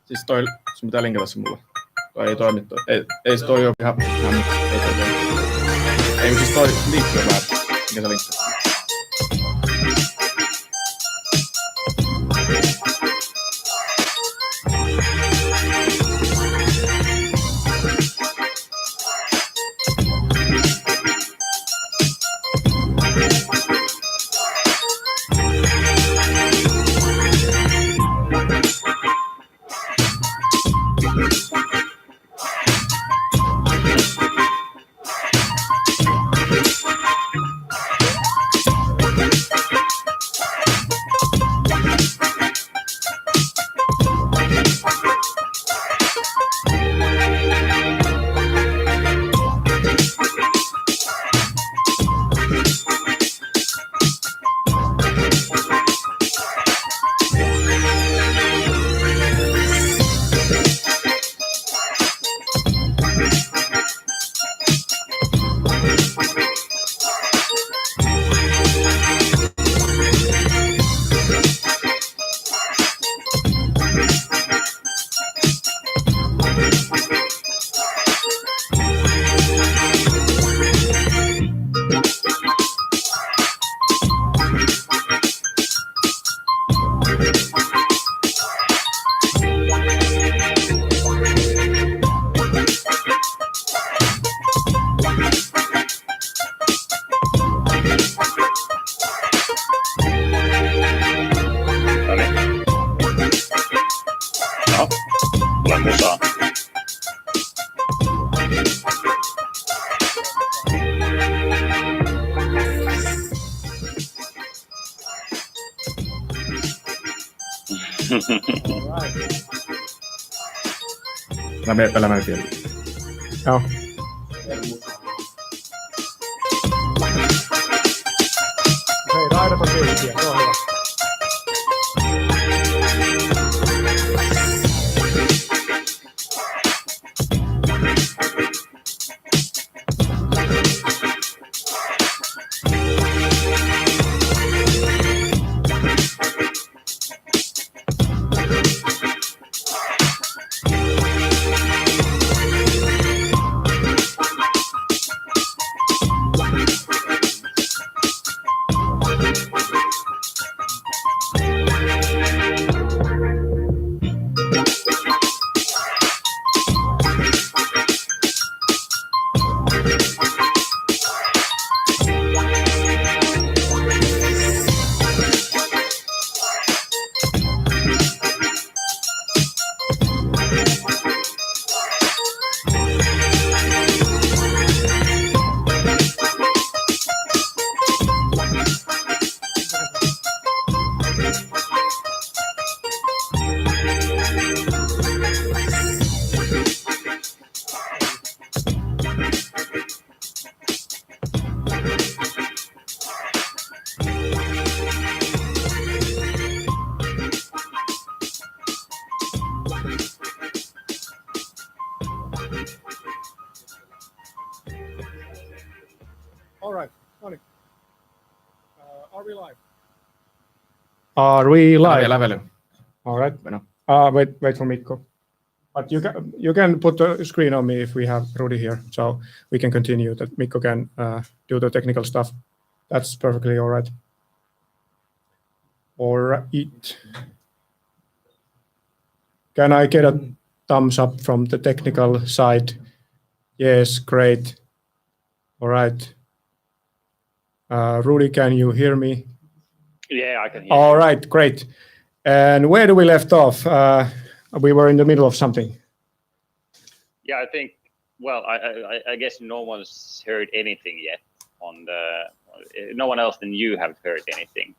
Siis toi, sun pitää linkata se mulle. Toi ei toimi. Ei se toi ole ihan ei toi toimi. Ei siis toi linkki on väärä. Mikä sä linkkasit? Mä en tiedä. Joo. Hei, raidat on kilttiä, se on hyvä. Are we live? All right. Wait for Mikko. But you can put the screen on me if we have Rudi here, so we can continue. That Mikko can do the technical stuff. That's perfectly all right. All right. Can I get a thumbs up from the technical side? Yes, great. All right. Rudi, can you hear me? Yeah, I can hear you. All right, great. And where do we left off? We were in the middle of something. Yeah, I think, well, I guess no one's heard anything yet on no one else than you have heard anything.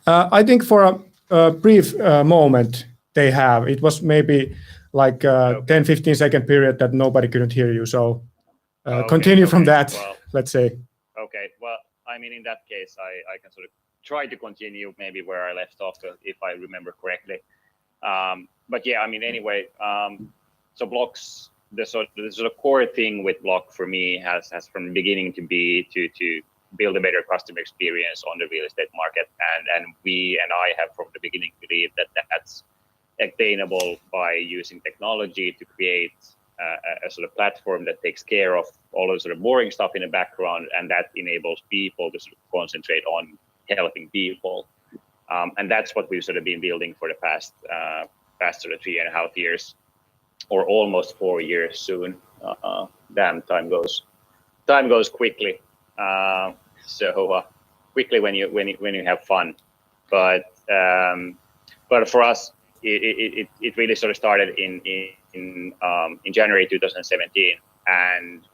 I think for a brief moment they have. It was maybe like 10-15 second period that nobody couldn't hear you. So continue from that, well, let's say. Okay, well, I mean, in that case, I can sort of try to continue maybe where I left off, if I remember correctly. But yeah, I mean, anyway, so blocks, the sort of core thing with Block for me has from the beginning to be to build a better customer experience on the real estate market. And we and I have from the beginning believed that that's attainable by using technology to create a sort of platform that takes care of all of the sort of boring stuff in the background, and that enables people to sort of concentrate on helping people. And that's what we've sort of been building for the past sort of 3.5 years, or almost 4 years soon. Damn, time goes quickly. Quickly when you have fun. But for us, it really sort of started in January 2017, and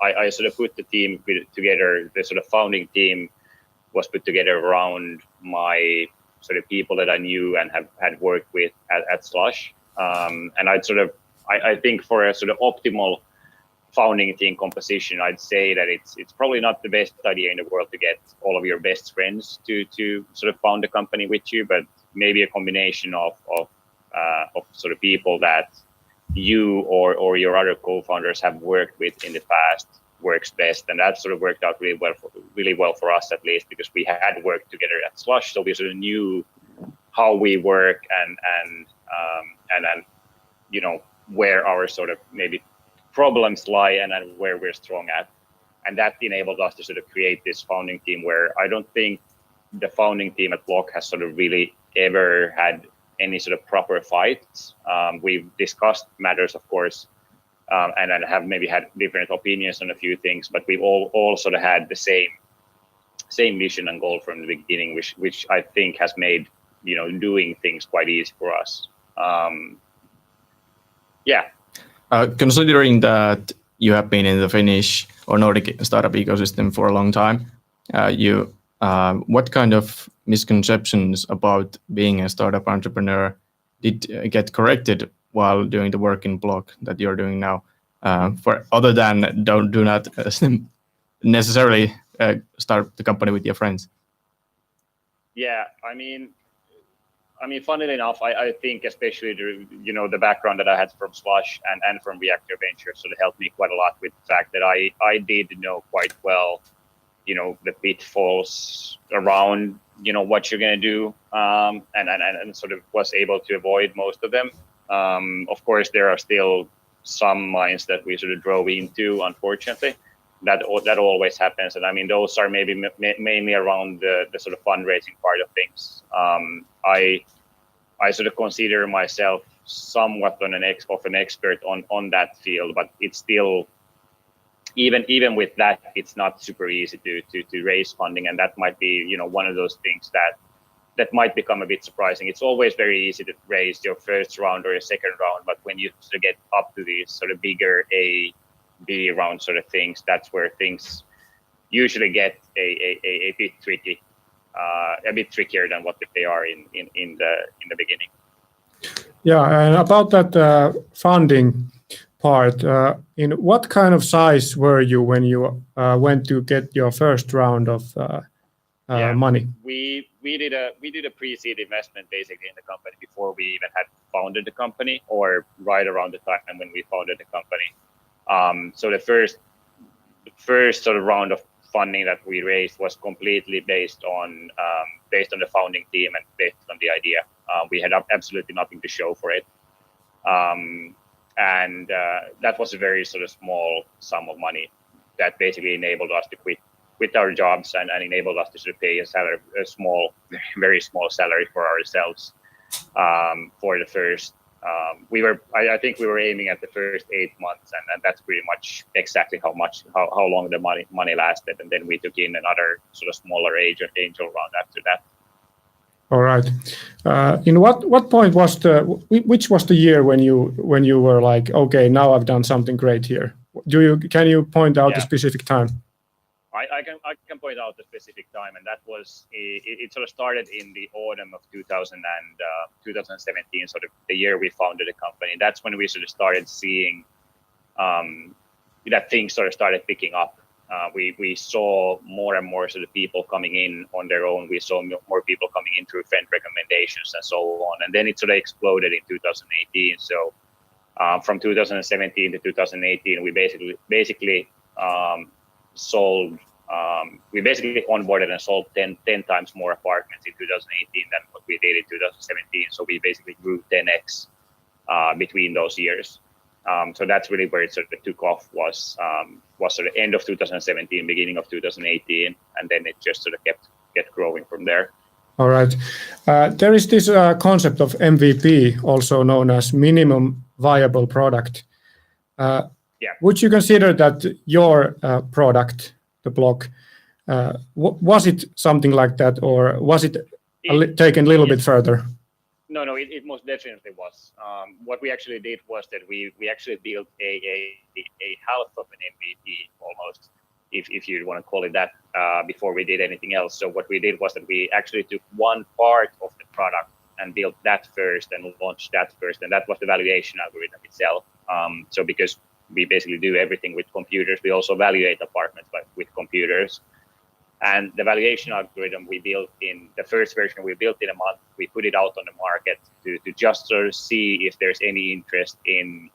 I sort of put the team together. The sort of founding team was put together around my sort of people that I knew and had worked with at Slush. And I think for a sort of optimal founding team composition, I'd say that it's probably not the best idea in the world to get all of your best friends to sort of found a company with you, but maybe a combination of sort of people that you or your other co-founders have worked with in the past works best. And that sort of worked out really well for us, at least, because we had worked together at Slush, so we sort of knew how we work and you know, where our sort of maybe problems lie and where we're strong at. And that enabled us to sort of create this founding team, where I don't think the founding team at Block has sort of really ever had any sort of proper fights. We've discussed matters, of course, and have maybe had different opinions on a few things, but we've all sort of had the same vision and goal from the beginning, which I think has made, you know, doing things quite easy for us. Considering that you have been in the Finnish or Nordic startup ecosystem for a long time, what kind of misconceptions about being a startup entrepreneur did get corrected while doing the work in Block that you're doing now? For other than do not necessarily start the company with your friends. Yeah, I mean, funnily enough, I think especially the background that I had from Slush and from Reactor Ventures sort of helped me quite a lot with the fact that I did know quite well, you know, the pitfalls around, you know, what you're going to do, and sort of was able to avoid most of them. Of course, there are still some mines that we sort of drove into, unfortunately. That always happens, and I mean, those are maybe mainly around the sort of fundraising part of things. I sort of consider myself somewhat of an expert on that field, but it's still, even with that, it's not super easy to raise funding, and that might be, you know, one of those things that might become a bit surprising. It's always very easy to raise your first round or your second round, but when you sort of get up to these sort of bigger A, B round sort of things, that's where things usually get a bit tricky, a bit trickier than what they are in the beginning. Yeah, and about that funding part, in what kind of size were you when you went to get your first round of money? We did a pre-seed investment basically in the company before we even had founded the company, or right around the time when we founded the company. So the first sort of round of funding that we raised was completely based on the founding team and based on the idea. We had absolutely nothing to show for it, and that was a very sort of small sum of money that basically enabled us to quit our jobs and enabled us to sort of pay a small, very small salary for ourselves for the first. I think we were aiming at the first 8 months, and that's pretty much exactly how long the money lasted, and then we took in another sort of smaller angel round after that. All right. In what point which was the year when you were like, okay, now I've done something great here? Can you point out a specific time? I can point out the specific time, and that was it sort of started in the autumn of 2017, sort of the year we founded the company. That's when we sort of started seeing that things sort of started picking up. We saw more and more sort of people coming in on their own. We saw more people coming in through friend recommendations and so on, and then it sort of exploded in 2018. So from 2017 to 2018, we basically sold. We basically onboarded and sold 10 times more apartments in 2018 than what we did in 2017. So we basically grew 10x between those years. So that's really where it sort of took off, was sort of end of 2017, beginning of 2018, and then it just sort of kept growing from there. All right. There is this concept of MVP, also known as minimum viable product. Would you consider that your product, the blog, was it something like that, or was it taken a little bit further? No, it most definitely was. What we actually did was that we actually built a half of an MVP almost, if you want to call it that, before we did anything else. So what we did was that we actually took one part of the product and built that first and launched that first, and that was the valuation algorithm itself. So because we basically do everything with computers, we also evaluate apartments with computers. And the valuation algorithm we built in the first version, we built in a month. We put it out on the market to just sort of see if there's any interest in,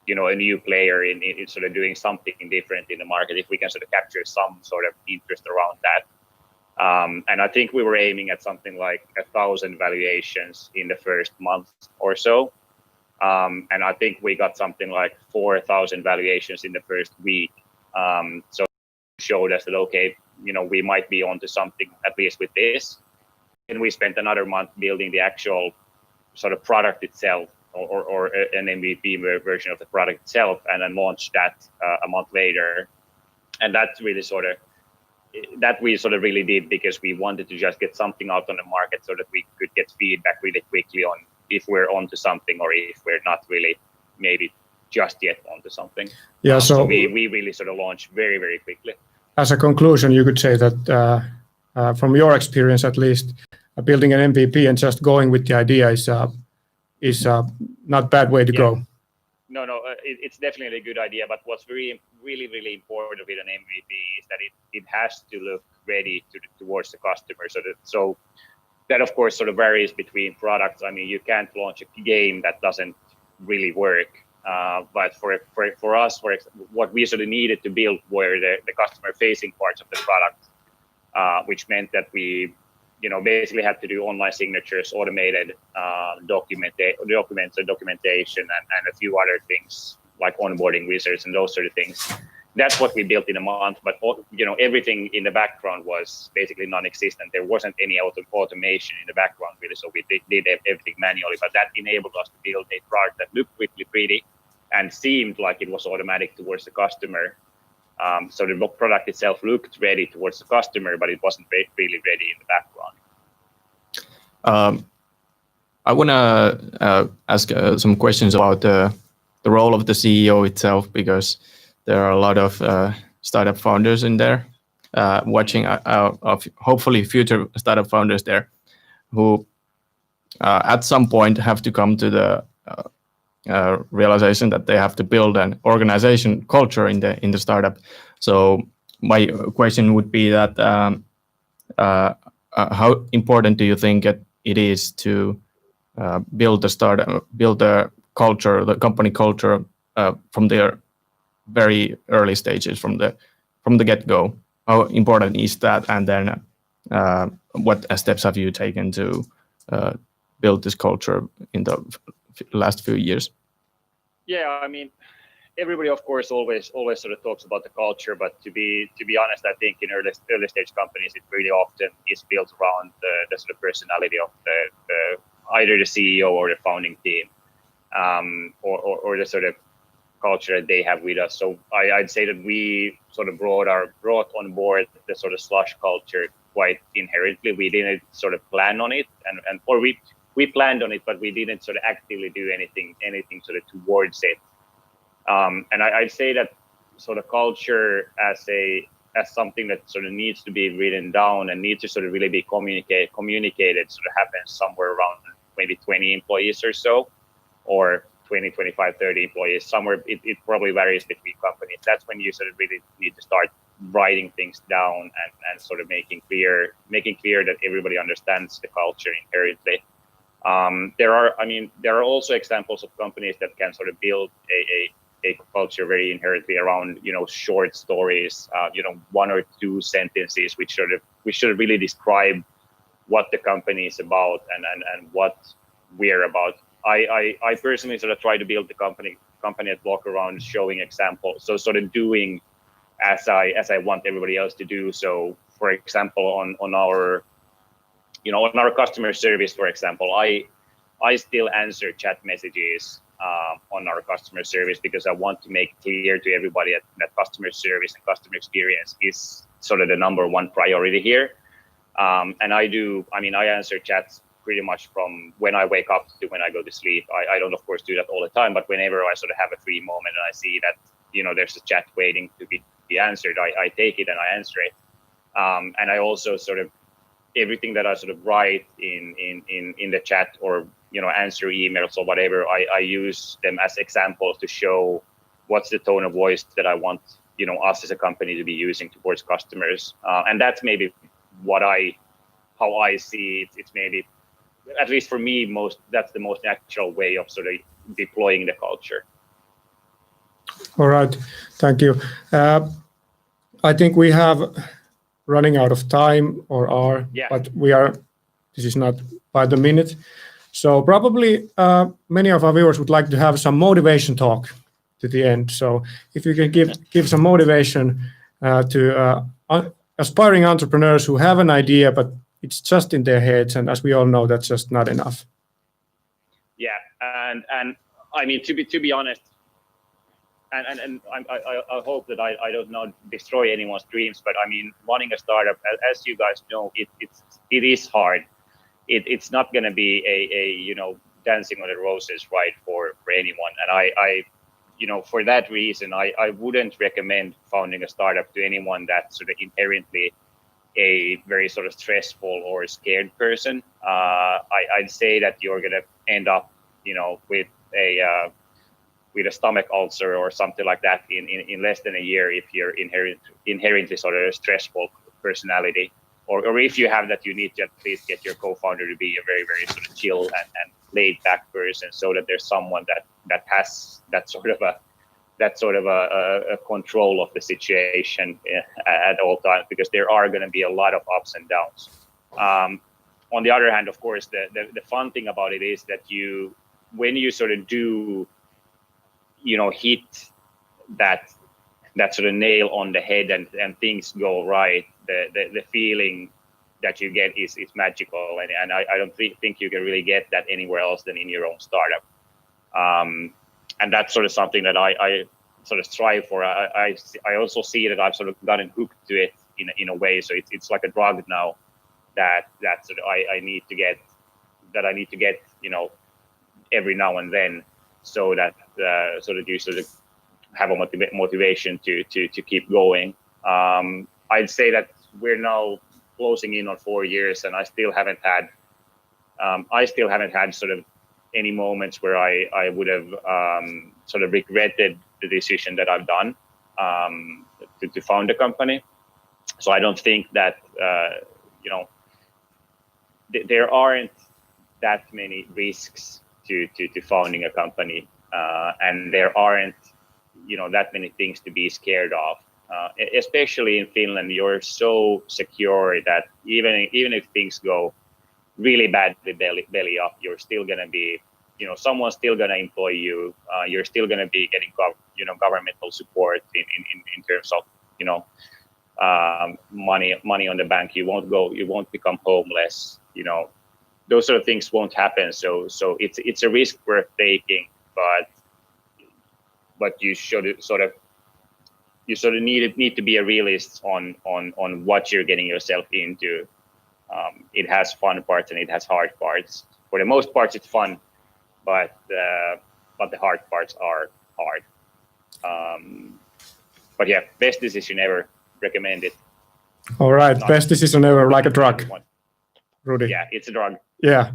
a new player in sort of doing something different in the market, if we can sort of capture some sort of interest around that. And I think we were aiming at something like 1,000 valuations in the first month or so. And I think we got something like 4,000 valuations in the first week. So it showed us that, okay, we might be onto something, at least with this. And we spent another month building the actual sort of product itself, or an MVP version of the product itself, and then launched that a month later. And that's really we really did because we wanted to just get something out on the market so that we could get feedback really quickly on if we're onto something or if we're not really maybe just yet onto something. Yeah. So we really sort of launched very, very quickly. As a conclusion, you could say that from your experience, at least, building an MVP and just going with the idea is not a bad way to go. No, it's definitely a good idea. But what's really, really important with an MVP is that it has to look ready towards the customer. So that, of course, sort of varies between products. I mean, you can't launch a game that doesn't really work. But for us, what we sort of needed to build were the customer-facing parts of the product, which meant that we, basically had to do online signatures, automated documents and documentation, and a few other things like onboarding wizards and those sort of things. That's what we built in a month. But everything in the background was basically non-existent. There wasn't any automation in the background really, so we did everything manually. But that enabled us to build a product that looked really pretty and seemed like it was automatic towards the customer. So the product itself looked ready towards the customer, but it wasn't really ready in the background. I want to ask some questions about the role of the CEO itself, because there are a lot of startup founders in there watching, hopefully future startup founders there, who at some point have to come to the realization that they have to build an organization culture in the startup. So my question would be that how important do you think it is to build the culture, the company culture from their very early stages, from the get-go? How important is that? And then what steps have you taken to build this culture in the last few years? Yeah, I mean, everybody, of course, always sort of talks about the culture, but to be honest, I think in early stage companies, it really often is built around the sort of personality of the either the CEO or the founding team, or the sort of culture that they have with us. So I'd say that we sort of brought on board the sort of slush culture quite inherently. We didn't sort of plan on it, or we planned on it, but we didn't sort of actively do anything sort of towards it. And I'd say that sort of culture as something that sort of needs to be written down and needs to sort of really be communicated sort of happens somewhere around maybe 20 employees or so, or 20, 25, 30 employees, somewhere. It probably varies between companies. That's when you sort of really need to start writing things down and sort of making clear that everybody understands the culture inherently. There are also examples of companies that can sort of build a culture very inherently around, short stories, 1 or 2 sentences, which sort of really describe what the company is about and what we're about. I personally sort of try to build the company at Block around showing examples. So sort of doing as I want everybody else to do. So for example, on our customer service, for example, I still answer chat messages on our customer service because I want to make clear to everybody that customer service and customer experience is sort of the number one priority here. And I answer chats pretty much from when I wake up to when I go to sleep. I don't, of course, do that all the time, but whenever I sort of have a free moment and I see that, there's a chat waiting to be answered, I take it and I answer it. And I also sort of, everything that I sort of write in the chat or, answer emails or whatever, I use them as examples to show what's the tone of voice that I want, us as a company to be using towards customers. And that's maybe how I see it. It's maybe, at least for me, that's the most natural way of sort of deploying the culture. All right, thank you. I think we have running out of time but this is not by the minute. So probably many of our viewers would like to have some motivation talk to the end. So if you can give some motivation to aspiring entrepreneurs who have an idea, but it's just in their heads, and as we all know, that's just not enough. Yeah, and I mean to be honest, and I hope that I don't not destroy anyone's dreams, but I mean, running a startup, as you guys know, it is hard. It's not going to be a dancing on the roses, right, for anyone. And I for that reason, I wouldn't recommend founding a startup to anyone that's sort of inherently a very sort of stressful or scared person. I'd say that you're going to end up, with a stomach ulcer or something like that in less than a year if you're inherently sort of a stressful personality. Or if you have that, you need to at least get your co-founder to be a very, very sort of chill and laid back person, so that there's someone that has that sort of a control of the situation at all times, because there are going to be a lot of ups and downs. On the other hand, of course, the fun thing about it is that when you sort of do, hit that sort of nail on the head and things go right, the feeling that you get is magical, and I don't think you can really get that anywhere else than in your own startup. And that's sort of something that I sort of strive for. I also see that I've sort of gotten hooked to it in a way. So it's like a drug now that sort of I need to get every now and then, so that you sort of have a motivation to keep going. I'd say that we're now closing in on 4 years, and I still haven't had sort of any moments where I would have sort of regretted the decision that I've done to found a company. So I don't think that there aren't that many risks to founding a company, and there aren't that many things to be scared of. Especially in Finland, you're so secure that even if things go really badly belly up, you're still going to be, someone's still going to employ you. You're still going to be getting governmental support in terms of money on the bank. You won't become homeless. Those sort of things won't happen. So it's a risk worth taking, but you should sort of need to be a realist on what you're getting yourself into. It has fun parts and it has hard parts. For the most parts, it's fun, but the hard parts are hard. But yeah, best decision ever. Recommend it. All right, best decision ever, like a drug. Rudy. Yeah, it's a drug. Yeah.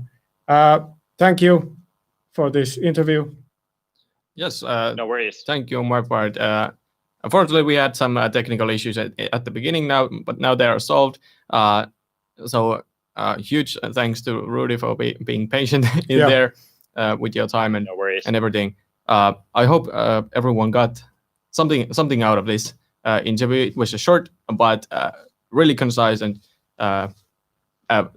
Thank you for this interview. Yes. No worries. Thank you on my part. Unfortunately, we had some technical issues at the beginning now, but now they are solved. So huge thanks to Rudy for being patient there with your time and everything. I hope everyone got something out of this interview. It was a short but really concise and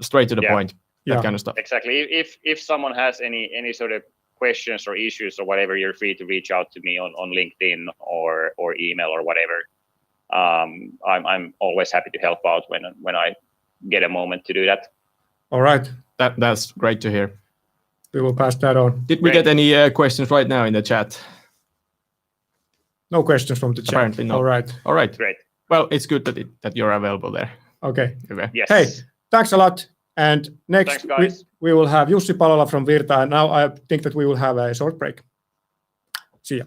straight to the Yeah. point, that kind of stuff. Exactly. If someone has any sort of questions or issues or whatever, you're free to reach out to me on LinkedIn or email or whatever. I'm always happy to help out when I get a moment to do that. All right. That's great to hear. We will pass that on. Did we get any questions right now in the chat? No questions from the chat. Apparently not. All right. All right. Great. Well, it's good that you're available there. Okay. Yes. Hey, thanks a lot. And next, Thanks, guys. we will have Jussi Palola from Virta. And now I think that we will have a short break. See ya.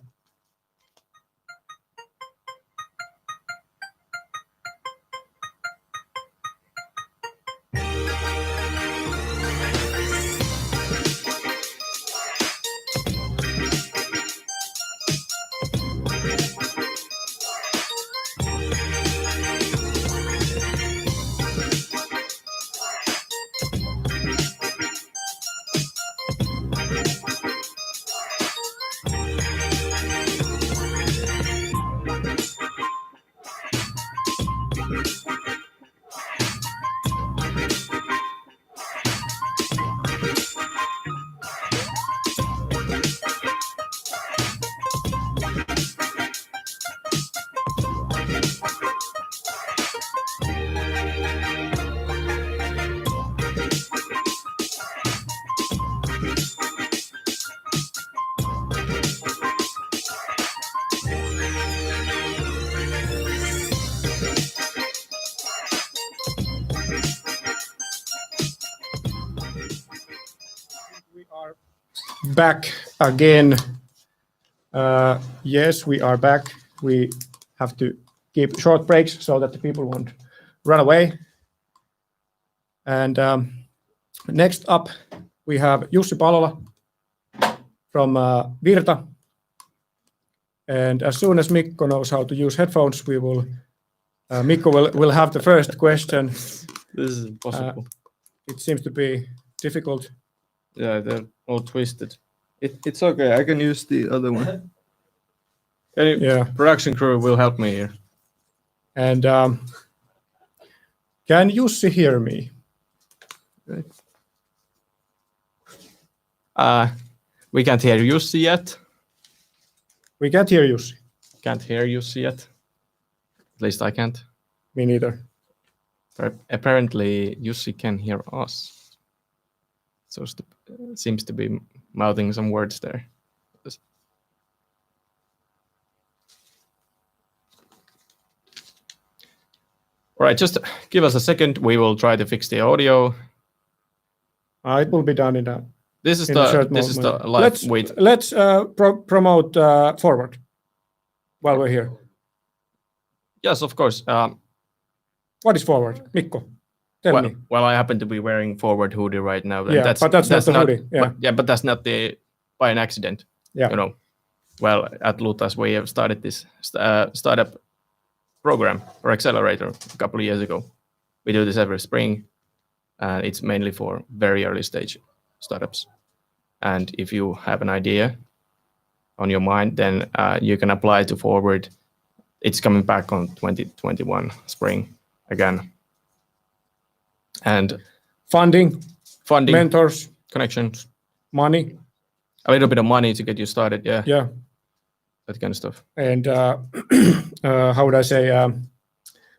Back again. Yes, we are back. We have to keep short breaks so that the people won't run away. And next up, we have Jussi Palola from Virta. And as soon as Mikko knows how to use headphones, we will. Mikko will have the first question. This is impossible. It seems to be difficult. Yeah, they're all twisted. It's okay. I can use the other one. Yeah. Production crew will help me here. And can Jussi hear me? We can't hear Jussi yet. We can't hear Jussi. Can't hear Jussi yet. At least I can't. Me neither. But apparently, Jussi can hear us. So seems to be mouthing some words there. All right, just give us a second. We will try to fix the audio. It will be done in a. This is the live. Let's promote Forward while we're here. Yes, of course. What is Forward, Mikko? Tell me. Well, I happen to be wearing Forward hoodie right now. Yeah, but that's not the hoodie. Yeah, but that's not by an accident. Yeah. You know, well, at Lutas we have started this startup program or accelerator a couple of years ago. We do this every spring, and it's mainly for very early stage startups. And if you have an idea on your mind, then you can apply to Forward. It's coming back on 2021 spring again. And funding, mentors, connections, money, a little bit of money to get you started. Yeah, that kind of stuff. And how would I say,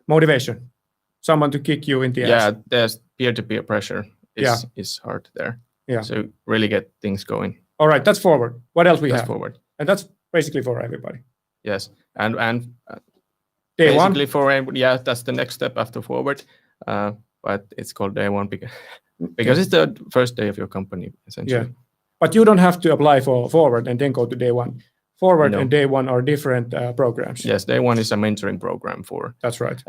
motivation, someone to kick you in the ass. Yeah, there's peer-to-peer pressure is hard there. Yeah, so really get things going. All right, that's Forward. What else we have? Forward, and that's basically for everybody. Yes, and day basically one. for that's the next step after Forward. But it's called day one because it's the first day of your company, essentially. Yeah, but you don't have to apply for Forward and then go to day one. Forward and day one are different programs. Yes, day one is a mentoring program for. That's right.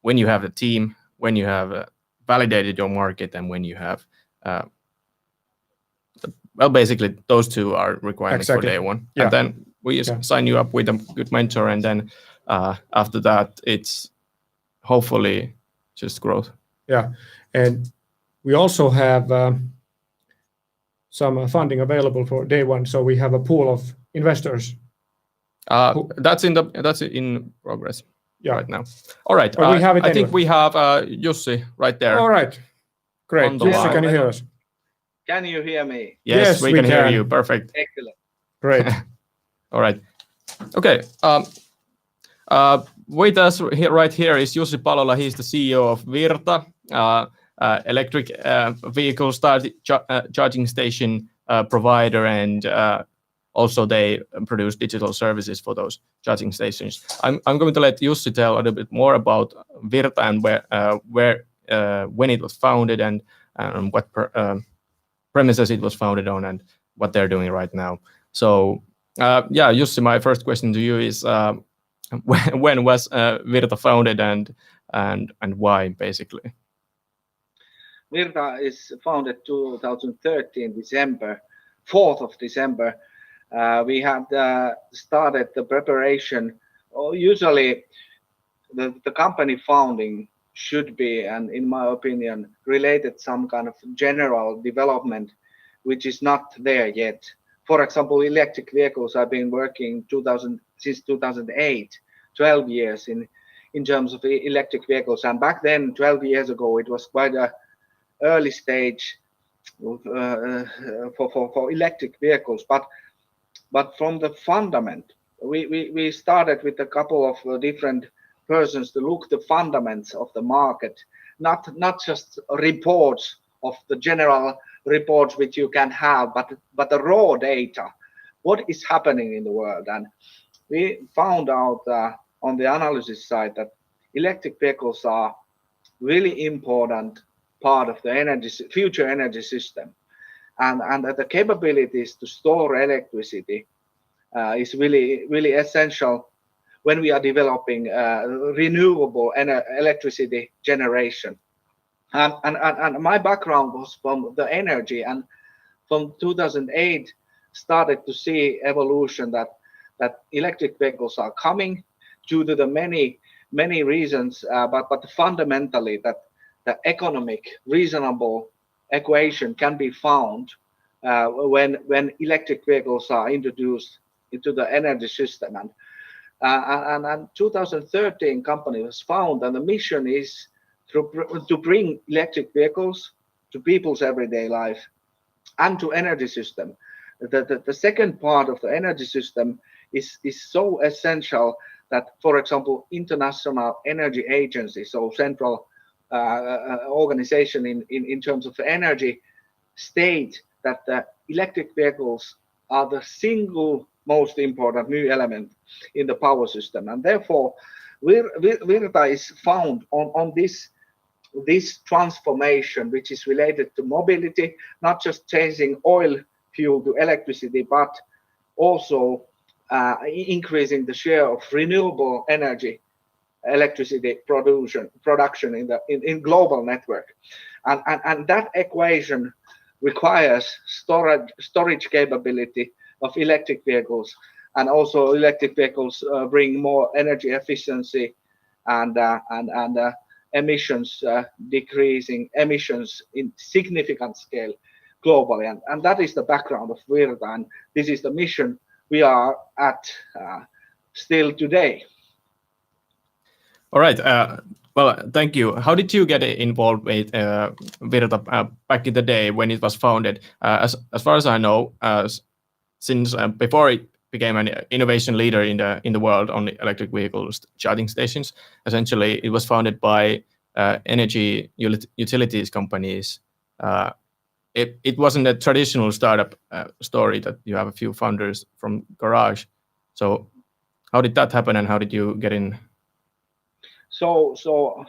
When you have a team, when you have validated your market, and when you have, well, basically those two are requirements for day one. Yeah. And then we sign you up with a good mentor, and then after that, it's hopefully just growth. Yeah, and we also have some funding available for day one. So we have a pool of investors. That's in progress right now. All right, we have it I think we have Jussi right there. All right. Great. on the Jussi, line. can you hear us? Can you hear me? Yes, we can hear you. Perfect. Excellent. Great. All right. Okay. With us right here is Jussi Palola. He's the CEO of Virta, electric vehicle charging station provider, and also they produce digital services for those charging stations. I'm going to let Jussi tell a little bit more about Virta and when it was founded and what premises it was founded on and what they're doing right now. So Jussi, my first question to you is when was Virta founded and why, basically? Virta is founded 2013, December, 4th of December. We had started the preparation. Usually the company founding should be, and in my opinion, related some kind of general development, which is not there yet. For example, electric vehicles. I've been working since 2008, 12 years in terms of electric vehicles. And back then, 12 years ago, it was quite a early stage for electric vehicles. But from the fundament, we started with a couple of different persons to look the fundamentals of the market, not just reports of the general reports which you can have, but the raw data, what is happening in the world. And we found out on the analysis side that electric vehicles are really important part of the future energy system, and that the capabilities to store electricity is really essential when we are developing renewable electricity generation. And my background was from the energy, and from 2008 started to see evolution that electric vehicles are coming due to the many reasons, but fundamentally that the economic reasonable equation can be found when electric vehicles are introduced into the energy system. And 2013 company was found, and the mission is to bring electric vehicles to people's everyday life and to energy system. The second part of the energy system is so essential that, for example, International Energy Agency, so central organization in terms of energy, state that the electric vehicles are the single most important new element in the power system. And therefore, Virta is found on this transformation, which is related to mobility, not just changing oil fuel to electricity, but also increasing the share of renewable energy electricity production in global network, and that equation requires storage capability of electric vehicles, and also electric vehicles bring more energy efficiency and emissions, decreasing emissions in significant scale globally, and that is the background of Virta, and this is the mission we are at still today. All right. Well, thank you. How did you get involved with Virta back in the day when it was founded? As far as I know, since before it became an innovation leader in the world on electric vehicles charging stations, essentially it was founded by energy utilities companies. It wasn't a traditional startup story that you have a few founders from garage. So how did that happen, and how did you get in? So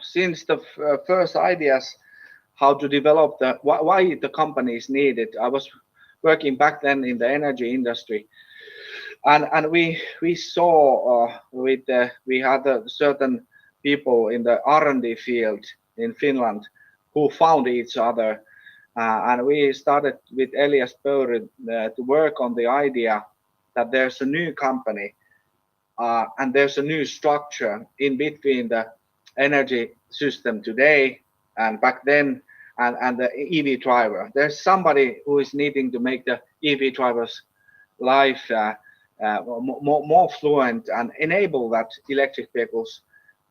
since the first ideas how to develop why the company is needed, I was working back then in the energy industry, and we saw we had certain people in the R&D field in Finland who found each other, and we started with Elias Pöyry to work on the idea that there's a new company and there's a new structure in between the energy system today and back then and the EV driver. There's somebody who is needing to make the EV driver's life more fluent and enable that electric vehicles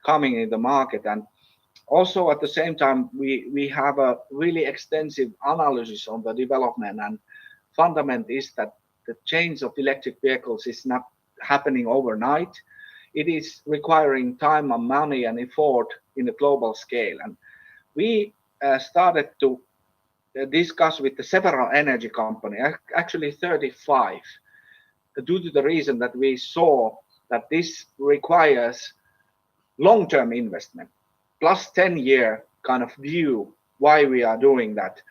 coming in the market. And Also, at the same time, we have a really extensive analysis on the development, and fundament is that the change of electric vehicles is not happening overnight. It is requiring time and money and effort in a global scale. And we started to discuss with the several energy companies, actually 35, due to the reason that we saw that this requires long-term investment, plus 10-year kind of view why we are doing that.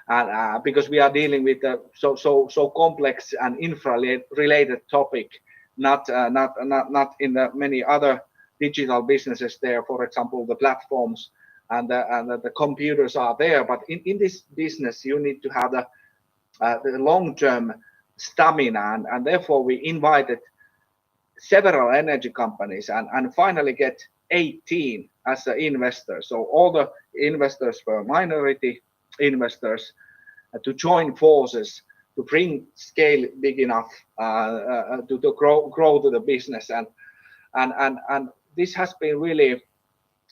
And because we are dealing with a so complex and infra-related topic, not in the many other digital businesses there. For example, the platforms and the computers are there, but in this business you need to have the long-term stamina, and therefore we invited several energy companies and finally get 18 as an investor. So all the investors were minority investors to join forces to bring scale big enough to grow to the business, and this has been really,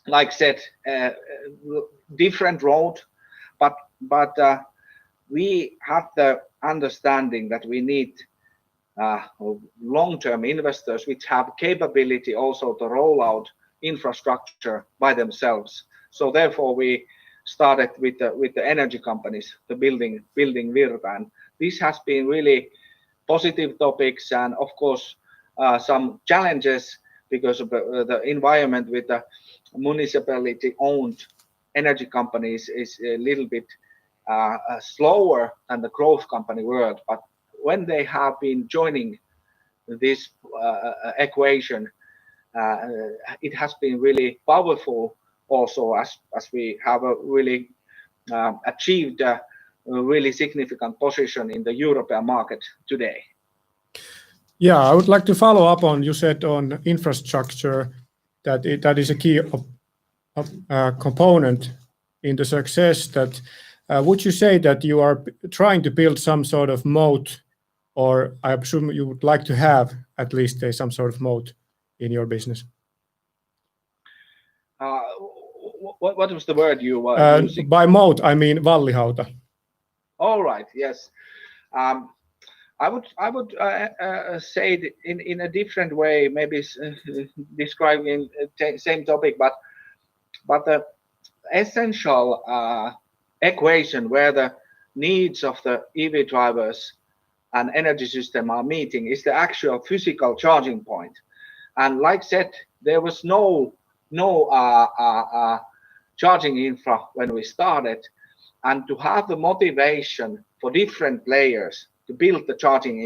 like I said, different road, but we have the understanding that we need long-term investors which have capability also to roll out infrastructure by themselves. So therefore we started with the energy companies, the building Virta, and this has been really positive topics, and of course some challenges because of the environment with the municipality-owned energy companies is a little bit slower than the growth company world. But when they have been joining this equation, it has been really powerful also, as we have really achieved a really significant position in the European market today. Yeah, I would like to follow up on, you said on infrastructure that that is a key component in the success. That would you say that you are trying to build some sort of moat, or I assume you would like to have at least some sort of moat in your business? What was the word you were using? By moat, I mean vallihauta. All right. Yes. I would say it in a different way, maybe describing the same topic, but the essential equation where the needs of the EV drivers and energy system are meeting is the actual physical charging point. And like I said, there was no charging infra when we started, and to have the motivation for different players to build the charging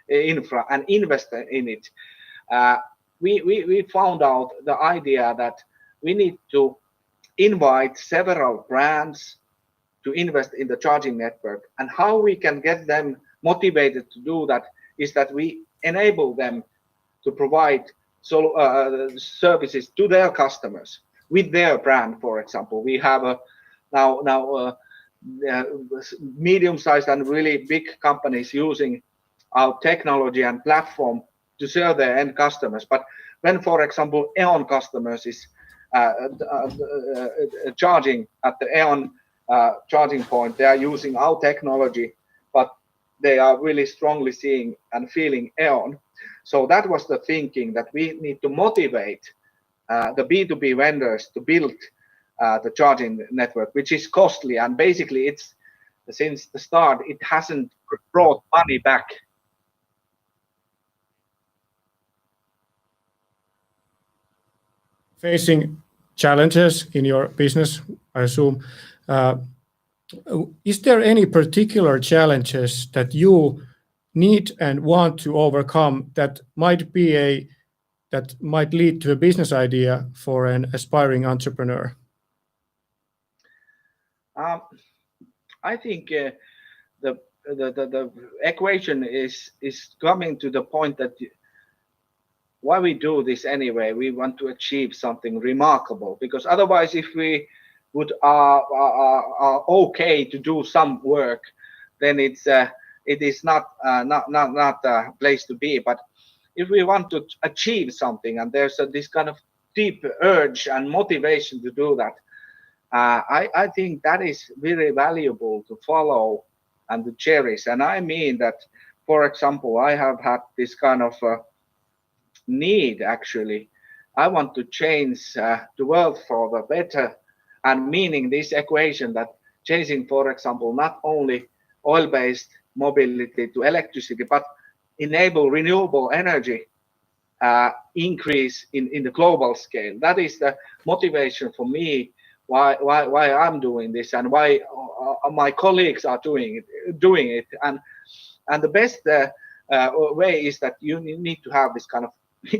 infra and invest in it, we found out the idea that we need to invite several brands to invest in the charging network, and how we can get them motivated to do that is that we enable them to provide services to their customers with their brand. For example, we have now medium-sized and really big companies using our technology and platform to serve their end customers. But when, for example, E.ON customers is charging at the E.ON charging point, they are using our technology, but they are really strongly seeing and feeling E.ON. So that was the thinking, that we need to motivate the B2B vendors to build the charging network, which is costly, and basically it's, since the start, it hasn't brought money back. Facing challenges in your business, I assume. Is there any particular challenges that you need and want to overcome that might lead to a business idea for an aspiring entrepreneur? I think the equation is coming to the point that why we do this anyway. We want to achieve something remarkable, because otherwise, if we would are okay to do some work, then it is not a place to be. But if we want to achieve something, and there's this kind of deep urge and motivation to do that, I think that is very valuable to follow and to cherish. And I mean that, for example, I have had this kind of need actually. I want to change the world for the better, and meaning this equation that changing, for example, not only oil-based mobility to electricity, but enable renewable energy increase in the global scale. That is the motivation for me why I'm doing this and why my colleagues are doing it. And the best way is that you need to have this kind of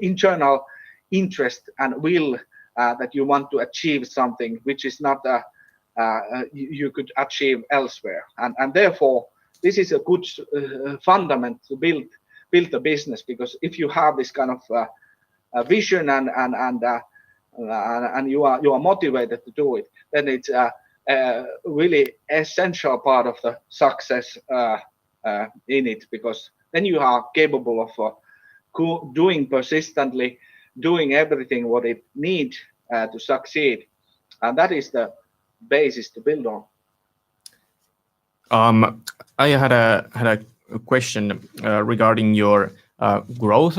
internal interest and will that you want to achieve something which is not you could achieve elsewhere. And therefore, this is a good fundament to build a business, because if you have this kind of vision and you are motivated to do it, then it's a really essential part of the success in it, because then you are capable of doing persistently, doing everything what it needs to succeed, and that is the basis to build on. I had a question regarding your growth.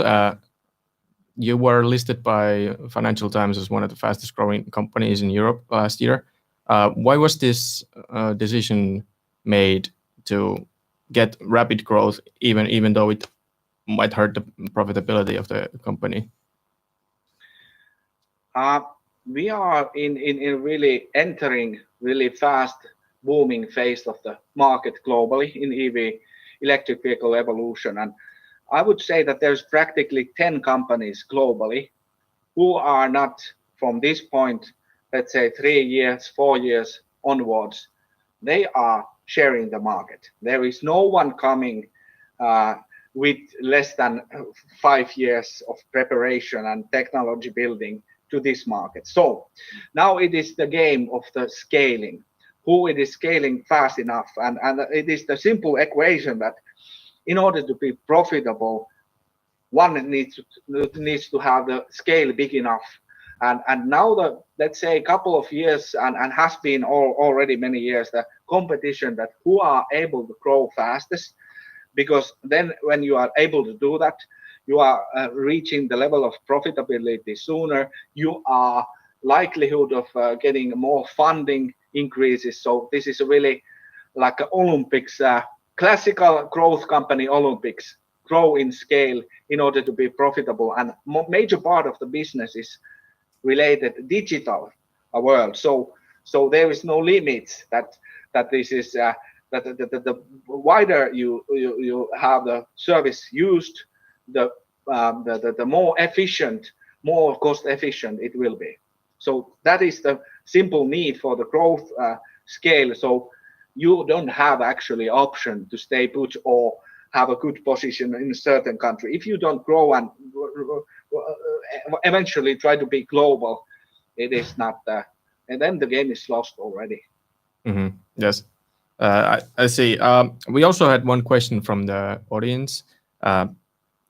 You were listed by Financial Times as one of the fastest growing companies in Europe last year. Why was this decision made to get rapid growth, even though it might hurt the profitability of the company? We are in really entering really fast booming phase of the market globally in EV electric vehicle evolution, and I would say that there's practically 10 companies globally who are not, from this point, let's say 3 years, 4 years onwards, they are sharing the market. There is no one coming with less than 5 years of preparation and technology building to this market. So now it is the game of the scaling, who it is scaling fast enough, and it is the simple equation that in order to be profitable, one needs to have the scale big enough. And now let's say a couple of years and has been already many years, the competition that who are able to grow fastest, because then when you are able to do that, you are reaching the level of profitability sooner. You are likelihood of getting more funding increases. So this is really like an Olympics, classical growth company Olympics, grow in scale in order to be profitable. And major part of the business is related digital world. So there is no limits that this is that the wider you have the service used, the more efficient, more cost efficient it will be. So that is the simple need for the growth scale. So you don't have actually option to stay put or have a good position in a certain country. If you don't grow and eventually try to be global, it is not, and then the game is lost already. Mm-hmm. Yes, I see. We also had one question from the audience.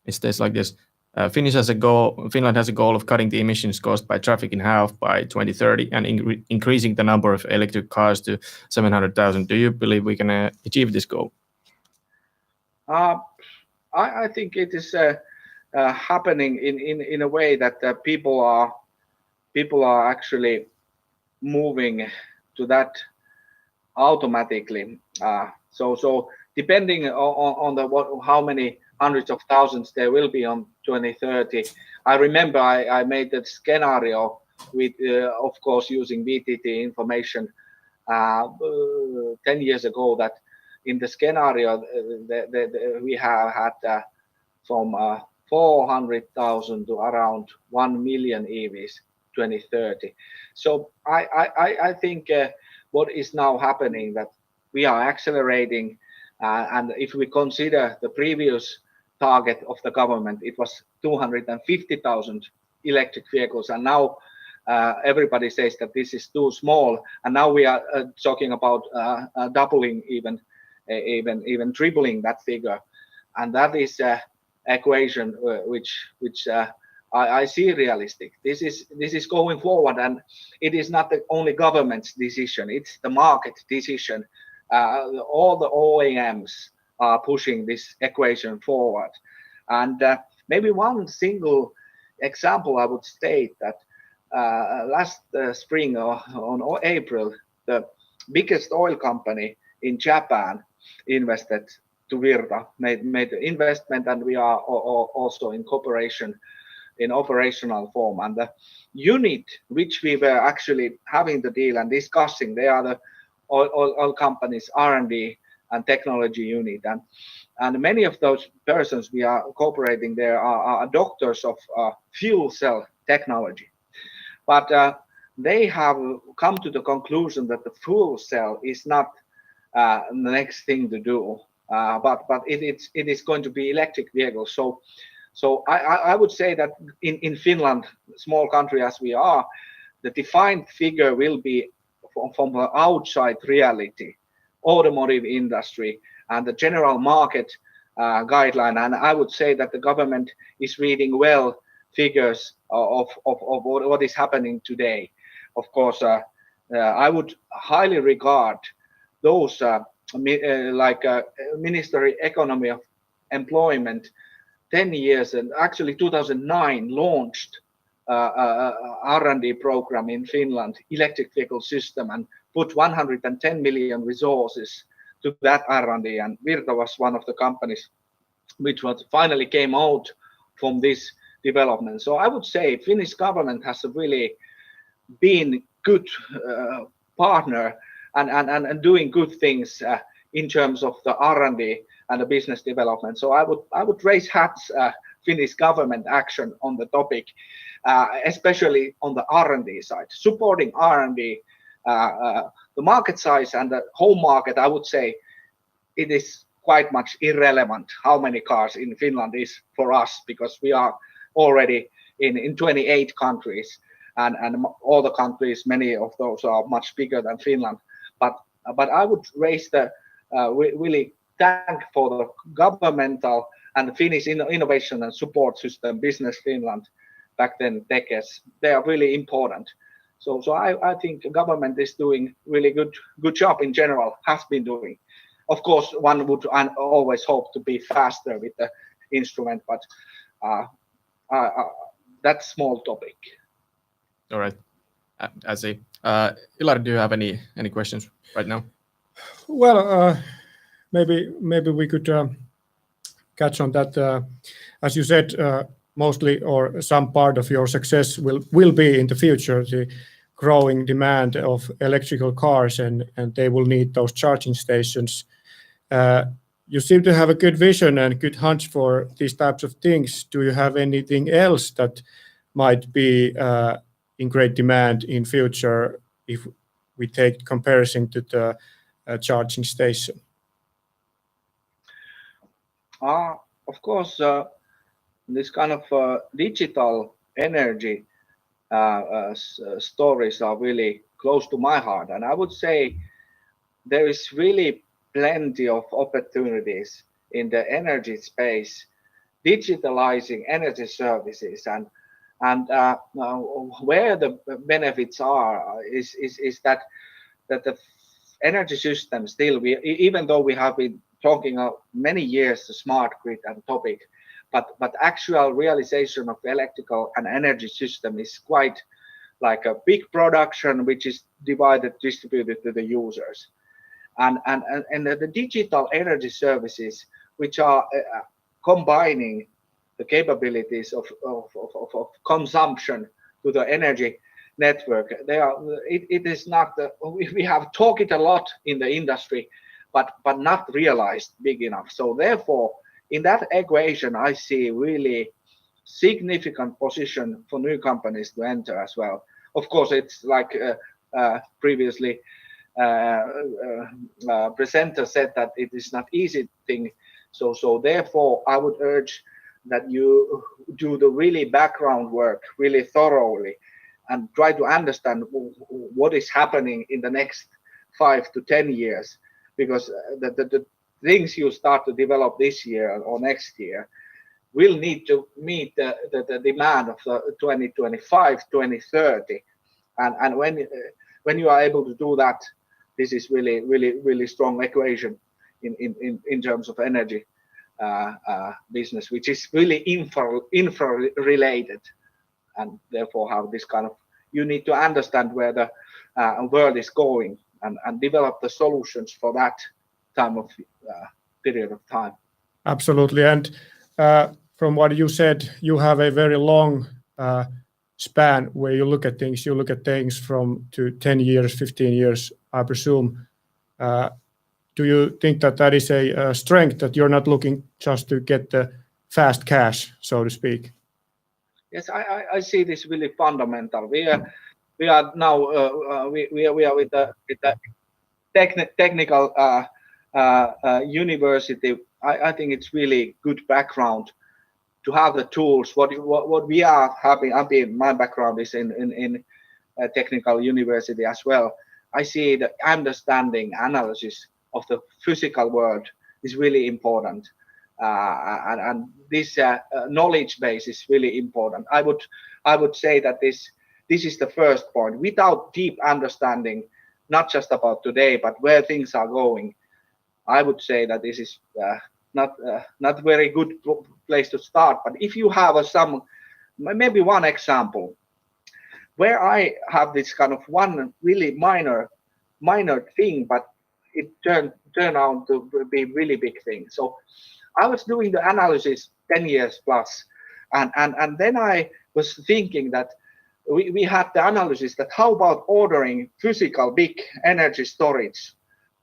It states like this: Finland has a goal of cutting the emissions caused by traffic in half by 2030 and increasing the number of electric cars to 700,000. Do you believe we can achieve this goal? I think it is happening in a way that people are actually moving to that automatically. So depending on how many hundreds of thousands there will be on 2030. I remember I made that scenario with, of course, using VTT information 10 years ago, that in the scenario we have had from 400,000 to around 1 million EVs 2030. So I think what is now happening, that we are accelerating, and if we consider the previous target of the government, it was 250,000 electric vehicles, and now everybody says that this is too small, and now we are talking about doubling, even tripling that figure, and that is equation which I see realistic. This is going forward, and it is not the only government's decision. It's the market decision. All the OEMs are pushing this equation forward, and maybe one single example I would state that last spring or on April, the biggest oil company in Japan invested to Virta, made the investment, and we are also in cooperation in operational form. And the unit which we were actually having the deal and discussing, they are the oil companies R&D and technology unit, and many of those persons we are cooperating there are doctors of fuel cell technology, but they have come to the conclusion that the fuel cell is not the next thing to do, but it is going to be electric vehicles. So I would say that in Finland, small country as we are, the defined figure will be from the outside reality, automotive industry, and the general market guideline. And I would say that the government is reading well figures of what is happening today. Of course, I would highly regard those like Ministry Economy of Employment 10 years, and actually 2009 launched R&D program in Finland, electric vehicle system, and put 110 million resources to that R&D, and Virta was one of the companies which was finally came out from this development. So I would say Finnish government has really been good partner and doing good things in terms of the R&D and the business development. So I would raise hats Finnish government action on the topic, especially on the R&D side, supporting R&D. The market size and the home market, I would say it is quite much irrelevant how many cars in Finland is for us, because we are already in 28 countries, and all the countries, many of those are much bigger than Finland. But I would raise the really thank for the governmental and Finnish innovation and support system, Business Finland, back then Takeoff. They are really important. So I think government is doing really good job in general, has been doing. Of course, one would always hope to be faster with the instrument, but that's small topic. All right, I see. Ilari, do you have any questions right now? Well, maybe we could catch on that. As you said, mostly or some part of your success will be in the future the growing demand of electrical cars, and they will need those charging stations. You seem to have a good vision and good hunch for these types of things. Do you have anything else that might be in great demand in future if we take comparison to the charging station? Of course, this kind of digital energy stories are really close to my heart, and I would say there is really plenty of opportunities in the energy space, digitalizing energy services, and where the benefits are is that the energy system still, even though we have been talking many years the smart grid and topic, but actual realization of electrical and energy system is quite like a big production which is distributed to the users, and the digital energy services which are combining the capabilities of consumption to the energy network. It is not we have talked it a lot in the industry, but not realized big enough. So therefore, in that equation, I see really significant position for new companies to enter as well. Of course, it's like previously presenter said that it is not easy thing. So therefore, I would urge that you do the really background work really thoroughly and try to understand what is happening in the next 5 to 10 years, because the things you start to develop this year or next year, will need to meet the demand of the 2025, 2030. And when you are able to do that, this is really strong equation in terms of energy business, which is really infra related, and therefore have this kind of, you need to understand where the world is going and develop the solutions for that time of period of time. Absolutely. And from what you said, you have a very long span where you look at things. You look at things from to 10 years, 15 years, I presume. Do you think that is a strength, that you're not looking just to get the fast cash, so to speak? Yes, I see this really fundamental. We are now we are with the technical university. I think it's really good background to have the tools. What we are having. My background is in a technical university as well. I see the understanding, analysis of the physical world is really important, and this knowledge base is really important. I would say that this is the first point. Without deep understanding, not just about today, but where things are going, I would say that this is not very good place to start. But if you have maybe one example where I have this kind of one really minor thing, but it turned out to be really big thing. So I was doing the analysis 10 years plus, and then I was thinking that we had the analysis that how about ordering physical big energy storage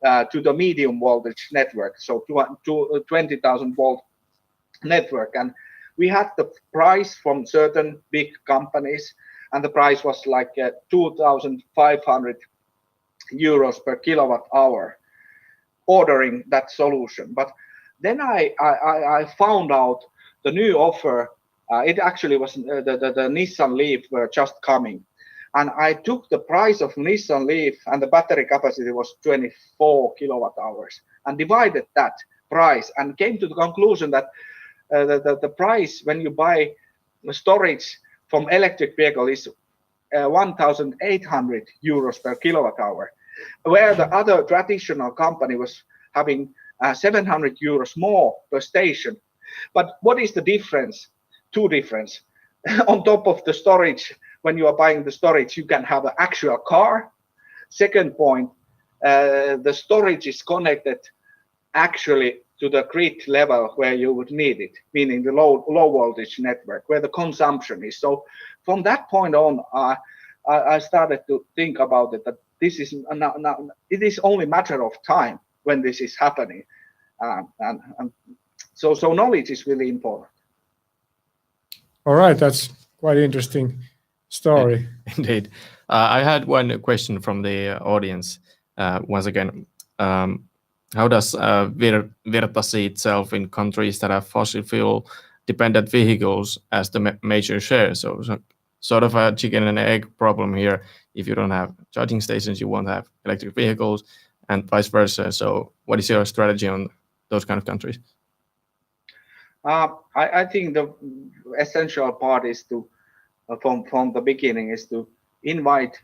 to the medium voltage network, so to 20,000 volt network, and we had the price from certain big companies, and the price was like 2,500 euros per kilowatt hour ordering that solution. But then I found out the new offer. It actually was the Nissan Leaf were just coming, and I took the price of Nissan Leaf, and the battery capacity was 24 kilowatt hours, and divided that price and came to the conclusion that the price when you buy storage from electric vehicle is 1,800 euros per kilowatt hour, where the other traditional company was having 700 euros more per station. But what is the difference? Two difference. On top of the storage, when you are buying the storage, you can have an actual car. Second point, the storage is connected actually to the grid level where you would need it, meaning the low voltage network where the consumption is. So from that point on, I started to think about it, that this is it is only a matter of time when this is happening, and so knowledge is really important. All right, that's quite interesting story. Indeed. I had one question from the audience. Once again, how does Virta see itself in countries that have fossil fuel dependent vehicles as the major share? So sort of a chicken and egg problem here. If you don't have charging stations, you won't have electric vehicles, and vice versa. So what is your strategy on those kind of countries? I think the essential part is to, from the beginning, is to invite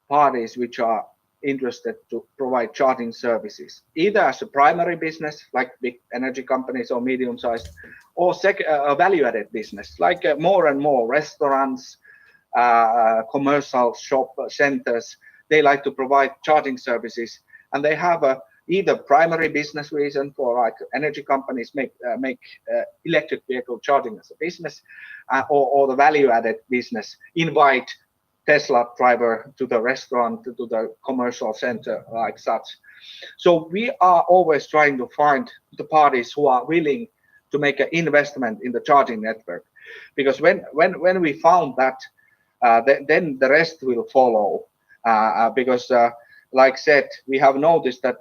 parties which are interested to provide charging services, either as a primary business, like big energy companies or medium-sized, or a value-added business, like more and more restaurants, commercial shop centers. They like to provide charging services, and they have either primary business reason for, like energy companies make electric vehicle charging as a business, or the value-added business, invite Tesla driver to the restaurant, to the commercial center, like such. So we are always trying to find the parties who are willing to make an investment in the charging network, because when we found that, then the rest will follow, because like said, we have noticed that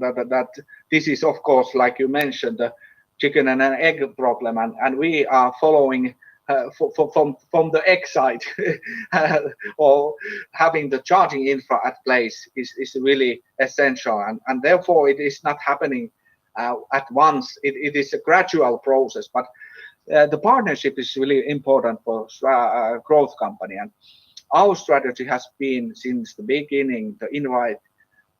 that this is, of course, like you mentioned, the chicken and an egg problem, and we are following from the egg side, or having the charging infra at place is really essential, and therefore it is not happening at once. It is a gradual process, but the partnership is really important for growth company, and our strategy has been since the beginning to invite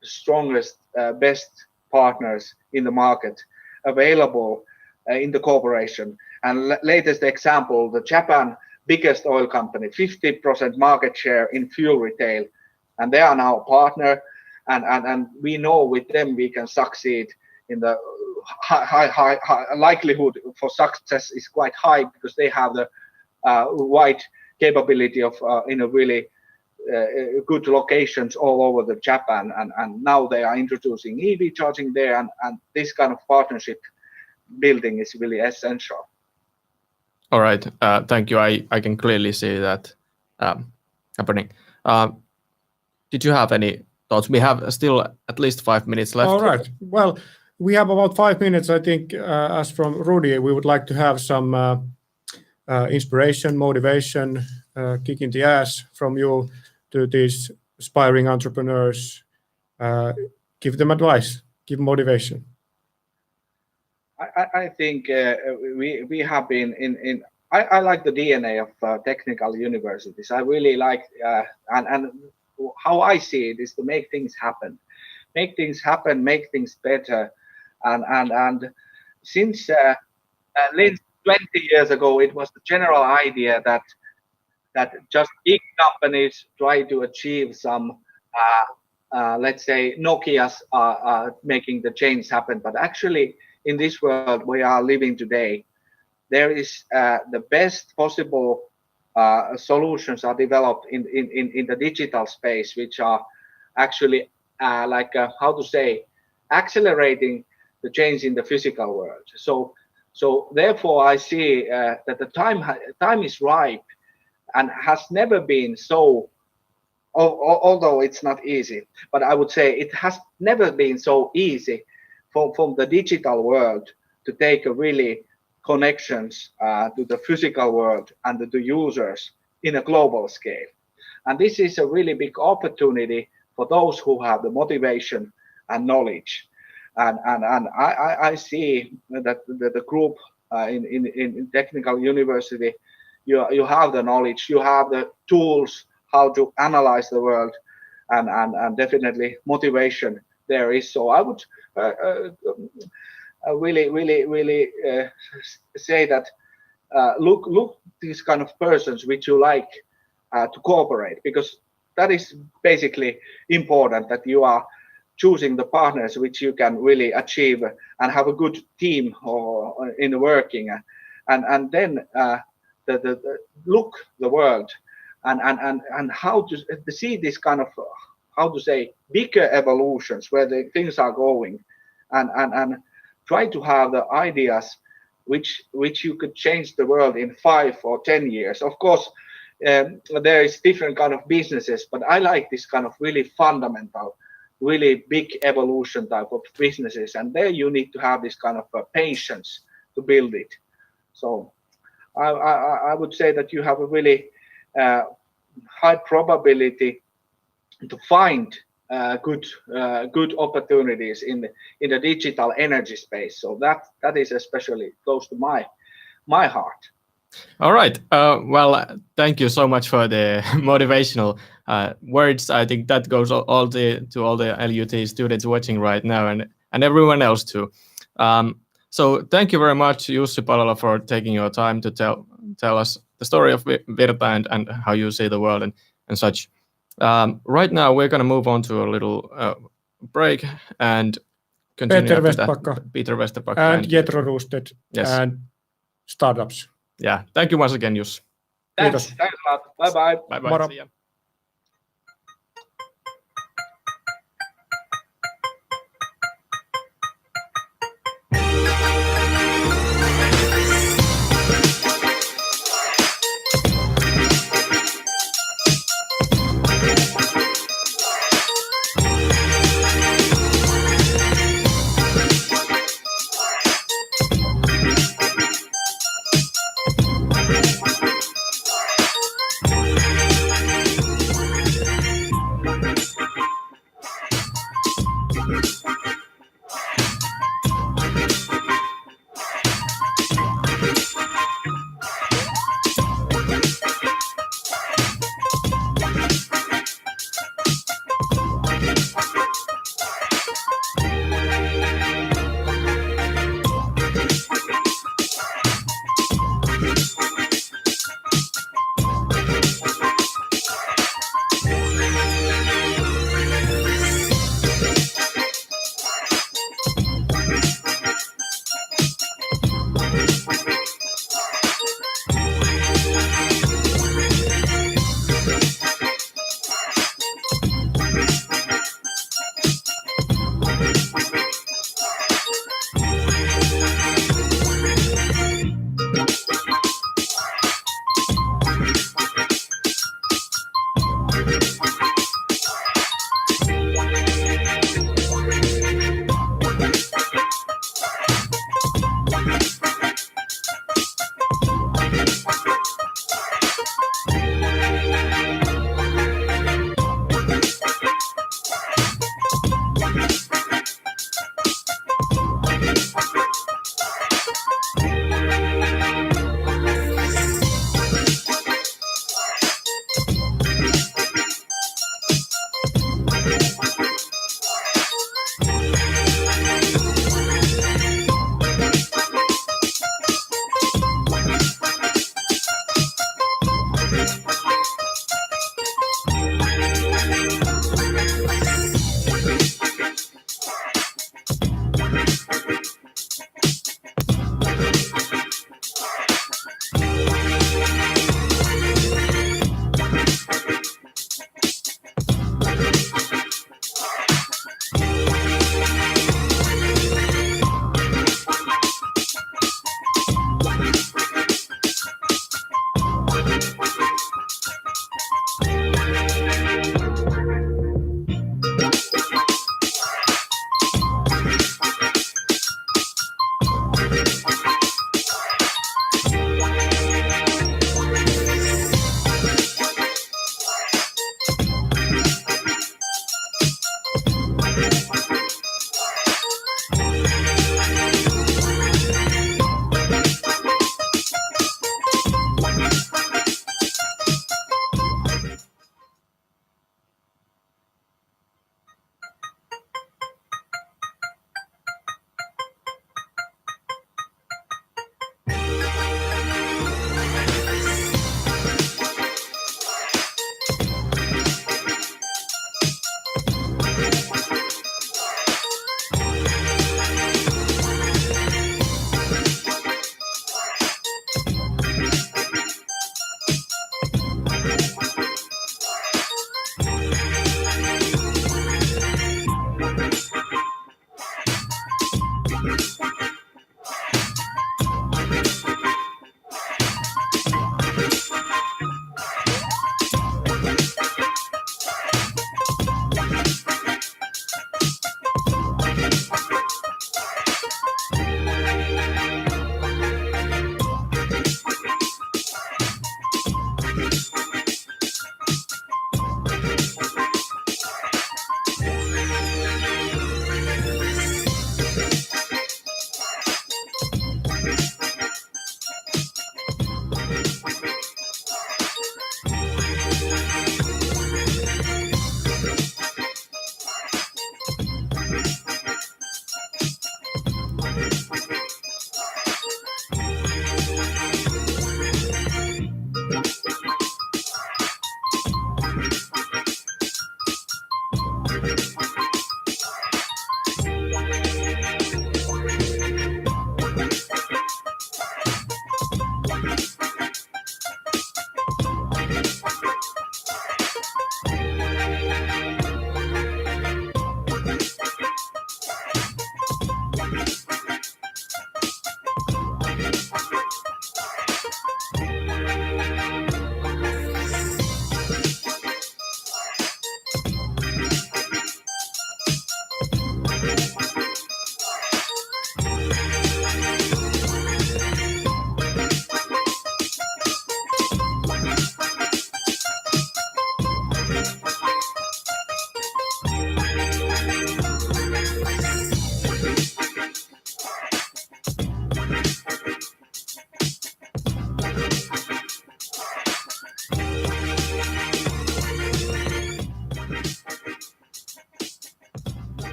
the strongest, best partners in the market available in the cooperation. And latest example, the Japan biggest oil company, 50% market share in fuel retail, and they are now a partner, and we know with them we can succeed in the high likelihood for success is quite high because they have the wide capability of in a really good locations all over the Japan, and now they are introducing EV charging there, and this kind of partnership building is really essential. All right, thank you. I can clearly see that happening. Did you have any thoughts? We have still at least 5 minutes left. All right. Well, we have about 5 minutes. I think, as from Rudy, we would like to have some inspiration, motivation, kicking the ass from you to these aspiring entrepreneurs. Give them advice, give motivation. I think we have been in I like the DNA of technical universities. I really like and how I see it is to make things happen, make things better, and since 20 years ago, it was the general idea that just big companies try to achieve some, let's say, Nokia's are making the change happen. But actually, in this world we are living today, there is the best possible solutions are developed in the digital space, which are actually how to say, accelerating the change in the physical world. So therefore, I see that the time is ripe, and has never been so. Although it's not easy, but I would say it has never been so easy from the digital world to take a really connections to the physical world and to the users in a global scale. And this is a really big opportunity for those who have the motivation and knowledge. And I see that the group in technical university, you have the knowledge, you have the tools how to analyze the world, and definitely motivation there is. So I would really say that look these kind of persons which you like to cooperate, because that is basically important, that you are choosing the partners which you can really achieve and have a good team or in working, and then the look the world and how to see this kind of, how to say, bigger evolutions where the things are going, and try to have the ideas which you could change the world in 5 or 10 years. Of course, there is different kind of businesses, but I like this kind of really fundamental, really big evolution type of businesses, and there you need to have this kind of patience to build it. So I would say that you have a really high probability to find good opportunities in the digital energy space. So that is especially close to my heart. All right. Well, thank you so much for the motivational words. I think that goes to all the LUT students watching right now, and everyone else too. So thank you very much, Jussi Palola, for taking your time to tell us the story of Virta and how you see the world and such. Right now, we're going to move on to a little break and continue. Peter Vestbacka and Jetro Roosted, yes, and startups. Yeah, thank you once again, Jussi. Thanks a lot. Bye-bye. Bye-bye. See ya.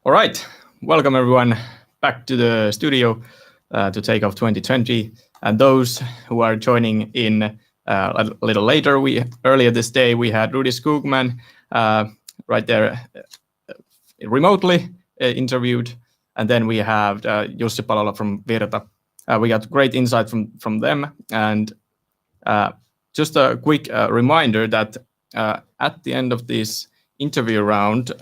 All right, welcome everyone back to the studio to Takeoff 2020. And those who are joining in a little later, earlier this day we had Rudy Skogman right there remotely interviewed, and then we have Jussi Palola from Virta. We got great insight from them, and just a quick reminder that at the end of this interview round,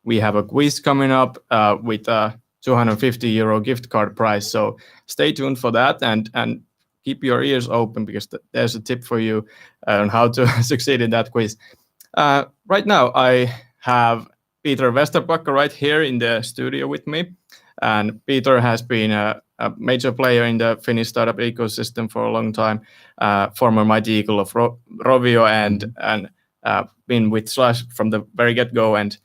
we have a quiz coming up with a €250 gift card prize. So stay tuned for that and keep your ears open, because there's a tip for you on how to succeed in that quiz. Right now, I have Peter Westerpakka right here in the studio with me. And Peter has been a major player in the Finnish startup ecosystem for a long time, former Mighty Eagle of Rovio, and been with Slash from the very get-go, and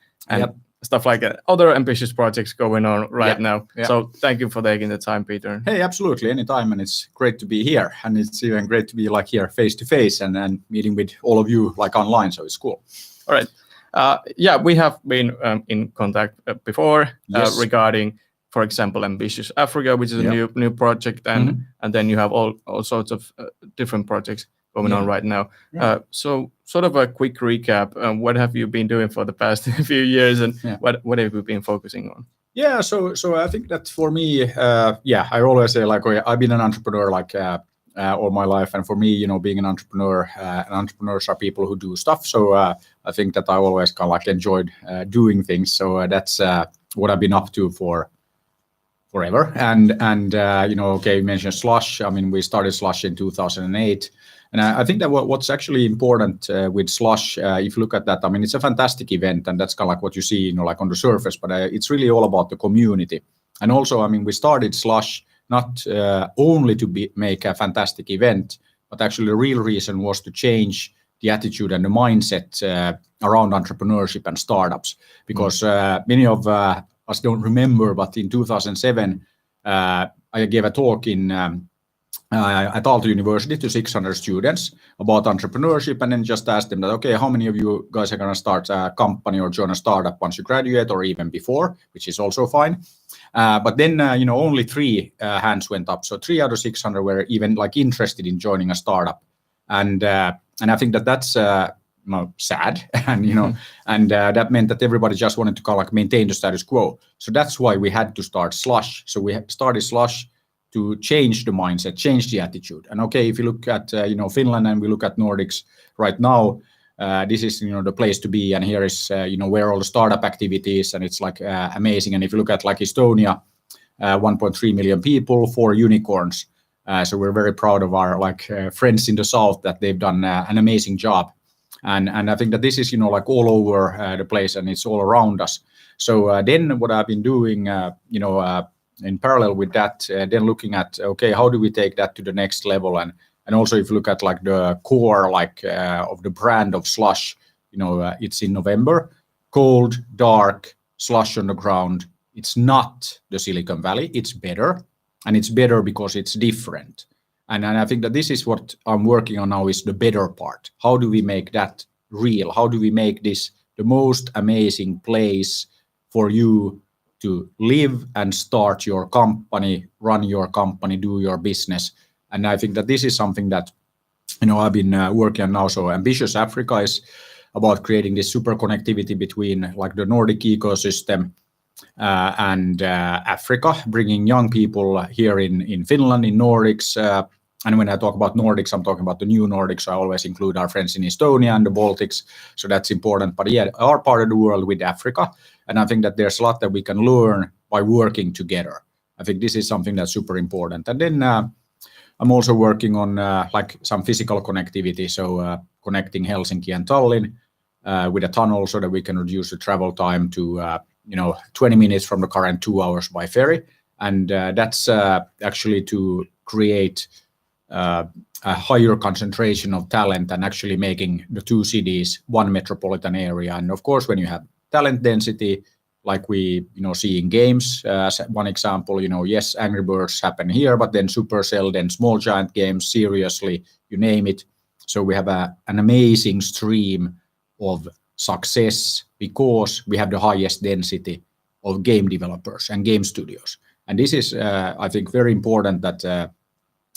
stuff like that. Other ambitious projects going on right now. Yeah. So thank you for taking the time, Peter. Hey, absolutely, anytime, and it's great to be here, and it's even great to be like here face to face and meeting with all of you like online. So it's cool. All right. We have been in contact before regarding, for example, Ambitious Africa, which is a new project, and then you have all sorts of different projects going on right now. So sort of a quick recap. What have you been doing for the past few years, and what have you been focusing on? Yeah, so I think that for me, I always say like, I've been an entrepreneur like all my life, and for me, being an entrepreneur, and entrepreneurs are people who do stuff. So I think that I always kind of like enjoyed doing things. So that's what I've been up to for forever. And you mentioned Slush. I mean, we started Slush in 2008. And I think that what's actually important with Slush, if you look at that, I mean, it's a fantastic event, and that's kind of like what you see, like on the surface, but it's really all about the community. And also, I mean, we started Slush not only to make a fantastic event, but actually the real reason was to change the attitude and the mindset around entrepreneurship and startups. Because many of us don't remember, but in 2007, I gave a talk in at Aalto University to 600 students about entrepreneurship, and then just asked them that, okay, how many of you guys are going to start a company or join a startup once you graduate, or even before, which is also fine. But then, only 3 hands went up. So 3 out of 600 were even like interested in joining a startup. And I think that's sad, and and that meant that everybody just wanted to kind of like maintain the status quo. So that's why we had to start Slush. So we started Slush to change the mindset, change the attitude. And okay, if you look at Finland and we look at Nordics right now, this is the place to be. And here is where all the startup activities, and it's like amazing. And if you look at like Estonia, 1.3 million people, 4 unicorns. So we're very proud of our friends in the south that they've done an amazing job. And I think that this is all over the place, and it's all around us. So then what I've been doing in parallel with that, then looking at okay, how do we take that to the next level, and also if you look at the core of the brand of Slush, it's in November, cold, dark, slush on the ground. It's not the Silicon Valley, it's better, and it's better because it's different. And I think that this is what I'm working on now, is the better part. How do we make that real? How do we make this the most amazing place for you to live and start your company, run your company, do your business? And I think that this is something that I've been working on now. So Ambitious Africa is about creating this super connectivity between the Nordic ecosystem and Africa, bringing young people here in Finland, in Nordics. And when I talk about Nordics, I'm talking about the new Nordics. I always include our friends in Estonia and the Baltics. So that's important. But yeah, our part of the world with Africa. And I think that there's a lot that we can learn by working together. I think this is something that's super important. And then I'm also working on some physical connectivity. So connecting Helsinki and Tallinn with a tunnel so that we can reduce the travel time to 20 minutes from the current 2 hours by ferry. And that's actually to create a higher concentration of talent and actually making the two cities one metropolitan area. And of course, when you have talent density, like we see in games, as one example, yes, Angry Birds happen here, but then Supercell, then Small Giant Games, Seriously, you name it. So we have an amazing stream of success because we have the highest density of game developers and game studios. And this is, I think, very important that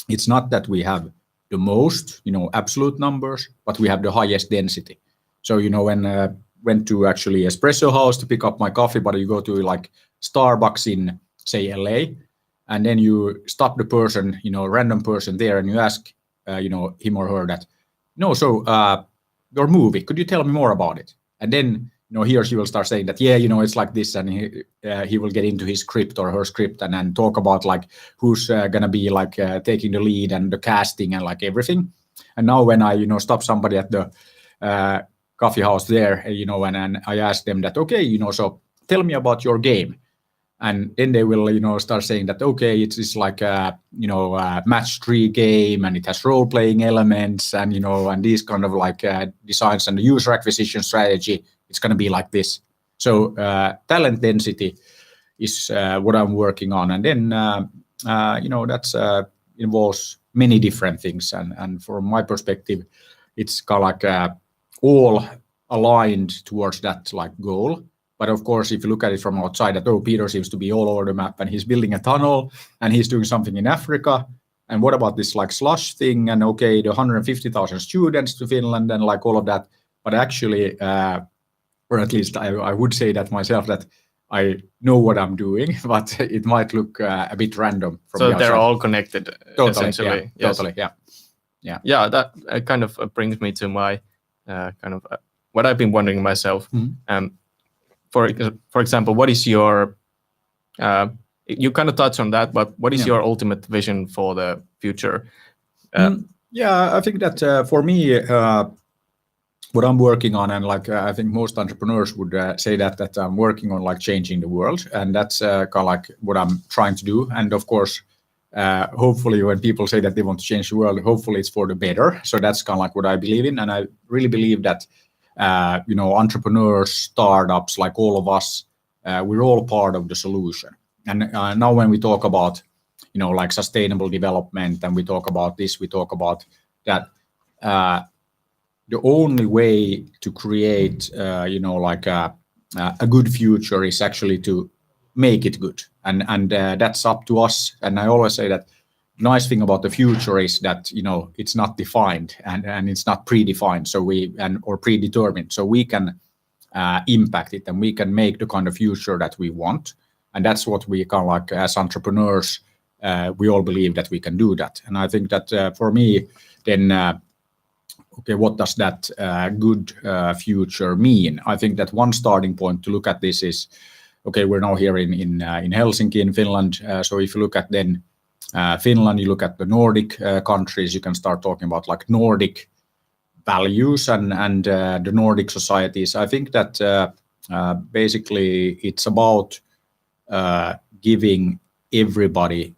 it's not that we have the most, absolute numbers, but we have the highest density. So, when I went to actually Espresso House to pick up my coffee, but you go to Starbucks in, say, LA, and then you stop the person, random person there, and you ask, him or her that, your movie, could you tell me more about it? And then, he or she will start saying that, it's like this, and he will get into his script or her script and then talk about who's gonna be taking the lead and the casting and everything. And now when I stop somebody at the coffee house there, and I ask them that, okay, so tell me about your game, and then they will start saying that, okay, it's like a match 3 game, and it has role playing elements, and and these kind of designs, and the user acquisition strategy, it's going to be like this. So talent density is what I'm working on, and then that's involves many different things, and from my perspective, it's kind of all aligned towards that goal. But of course, if you look at it from outside, that Peter seems to be all over the map, and he's building a tunnel, and he's doing something in Africa. And what about this Slush thing? And okay, the 150,000 students to Finland and all of that. But actually, or at least I would say that myself, that I know what I'm doing, but it might look a bit random from the outside. So they're all connected, totally, essentially. Yeah, yes. Totally, yeah. Yeah, that kind of brings me to my what I've been wondering myself. Mm-hmm. For example, what is your, you kind of touched on that, but what is your ultimate vision for the future? I think that for me, what I'm working on, and I think most entrepreneurs would say that I'm working on changing the world, and that's kind of what I'm trying to do. And of course, hopefully when people say that they want to change the world, hopefully it's for the better. So that's kind of what I believe in, and I really believe that entrepreneurs, startups, all of us, we're all part of the solution. And now when we talk about sustainable development, and we talk about this, we talk about that, the only way to create a good future is actually to make it good, and that's up to us. And I always say that nice thing about the future is that it's not defined and it's not predefined, so or predetermined, so we can impact it, and we can make the kind of future that we want. And that's what we kind of as entrepreneurs, we all believe that we can do that. And I think that for me then okay, what does that good future mean? I think that one starting point to look at this is okay, we're now here in Helsinki, in Finland. So if you look at then Finland, you look at the Nordic countries, you can start talking about like Nordic values and the Nordic societies. I think that basically it's about giving everybody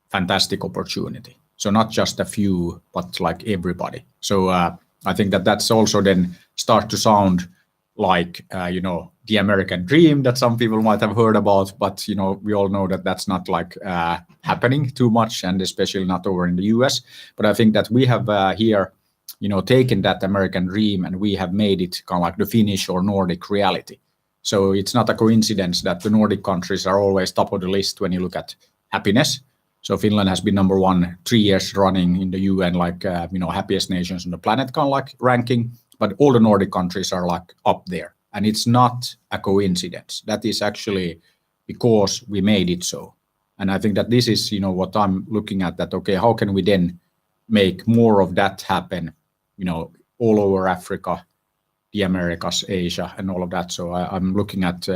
fantastic opportunity. So not just a few, but like everybody. So I think that that's also then start to sound like, the American dream that some people might have heard about, but, we all know that that's not like happening too much, and especially not over in the US. But I think that we have here, taken that American dream and we have made it kind of like the Finnish or Nordic reality. So it's not a coincidence that the Nordic countries are always top of the list when you look at happiness. So Finland has been number 1 3 years running in the UN, like, happiest nations on the planet kind of like ranking. But all the Nordic countries are like up there. And it's not a coincidence. That is actually because we made it so. And I think that this is, what I'm looking at, that, okay, how can we then make more of that happen, all over Africa, the Americas, Asia, and all of that. So I'm looking at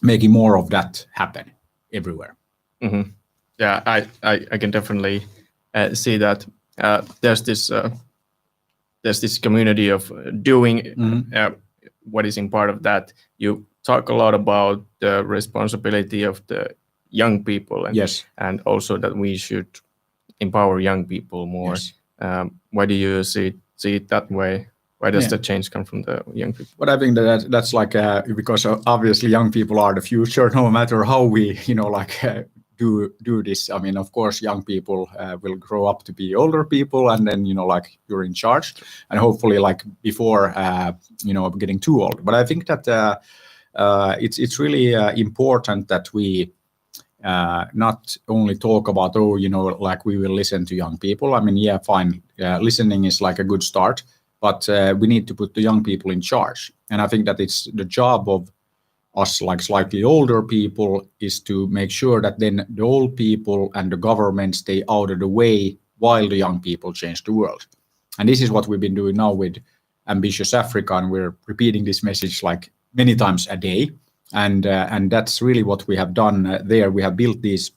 making more of that happen everywhere. Mm-hmm. Yeah, I can definitely see that there's this community of doing what is in part of that. You talk a lot about the responsibility of the young people, and yes, and also that we should empower young people more. Yes. Why do you see it that way? Why does the change come from the young people? But I think that's like because obviously young people are the future, no matter how we do this. I mean, of course, young people will grow up to be older people, and then like you're in charge, and hopefully like before getting too old. But I think that it's really important that we not only talk about like we will listen to young people. I mean, yeah, fine, listening is like a good start, but we need to put the young people in charge. And I think that it's the job of us, like slightly older people, is to make sure that then the old people and the government stay out of the way while the young people change the world. And this is what we've been doing now with Ambitious Africa, and we're repeating this message like many times a day. And that's really what we have done there. We have built these,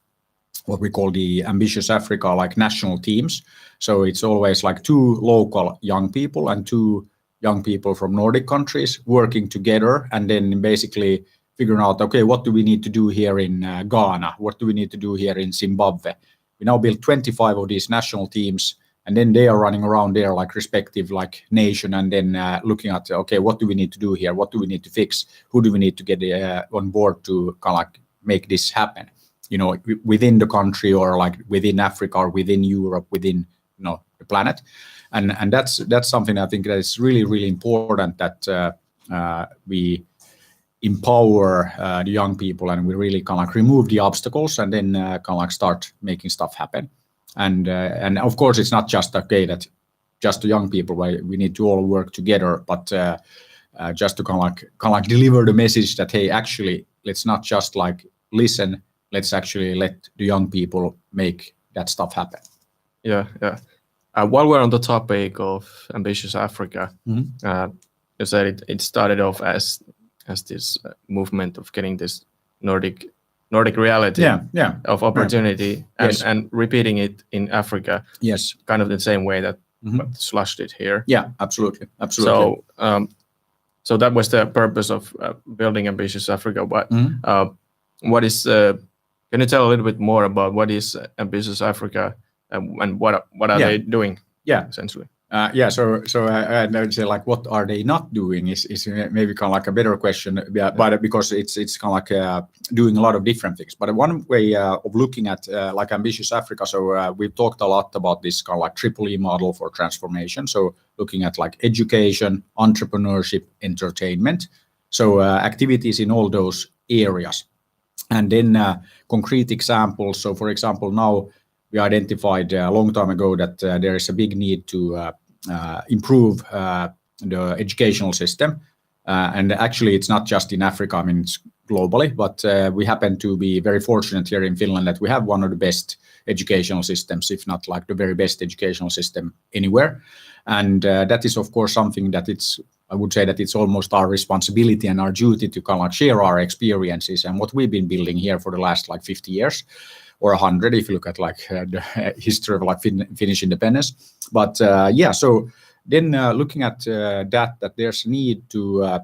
what we call the Ambitious Africa, like national teams. So it's always like 2 local young people and 2 young people from Nordic countries working together, and then basically figuring out, okay, what do we need to do here in Ghana? What do we need to do here in Zimbabwe? We now built 25 of these national teams, and then they are running around their like respective like nation, and then looking at, okay, what do we need to do here? What do we need to fix? Who do we need to get on board to kind of like make this happen? Within the country, or like within Africa, or within Europe, within the planet. And that's something I think that is really, really important, that we empower the young people, and we really kind of like remove the obstacles, and then kind of like start making stuff happen. And of course, it's not just okay that just the young people. We need to all work together, but just to kind of like deliver the message that, hey, actually, let's not just like listen. Let's actually let the young people make that stuff happen. Yeah. While we're on the topic of Ambitious Africa, you said it started off as this movement of getting this Nordic reality of opportunity, and repeating it in Africa. Yes, kind of the same way that Slush did here. Yeah, absolutely. So that was the purpose of building Ambitious Africa. But what is? Can you tell a little bit more about what is Ambitious Africa? And what are they doing? Yeah, essentially. So I would say like, what are they not doing is maybe kind of like a better question, but because it's kind of like doing a lot of different things. But one way of looking at like Ambitious Africa, so we've talked a lot about this kind of like triple E model for transformation. So looking at like education, entrepreneurship, entertainment. So activities in all those areas, and then concrete examples. So for example, now we identified a long time ago that there is a big need to improve the educational system. And actually, it's not just in Africa, I mean, it's globally, but we happen to be very fortunate here in Finland that we have one of the best educational systems, if not like the very best educational system anywhere. And that is, of course, something that it's I would say that it's almost our responsibility and our duty to kind of like share our experiences and what we've been building here for the last like 50 years or 100 if you look at like the history of like Finnish independence. But so then looking at that there's a need to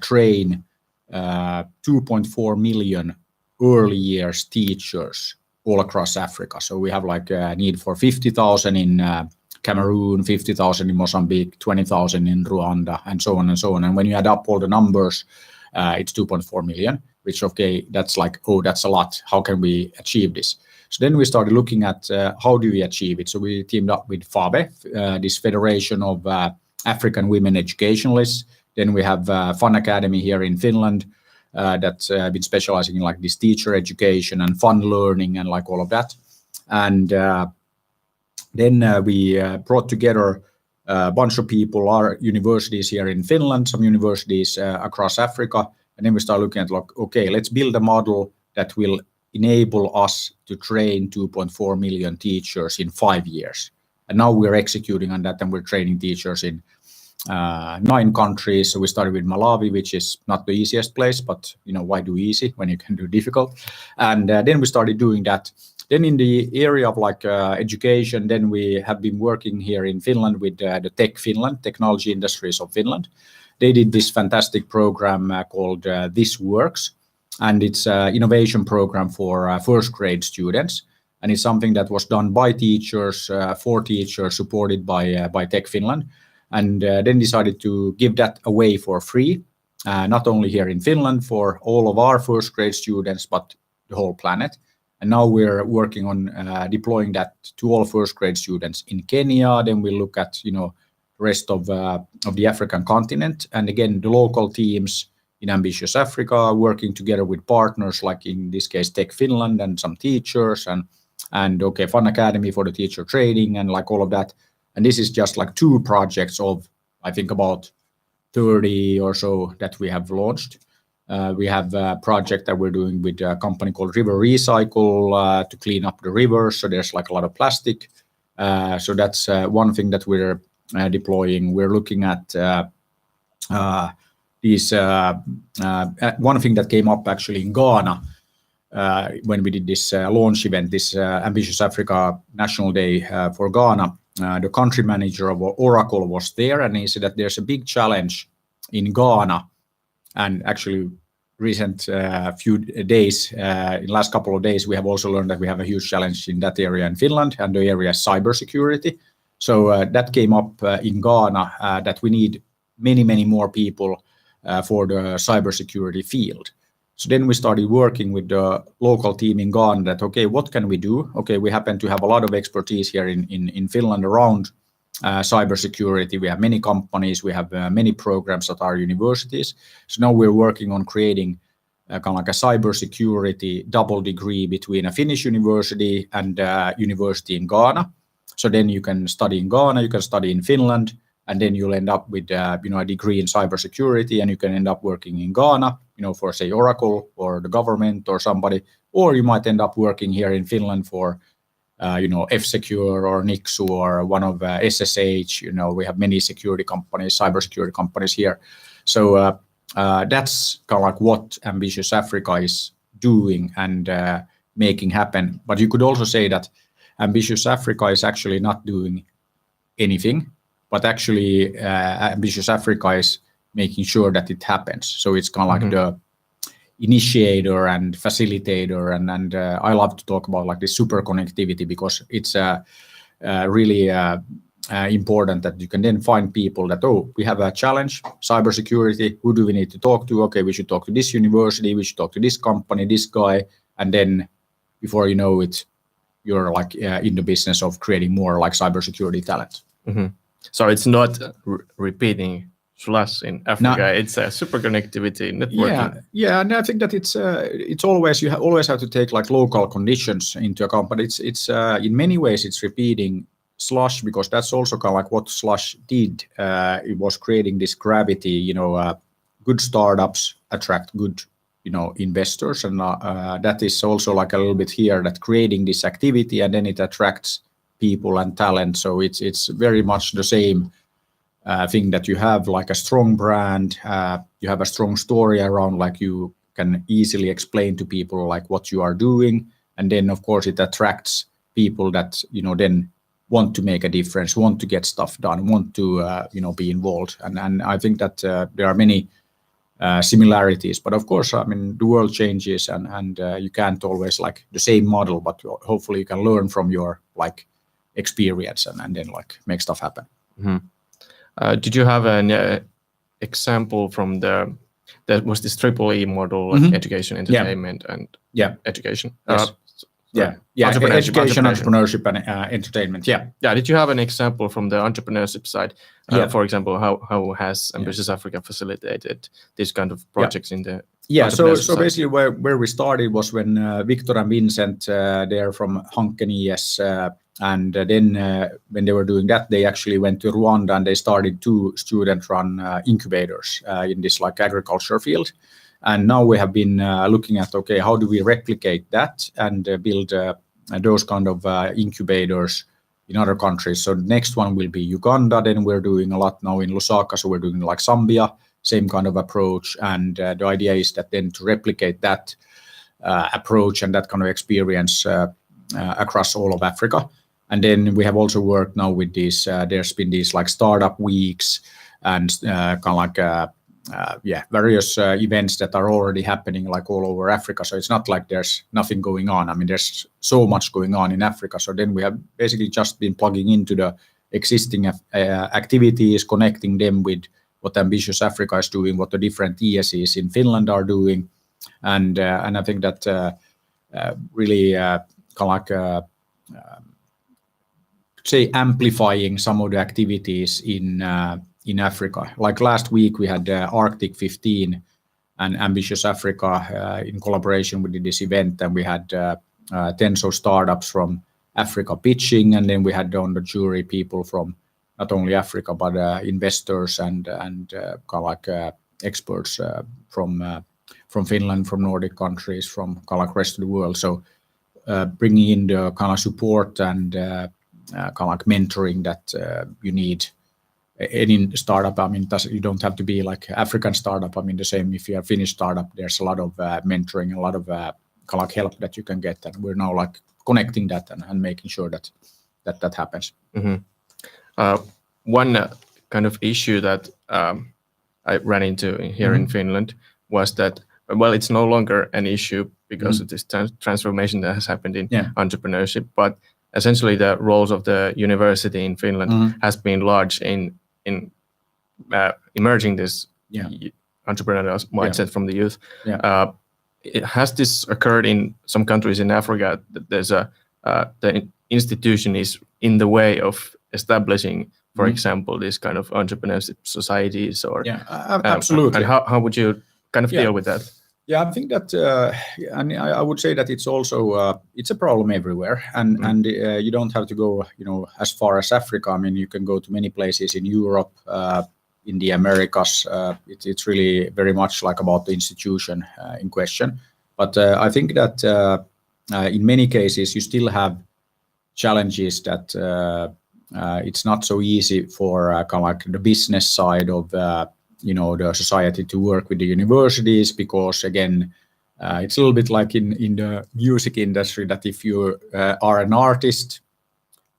train 2.4 million early years teachers all across Africa. So we have like a need for 50,000 in Cameroon, 50,000 in Mozambique, 20,000 in Rwanda, and so on and so on. And when you add up all the numbers, it's 2.4 million, which, okay, that's like, oh, that's a lot. How can we achieve this? So then we started looking at how do we achieve it. So we teamed up with FABE, this Federation of African Women Educationalists. Then we have Fun Academy here in Finland that's been specializing in like this teacher education and fun learning and like all of that. And then we brought together a bunch of people, our universities here in Finland, some universities across Africa. And then we start looking at like, okay, let's build a model that will enable us to train 2.4 million teachers in 5 years. And now we're executing on that and we're training teachers in 9 countries. So we started with Malawi, which is not the easiest place, but why do easy when you can do difficult? And then we started doing that. Then in the area of like education, then we have been working here in Finland with the Tech Finland, Technology Industries of Finland. They did this fantastic program called This Works, and it's an innovation program for first grade students. And it's something that was done by teachers, for teachers, supported by Tech Finland. And then decided to give that away for free, not only here in Finland for all of our first grade students, but the whole planet. And now we're working on deploying that to all first grade students in Kenya. Then we look at the rest of the African continent, and again the local teams in Ambitious Africa working together with partners like in this case Tech Finland and some teachers and Fun Academy for the teacher training and like all of that. And this is just like 2 projects of I think about 30 or so that we have launched. We have a project that we're doing with a company called River Recycle to clean up the rivers. So there's like a lot of plastic. So that's one thing that we're deploying. We're looking at these. One thing that came up actually in Ghana when we did this launch event, this Ambitious Africa National Day for Ghana. The country manager of Oracle was there, and he said that there's a big challenge in Ghana. And actually, recent few days, in the last couple of days, we have also learned that we have a huge challenge in that area in Finland, and the area is cybersecurity. So that came up in Ghana that we need many, many more people for the cybersecurity field. So then we started working with the local team in Ghana that, okay, what can we do? Okay, we happen to have a lot of expertise here in Finland around cybersecurity. We have many companies, we have many programs at our universities. So now we're working on creating kind of like a cybersecurity double degree between a Finnish university and a university in Ghana. So then you can study in Ghana, you can study in Finland, and then you'll end up with a degree in cybersecurity, and you can end up working in Ghana, for say Oracle or the government or somebody, or you might end up working here in Finland for F-Secure or Nixu or one of SSH. We have many security companies, cybersecurity companies here. So that's kind of like what Ambitious Africa is doing and making happen. But you could also say that Ambitious Africa is actually not doing anything, but actually Ambitious Africa is making sure that it happens. So it's kind of like the initiator and facilitator, and I love to talk about like the super connectivity because it's really important that you can then find people that, we have a challenge, cybersecurity, who do we need to talk to? Okay, we should talk to this university, we should talk to this company, this guy, and then before you know it, you're like in the business of creating more like cybersecurity talent. So it's not repeating Slush in Africa. It's a super connectivity networking. Yeah, and I think that it's always you always have to take like local conditions into account. But it's in many ways it's repeating Slush because that's also kind of like what Slush did. It was creating this gravity. Good startups attract good investors, and that is also like a little bit here that creating this activity and then it attracts people and talent. So it's very much the same thing that you have like a strong brand, you have a strong story around, like you can easily explain to people like what you are doing, and then of course it attracts people that then want to make a difference, want to get stuff done, want to be involved, and I think that there are many similarities, but of course, I mean, the world changes, and you can't always like the same model, but hopefully you can learn from your like experience and then like make stuff happen. Did you have an example from there was this EEE model, like education, entertainment, and education? Yes. Education, entrepreneurship, and entertainment. Yeah. Did you have an example from the entrepreneurship side? For example, how has Ambitious Africa facilitated this kind of projects in the so basically where we started was when Victor and Vincent, they're from Hanken ES, and then when they were doing that, they actually went to Rwanda and they started 2 student-run incubators in this like agriculture field. And now we have been looking at, okay, how do we replicate that and build those kind of incubators in other countries? So the next one will be Uganda. Then we're doing a lot now in Lusaka. So we're doing like Zambia, same kind of approach. And the idea is that then to replicate that approach and that kind of experience across all of Africa. And then we have also worked now with these, there's been these like startup weeks and kind of like various events that are already happening like all over Africa. So it's not like there's nothing going on. I mean, there's so much going on in Africa. So then we have basically just been plugging into the existing activities, connecting them with what Ambitious Africa is doing, what the different ESEs in Finland are doing. And I think that really kind of like say amplifying some of the activities in Africa. Like last week, we had Arctic 15 and Ambitious Africa in collaboration with this event, and we had tens of startups from Africa pitching, and then we had on the jury people from not only Africa but investors and kind of like experts from Finland, from Nordic countries, from kind of like rest of the world. So bringing in the kind of support and kind of like mentoring that you need. Any startup, I mean, you don't have to be like African startup. I mean, the same if you're a Finnish startup, there's a lot of mentoring, a lot of kind of like help that you can get, and we're now like connecting that and making sure that happens. One kind of issue that I ran into here in Finland was that, well, it's no longer an issue because of this transformation that has happened in entrepreneurship, but essentially the roles of the university in Finland has been large in emerging this entrepreneurial mindset from the youth. Has this occurred in some countries in Africa that there's the institution is in the way of establishing, for example, this kind of entrepreneurship societies? Or absolutely. And how would you kind of deal with that? Yeah, I think that, and I would say that it's also it's a problem everywhere, and you don't have to go, as far as Africa. I mean, you can go to many places in Europe, in the Americas. It's really very much like about the institution in question. But I think that in many cases you still have challenges that it's not so easy for kind of like the business side of the society to work with the universities, because again, it's a little bit like in the music industry that if you are an artist,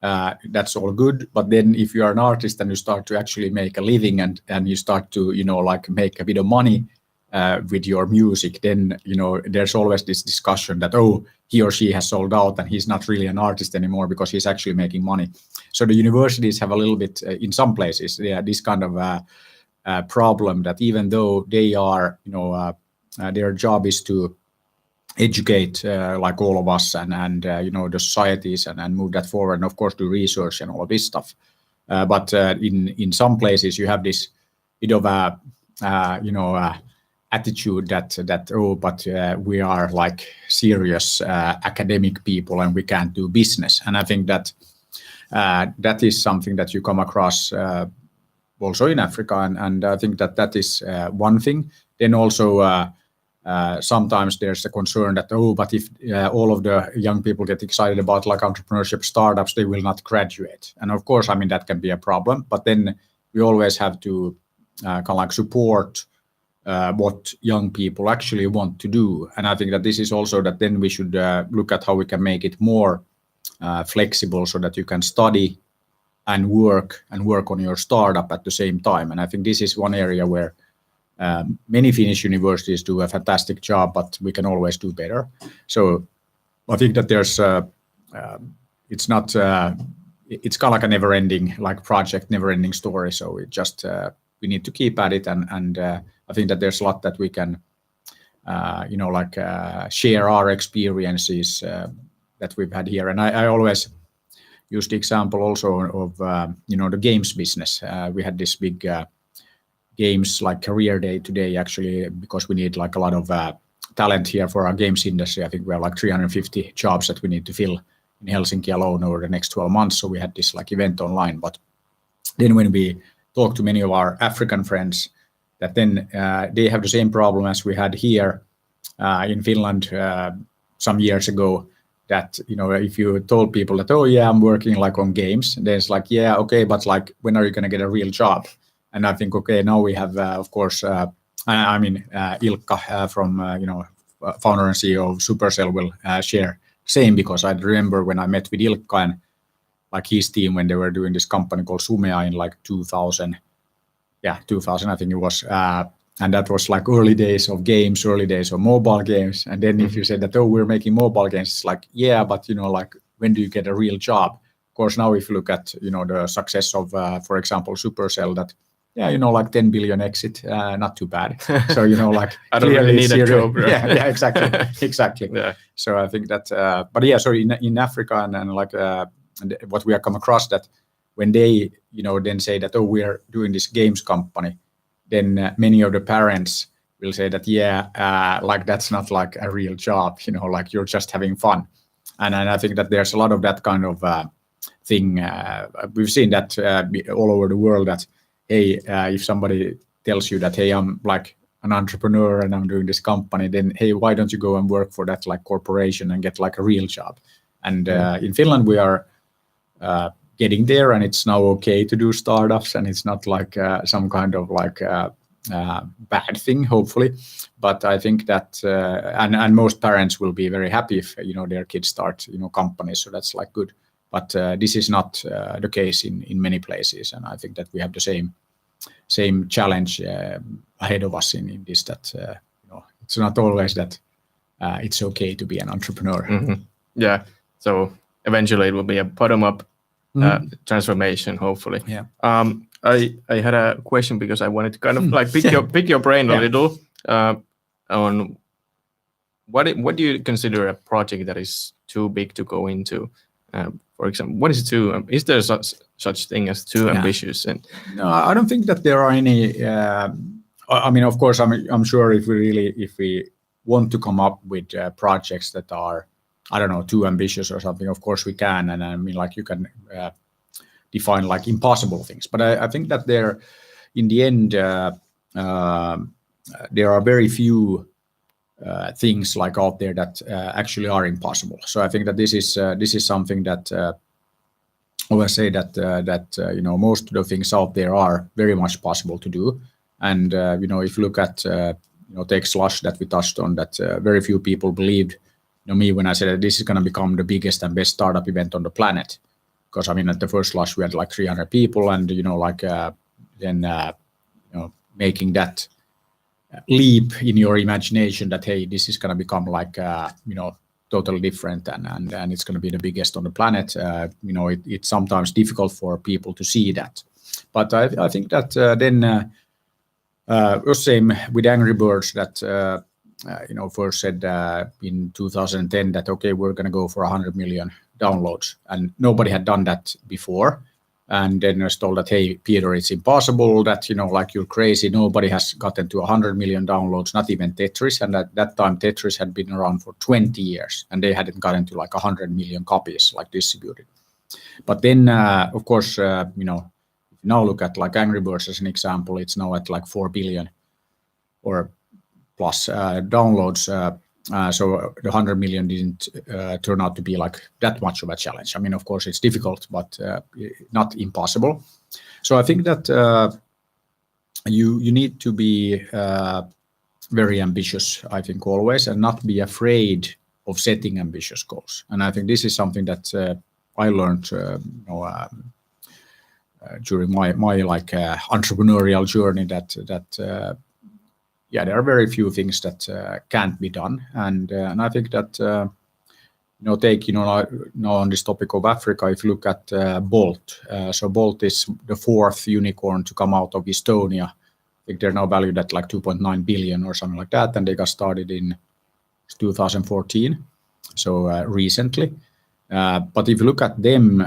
that's all good, but then if you are an artist and you start to actually make a living and you start to like make a bit of money with your music, then there's always this discussion that, oh, he or she has sold out and he's not really an artist anymore because he's actually making money. So the universities have a little bit in some places this kind of problem that even though they are, their job is to educate like all of us and the societies and move that forward, and of course do research and all of this stuff. But in some places you have this bit of a attitude that oh, but we are like serious academic people and we can't do business. And I think that that is something that you come across also in Africa, and I think that is one thing. Then also sometimes there's a concern that, oh, but if all of the young people get excited about like entrepreneurship startups, they will not graduate. And of course, I mean, that can be a problem. But then we always have to kind of like support what young people actually want to do. And I think that this is also that then we should look at how we can make it more flexible so that you can study and work on your startup at the same time. And I think this is one area where many Finnish universities do a fantastic job, but we can always do better. So I think that there's it's not it's kind of like a never-ending like project, never-ending story. So it just we need to keep at it, and I think that there's a lot that we can share our experiences that we've had here. And I always use the example also of the games business. We had this big games like career day today, actually, because we need like a lot of talent here for our games industry. I think we have like 350 jobs that we need to fill in Helsinki alone over the next 12 months. So we had this like event online. But then when we talk to many of our African friends, that then they have the same problem as we had here in Finland some years ago, that if you told people that, oh yeah, I'm working like on games, then it's like, yeah, okay, but like when are you going to get a real job? And I think, okay, now we have of course Ilkka from founder and CEO of Supercell will share same, because I remember when I met with Ilkka and like his team when they were doing this company called Sumea in like 2000 I think it was, and that was like early days of games, early days of mobile games. And then if you said that, oh, we're making mobile games, it's like, yeah, but like when do you get a real job? Of course, now if you look at the success of for example Supercell, that like 10 billion exit, not too bad. So like I don't really need a job. Yeah, exactly. Yeah. So I think that but yeah, so in Africa and like what we have come across, that when they then say that, oh, we're doing this games company, then many of the parents will say that, like that's not like a real job, like you're just having fun. And I think that there's a lot of that kind of thing. We've seen that all over the world, that hey, if somebody tells you that, hey, I'm like an entrepreneur and I'm doing this company, then hey, why don't you go and work for that like corporation and get like a real job? And in Finland we are getting there, and it's now okay to do startups, and it's not like some kind of like bad thing, hopefully. But I think that and most parents will be very happy if their kids start companies, so that's like good. But this is not the case in many places, and I think that we have the same challenge ahead of us in this, that it's not always that it's okay to be an entrepreneur. Mm-hmm. Yeah, so eventually it will be a bottom-up transformation, hopefully. Yeah. I had a question, because I wanted to kind of like pick your brain a little on what do you consider a project that is too big to go into? For example, what is too? Is there such thing as too ambitious? And no, I don't think that there are any. I mean, of course, I'm sure if we want to come up with projects that are, I don't know, too ambitious or something, of course we can. And I mean, like you can define like impossible things. But I think that there, in the end, there are very few things like out there that actually are impossible. So I think that this is something that I always say that most of the things out there are very much possible to do. And if you look at take Slush that we touched on, that very few people believed me when I said that this is going to become the biggest and best startup event on the planet. Because I mean, at the first Slush we had like 300 people, and making that leap in your imagination that, hey, this is going to become like totally different, and it's going to be the biggest on the planet. It's sometimes difficult for people to see that. But I think that then was same with Angry Birds, that first said in 2010 that, okay, we're going to go for 100 million downloads, and nobody had done that before. And then I was told that, hey, Peter, it's impossible, that, like you're crazy. Nobody has gotten to 100 million downloads, not even Tetris. And at that time, Tetris had been around for 20 years, and they hadn't gotten to like 100 million copies like distributed. But then, of course, if you now look at like Angry Birds as an example, it's now at like 4 billion or plus downloads. So the 100 million didn't turn out to be like that much of a challenge. I mean, of course, it's difficult, but not impossible. So I think that you need to be very ambitious, I think, always, and not be afraid of setting ambitious goals. And I think this is something that I learned during my like entrepreneurial journey, that there are very few things that can't be done. And I think that take now on this topic of Africa, if you look at Bolt, so Bolt is the 4th unicorn to come out of Estonia. I think they're now valued at like 2.9 billion or something like that, and they got started in 2014, so recently. But if you look at them,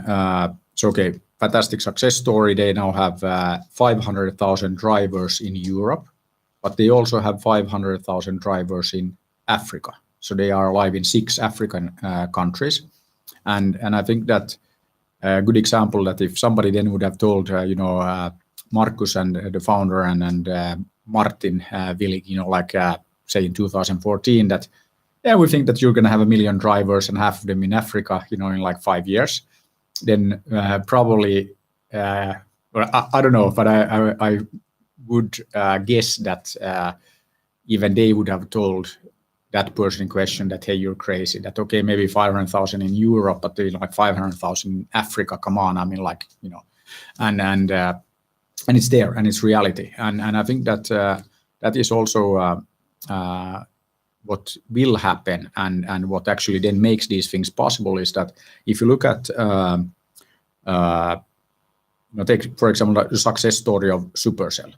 fantastic success story. They now have 500,000 drivers in Europe, but they also have 500,000 drivers in Africa. So they are live in 6 African countries. And I think that a good example that if somebody then would have told, Markus and the founder and Martin Willig, say in 2014 that, we think that you're going to have 1 million drivers and half of them in Africa, in like 5 years, then probably, I don't know, but I would guess that even they would have told that person in question that, hey, you're crazy, that, okay, maybe 500,000 in Europe, but like 500,000 in Africa, come on, I mean, like, and it's there, and it's reality. And I think that that is also what will happen, and what actually then makes these things possible is that if you look at, take, for example, the success story of Supercell,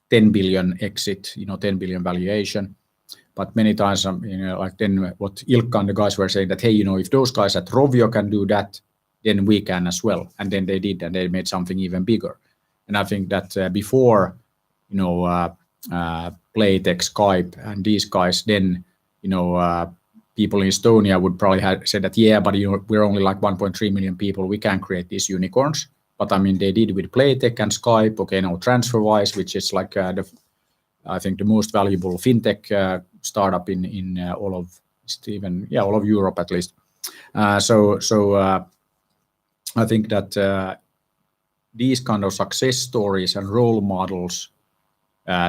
10 billion exit, 10 billion valuation. But many times, like then what Ilkka and the guys were saying that, hey, if those guys at Rovio can do that, then we can as well. And then they did, and they made something even bigger. And I think that before, Playtech, Skype, and these guys, then, people in Estonia would probably have said that, yeah, but we're only like 1.3 million people. We can't create these unicorns. But I mean, they did with Playtech and Skype. Okay, now TransferWise, which is like I think the most valuable fintech startup in all of Europe at least. So I think that these kind of success stories and role models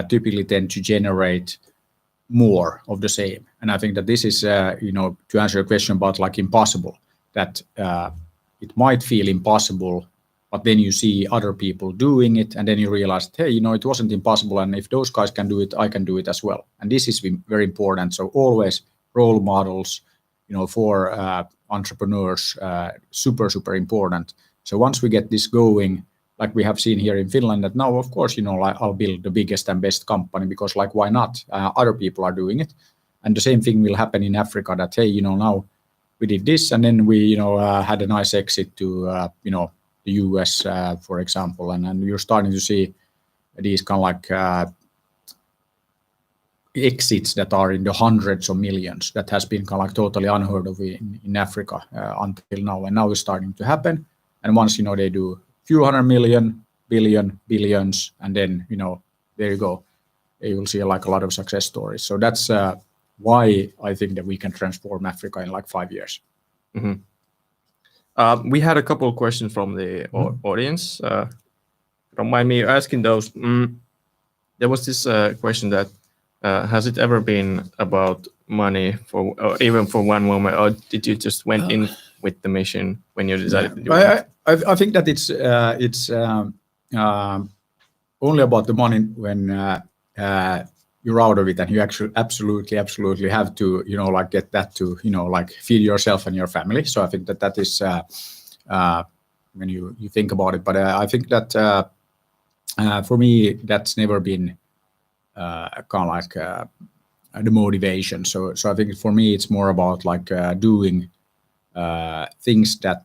typically tend to generate more of the same. And I think that this is, to answer your question about like impossible, that it might feel impossible, but then you see other people doing it, and then you realize, hey, it wasn't impossible, and if those guys can do it, I can do it as well. And this is very important. So always role models, for entrepreneurs, super, super important. So once we get this going, like we have seen here in Finland, that now, of course, I'll build the biggest and best company because, like, why not? Other people are doing it. And the same thing will happen in Africa that, hey, now we did this, and then we, had a nice exit to, the US, for example, and you're starting to see these kind of like exits that are in the hundreds of millions. That has been kind of like totally unheard of in Africa until now, and now it's starting to happen. And once they do few hundred million, billion, billions, and then there you go. You will see like a lot of success stories. So that's why I think that we can transform Africa in like 5 years. Mm-hmm. We had a couple of questions from the audience. Don't mind me asking those. There was this question that has it ever been about money or even for one moment, or did you just went in with the mission when you decided to do it? I think that it's only about the money when you're out of it, and you actually absolutely have to like get that to like feed yourself and your family. So I think that is when you think about it. But I think that for me that's never been kind of like the motivation. So I think for me it's more about like doing things that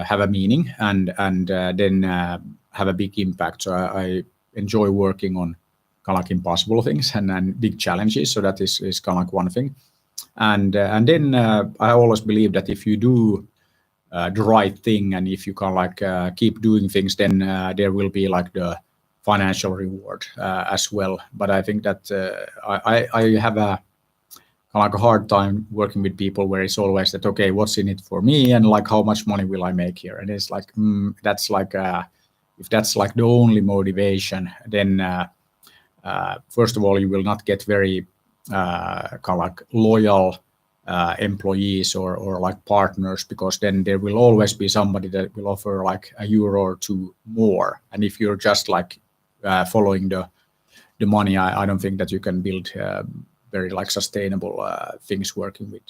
have a meaning and then have a big impact. So I enjoy working on kind of like impossible things and big challenges. So that is kind of like one thing. And then I always believe that if you do the right thing, and if you kind of like keep doing things, then there will be like the financial reward as well. But I think that I have a like a hard time working with people where it's always that, okay, what's in it for me, and like how much money will I make here? And it's like that's like if that's like the only motivation, then first of all, you will not get very kind of like loyal employees or like partners, because then there will always be somebody that will offer like €1 or 2 more. And if you're just like following the money, I don't think that you can build very like sustainable things working with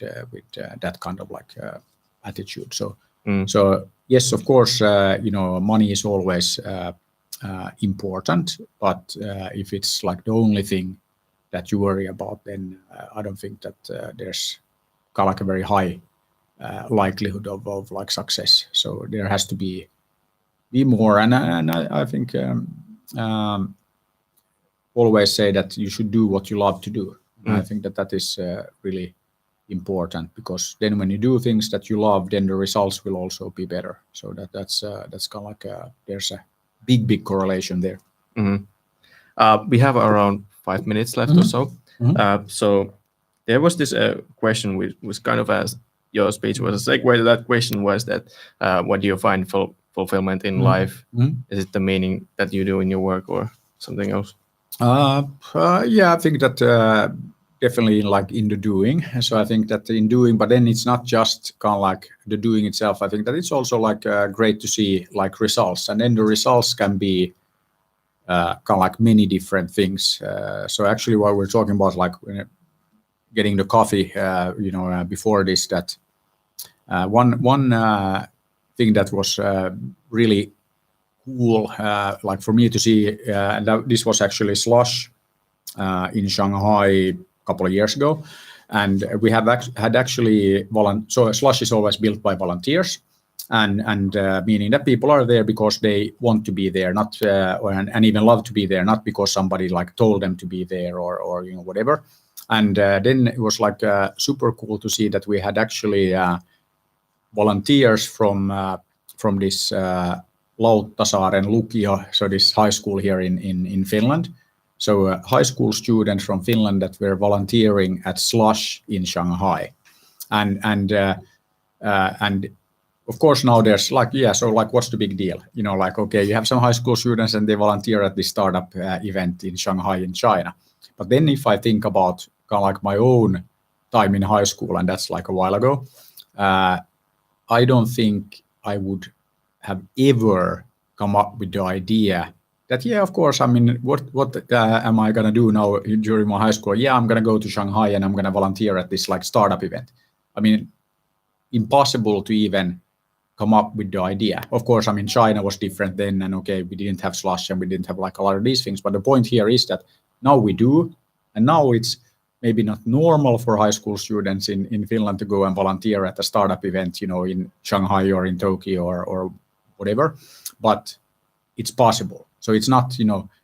that kind of like attitude. So so yes, of course, money is always important, but if it's like the only thing that you worry about, then I don't think that there's kind of like a very high likelihood of like success. So there has to be more, and I think always say that you should do what you love to do. I think that is really important, because then when you do things that you love, then the results will also be better. So that's kind of like there's a big correlation there. We have around 5 minutes left or so. So there was this question which was kind of, as your speech was a segue to that question, was that what do you find fulfillment in life? Is it the meaning that you do in your work or something else? Yeah, I think that definitely like in the doing. So I think that in doing, but then it's not just kind of like the doing itself. I think that it's also like great to see like results, and then the results can be kind of like many different things. So actually, while we're talking about like getting the coffee, before this, that one thing that was really cool, like for me to see, and this was actually Slush in Shanghai a couple of years ago, and we had actually so Slush is always built by volunteers, and meaning that people are there because they want to be there, not and even love to be there, not because somebody like told them to be there or whatever. And then it was like super cool to see that we had actually volunteers from this Lauttasaaren Lukio, so this high school here in Finland. So high school students from Finland that were volunteering at Slush in Shanghai, and of course now there's like, so like what's the big deal? Like, okay, you have some high school students and they volunteer at this startup event in Shanghai in China. But then if I think about kind of like my own time in high school, and that's like a while ago, I don't think I would have ever come up with the idea that, of course, I mean, what am I going to do now during my high school? I'm going to go to Shanghai and I'm going to volunteer at this like startup event. I mean, impossible to even come up with the idea. Of course, I mean, China was different then, and okay, we didn't have Slush and we didn't have like a lot of these things. But the point here is that now we do, and now it's maybe not normal for high school students in Finland to go and volunteer at a startup event, in Shanghai or in Tokyo or whatever, but it's possible. So it's not,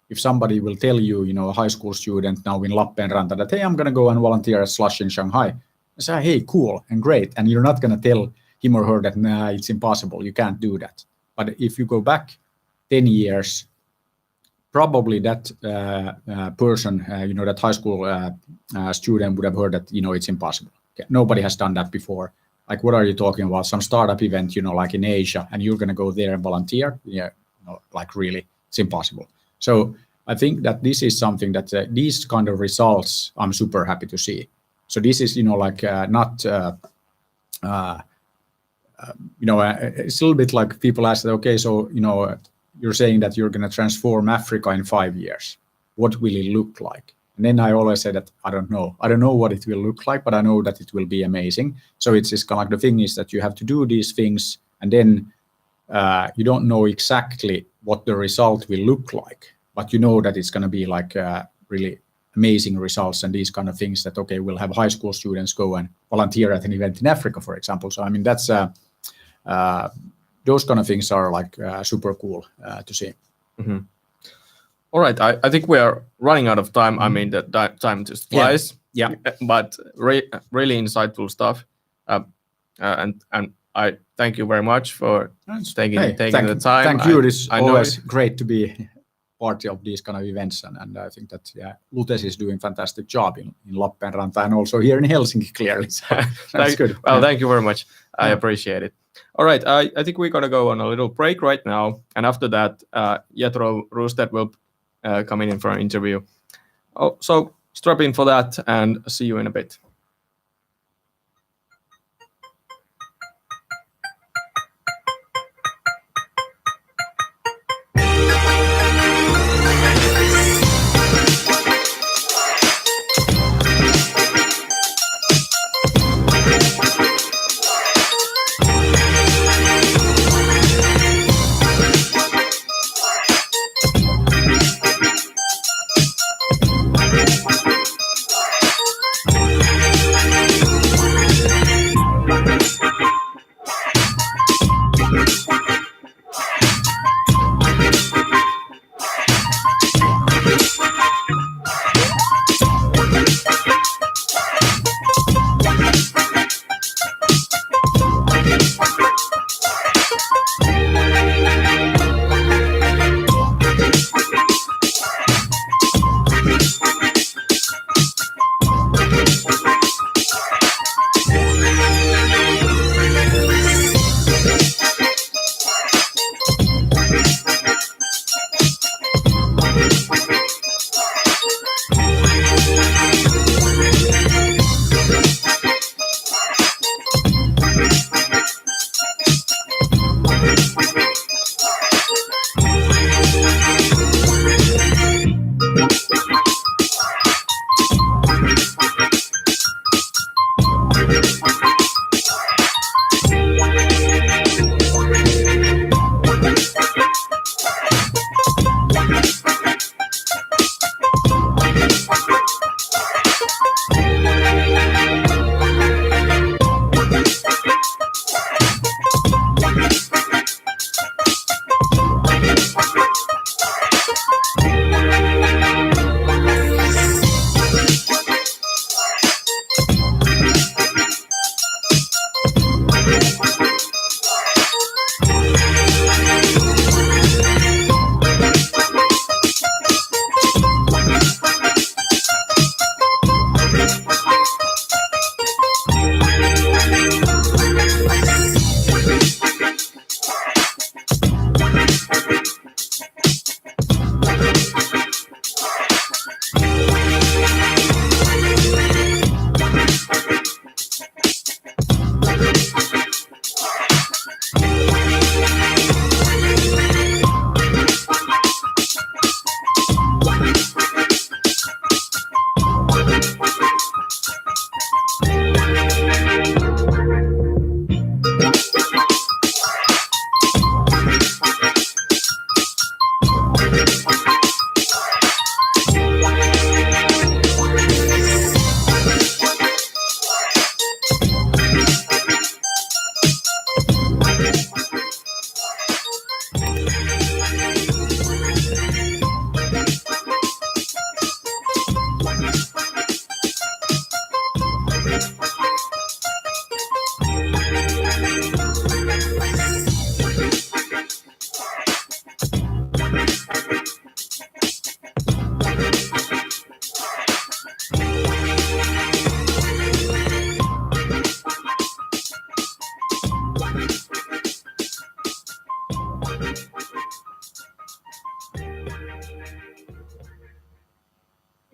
if somebody will tell you, a high school student now in Lappeenranta that, hey, I'm going to go and volunteer at Slush in Shanghai, I say, hey, cool and great. And you're not going to tell him or her that, nah, it's impossible, you can't do that. But if you go back 10 years, probably that person, that high school student would have heard that, it's impossible. Okay. Nobody has done that before. Like, what are you talking about? Some startup event, like in Asia, and you're going to go there and volunteer? Like really, it's impossible. So I think that this is something that these kind of results, I'm super happy to see. So this is, not, it's a little bit like people ask, okay, so, you're saying that you're going to transform Africa in 5 years. What will it look like? And then I always say that I don't know. I don't know what it will look like, but I know that it will be amazing. So it's just kind of like the thing is that you have to do these things, and then you don't know exactly what the result will look like, but you know that it's going to be like really amazing results and these kind of things that, okay, we'll have high school students go and volunteer at an event in Africa, for example. So, I mean, that's those kind of things are like super cool to see. Mm-hmm. All right. I think we are running out of time. I mean, the time just flies. Yeah. But really insightful stuff. And I thank you very much for taking the time. Thank you. It's always great to be party of these kind of events, and I think that Lutes is doing fantastic job in Lappeenranta and also here in Helsinki, clearly. So that's good. Well, thank you very much. I appreciate it. All right, I think we're gonna go on a little break right now, and after that, Jethro Roosted will come in for an interview. Oh, so strap in for that, and see you in a bit.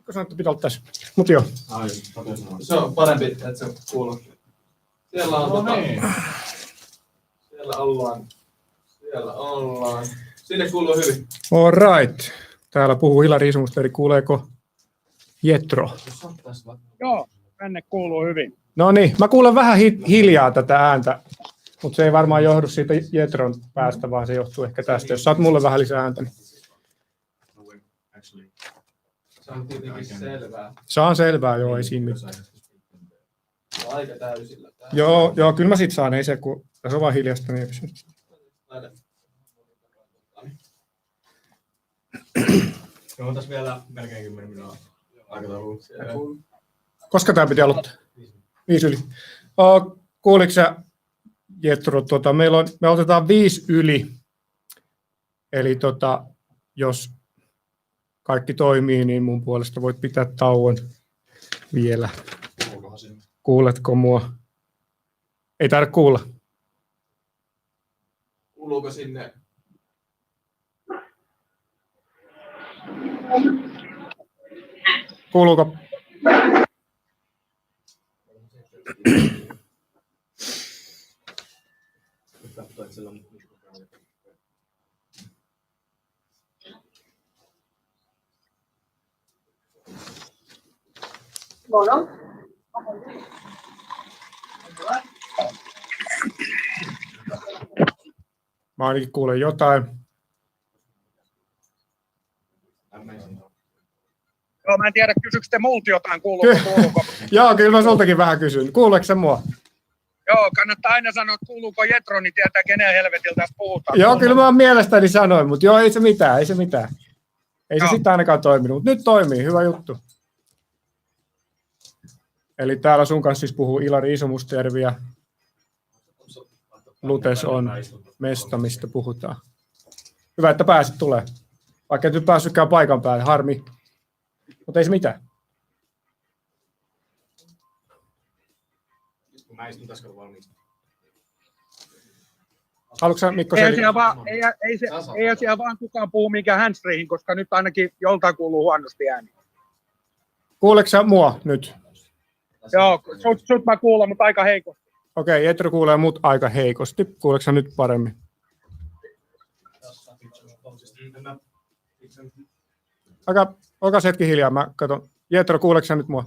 Mikko sanoi, että pitää olla tässä. Mut joo. Se on parempi, että se kuuluu. Siellä on Siellä ollaan. Sinne kuuluu hyvin. All right. Täällä puhuu Hilari Isomusteri. Kuuleeko Jethro? Joo, tänne kuuluu hyvin. No niin, mä kuulen vähän hiljaa tätä ääntä, mutta se ei varmaan johdu siitä Jethron päästä, vaan se johtuu ehkä tästä. Jos saat mulle vähän lisää ääntä. Niin. Se on tietenkin selvää. Saan selvää, joo, ei siinä mitään. Aika täysillä. Joo, kyllä mä sit saan, ei se, kun tässä on vaan hiljasta, niin ei pysy. Joo, tässä vielä melkein 10 minuuttia aikataulua. Koska tämä piti aloittaa? 5 yli. Kuuliko sä, Jethro, me otetaan 5 yli. Eli jos kaikki toimii, niin mun puolesta voit pitää tauon vielä. Kuuletko mua? Ei tarvitse kuulla. Kuuluuko sinne? Kuuluuko? Buono. Mä ainakin kuulen jotain. Joo, mä en tiedä, kysyykö te multa jotain, kuuluuko? Joo, kyllä mä sultakin vähän kysyn. Kuuleeko se mua? Joo, kannattaa aina sanoa, että kuuluuko Jetro, niin tietää, kenen helvetiltä tässä puhutaan. Joo, kyllä mä mielestäni sanoin, mutta joo, ei se mitään. Ei se sitten ainakaan toiminut, mutta nyt toimii, hyvä juttu. Eli täällä sun kanssa siis puhuu Ilari Isomustervi ja Lutes on mesta, mistä puhutaan. Hyvä, että pääsit tulee. Vaikka et nyt päässytkään paikan päälle, harmi. Mutta ei se mitään. Mä istun tässä valmiiksi. Haluatko sä, Mikko, ei siellä vaan kukaan puhu minkään handsfreehin, koska nyt ainakin joltain kuuluu huonosti ääni. Kuuleeko sä mua nyt? Joo, sut mä kuulen, mutta aika heikosti. Okei, Jetro kuulee mut aika heikosti. Kuuleeko sä nyt paremmin? Olkaa hetki hiljaa, mä katson. Jetro, kuuleeko sä nyt mua?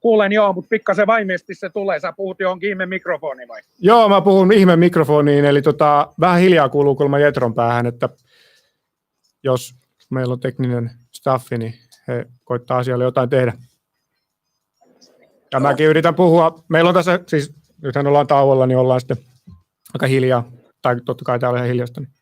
Kuulen joo, mutta pikkasen vaimeesti se tulee. Sä puhut johonkin ihme mikrofoniin vai? Joo, mä puhun ihme mikrofoniin, eli vähän hiljaa kuuluu kulma Jetron päähän, että jos meillä on tekninen staffi, niin he koittaa asialle jotain tehdä. Ja mäkin yritän puhua. Meillä on tässä, siis nythän ollaan tauolla, niin ollaan sitten aika hiljaa. Tai totta kai täällä on ihan hiljasta. Niin.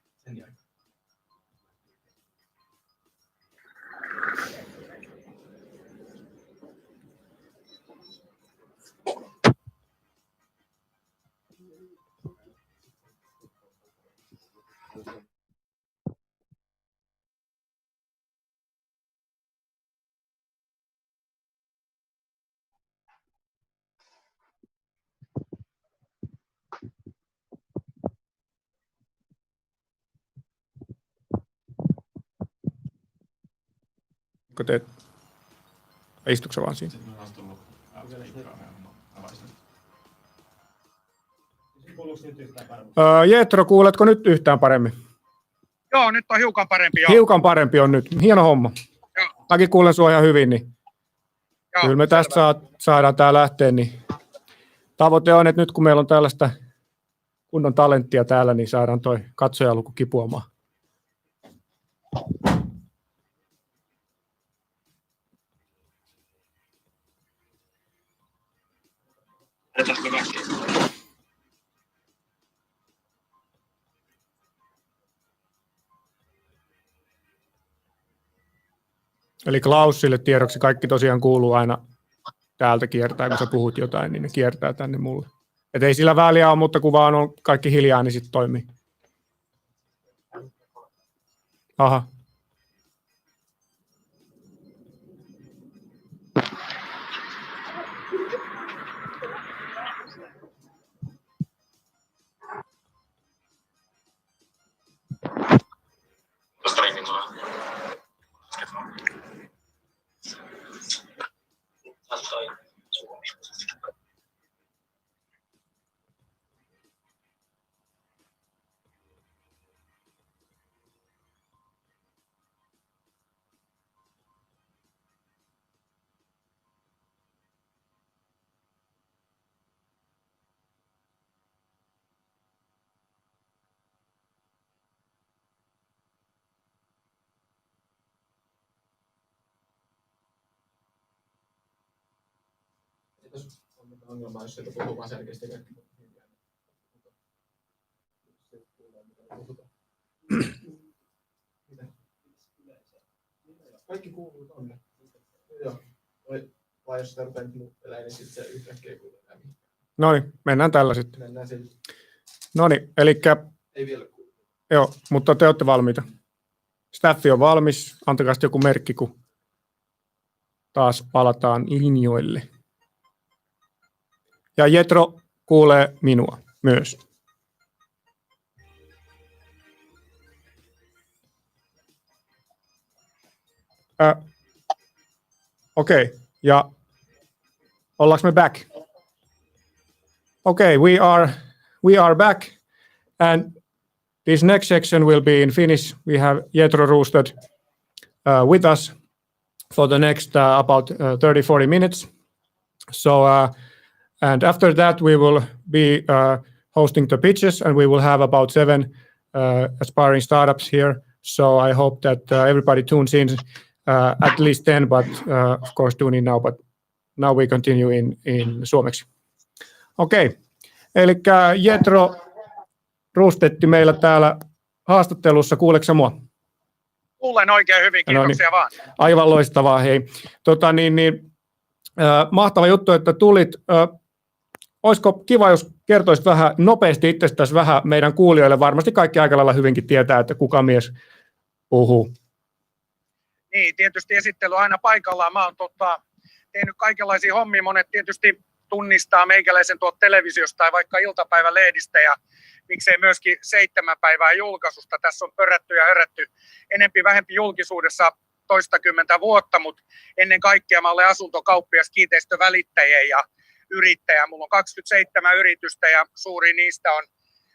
Kun teet, istuuko se vaan siinä? Jetro, kuuletko nyt yhtään paremmin? Joo, nyt on hiukan parempi. Joo. Hiukan parempi on nyt. Hieno homma. Joo. Mäkin kuulen sua ihan hyvin, niin Joo, kyllä me tästä saadaan tää lähteä. Niin tavoite on, että nyt kun meillä on tällaista kunnon talenttia täällä, niin saadaan toi katsojaluku kipuamaan. Eli Klausille tiedoksi kaikki tosiaan kuuluu aina täältä kiertää, kun sä puhut jotain, niin ne kiertää tänne mulle. Et ei sillä väliä ole, mutta kun vaan on kaikki hiljaa, niin sitten toimii. Aha. Ongelma, jos sieltä puhuu vaan selkeästi kaikki. Kaikki kuuluu tonne. Joo. Vai jos sitä rupeaa muuttelemaan, niin sitten se yhtäkkiä kuulee. No niin, mennään tällä sitten. Mennään sillä. No niin, elikkä... Ei vielä kuulu. Joo, mutta te olette valmiita. Staffi on valmis. Antakaa joku merkki, kun taas palataan linjoille. Ja Jetro kuulee minua myös. Okei, ja ollaanko me back? Okay, we are back, and this next section will be in Finnish. We have Jetro Roosted with us for the next about 30-40 minutes. So, and after that, we will be hosting the pitches, and we will have about 7 aspiring startups here. So I hope that everybody tunes in, at least 10, but of course tune in now. But now we continue in suomeksi. Okei, eli Jetro Roostetti meillä täällä haastattelussa. Kuuleeko sä mua? Kuulen oikein hyvin, kiitoksia no niin, vaan. Aivan loistavaa, hei. Mahtava juttu, että tulit. Olisiko kiva, jos kertoisit vähän nopeasti itsestäsi vähän meidän kuulijoille? Varmasti kaikki aika lailla hyvinkin tietää, että kuka mies puhuu. Niin, tietysti esittely aina paikallaan. Mä oon tehnyt kaikenlaisia hommia. Monet tietysti tunnistaa meikäläisen tuolta televisiosta tai vaikka iltapäivälehdistä ja miksei myöskin 7 päivää julkaisusta. Tässä on pörrätty ja hörrätty enempi vähempi julkisuudessa toistakymmentä vuotta, mutta ennen kaikkea mä olen asuntokauppias, kiinteistövälittäjä ja yrittäjä. Mulla on 27 yritystä ja suuri niistä on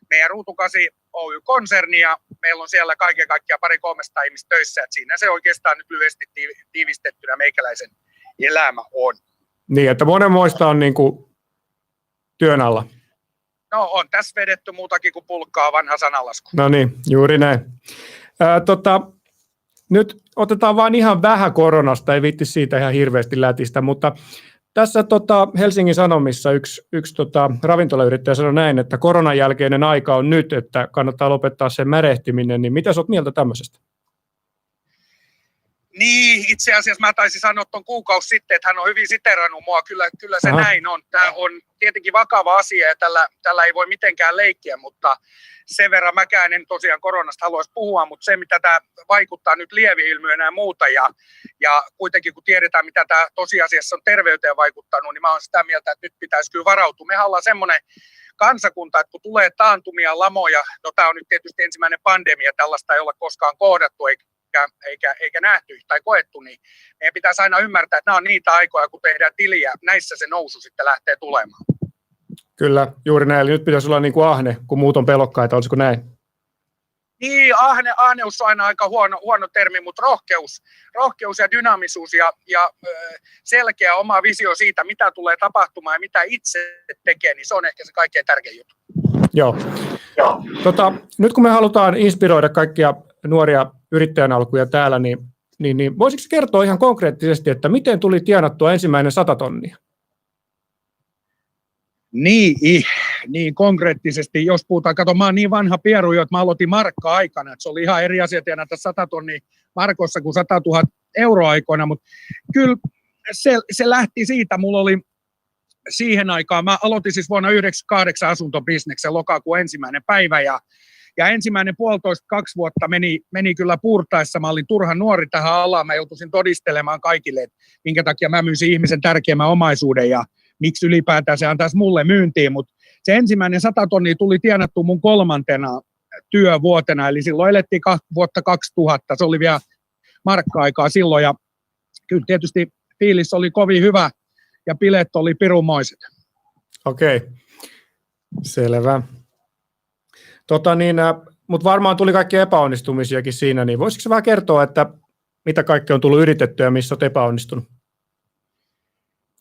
meidän Ruutukasi Oy-konserni ja meillä on siellä kaiken kaikkiaan 200-300 ihmistä töissä. Et siinä se oikeastaan nyt lyhyesti tiivistettynä meikäläisen elämä on. Niin, että monenmoista on niin kuin työn alla. No on tässä vedetty muutakin kuin pulkkaa, vanha sanalasku. No niin, juuri näin. Nyt otetaan vaan ihan vähän koronasta, ei viitti siitä ihan hirveästi lätistä, mutta tässä Helsingin Sanomissa yksi ravintolayrittäjä sanoi näin, että koronan jälkeinen aika on nyt, että kannattaa lopettaa sen märehtiminen, niin mitä sä oot mieltä tämmöisestä? Niin, itse asiassa mä taisin sanoa tuon kuukausi sitten, että hän on hyvin siterannut mua. Kyllä se näin on. Tämä on tietenkin vakava asia ja tällä ei voi mitenkään leikkiä, mutta sen verran mäkään en tosiaan koronasta haluaisi puhua, mutta se mitä tämä vaikuttaa nyt lieveilmiönä ja muuta ja kuitenkin kun tiedetään mitä tämä tosiasiassa on terveyteen vaikuttanut, niin mä oon sitä mieltä, että nyt pitäisi kyllä varautua. Mehän ollaan semmoinen kansakunta, että kun tulee taantumia, lamoja, no tämä on nyt tietysti ensimmäinen pandemia, tällaista ei olla koskaan kohdattu eikä nähty tai koettu, niin meidän pitäisi aina ymmärtää, että nämä on niitä aikoja, kun tehdään tiliä, näissä se nousu sitten lähtee tulemaan. Kyllä, juuri näin. Eli nyt pitäisi olla niin kuin ahne, kun muut on pelokkaita, olisiko näin? Niin, ahneus on aina aika huono termi, mutta rohkeus ja dynaamisuus ja selkeä oma visio siitä, mitä tulee tapahtumaan ja mitä itse tekee, niin se on ehkä se kaikkein tärkein juttu. Joo. Nyt kun me halutaan inspiroida kaikkia nuoria yrittäjän alkuja täällä, niin voisitko kertoa ihan konkreettisesti, että miten tuli tienattua ensimmäinen 100 tonnia? Niin konkreettisesti, jos puhutaan, kato mä oon niin vanha pieru jo, että mä aloitin markka-aikana, että se oli ihan eri asia tienata 100 tonnia markossa kuin 100 000 euroa aikoina, mutta kyllä se lähti siitä, mulla oli siihen aikaan, mä aloitin siis vuonna 1998 asuntobisneksen lokakuun 1. päivä ja ensimmäinen 1,5–2 vuotta meni kyllä puurtaessa. Mä olin turhan nuori tähän alaan. Mä joutuisin todistelemaan kaikille, että minkä takia mä myysin ihmisen tärkeimmän omaisuuden ja miksi ylipäätään se antaisi mulle myyntiin. Mutta se ensimmäinen 100 tonnia tuli tienattua mun 3. työvuotena. Eli silloin elettiin vuotta 2000. Se oli vielä markka-aikaa silloin. Ja kyllä tietysti fiilis oli kovin hyvä ja bileet oli pirumoiset. Okei, selvä. Mutta varmaan tuli kaikki epäonnistumisiakin siinä, niin voisitko vähän kertoa, että mitä kaikkea on tullut yritettyä ja missä olet epäonnistunut?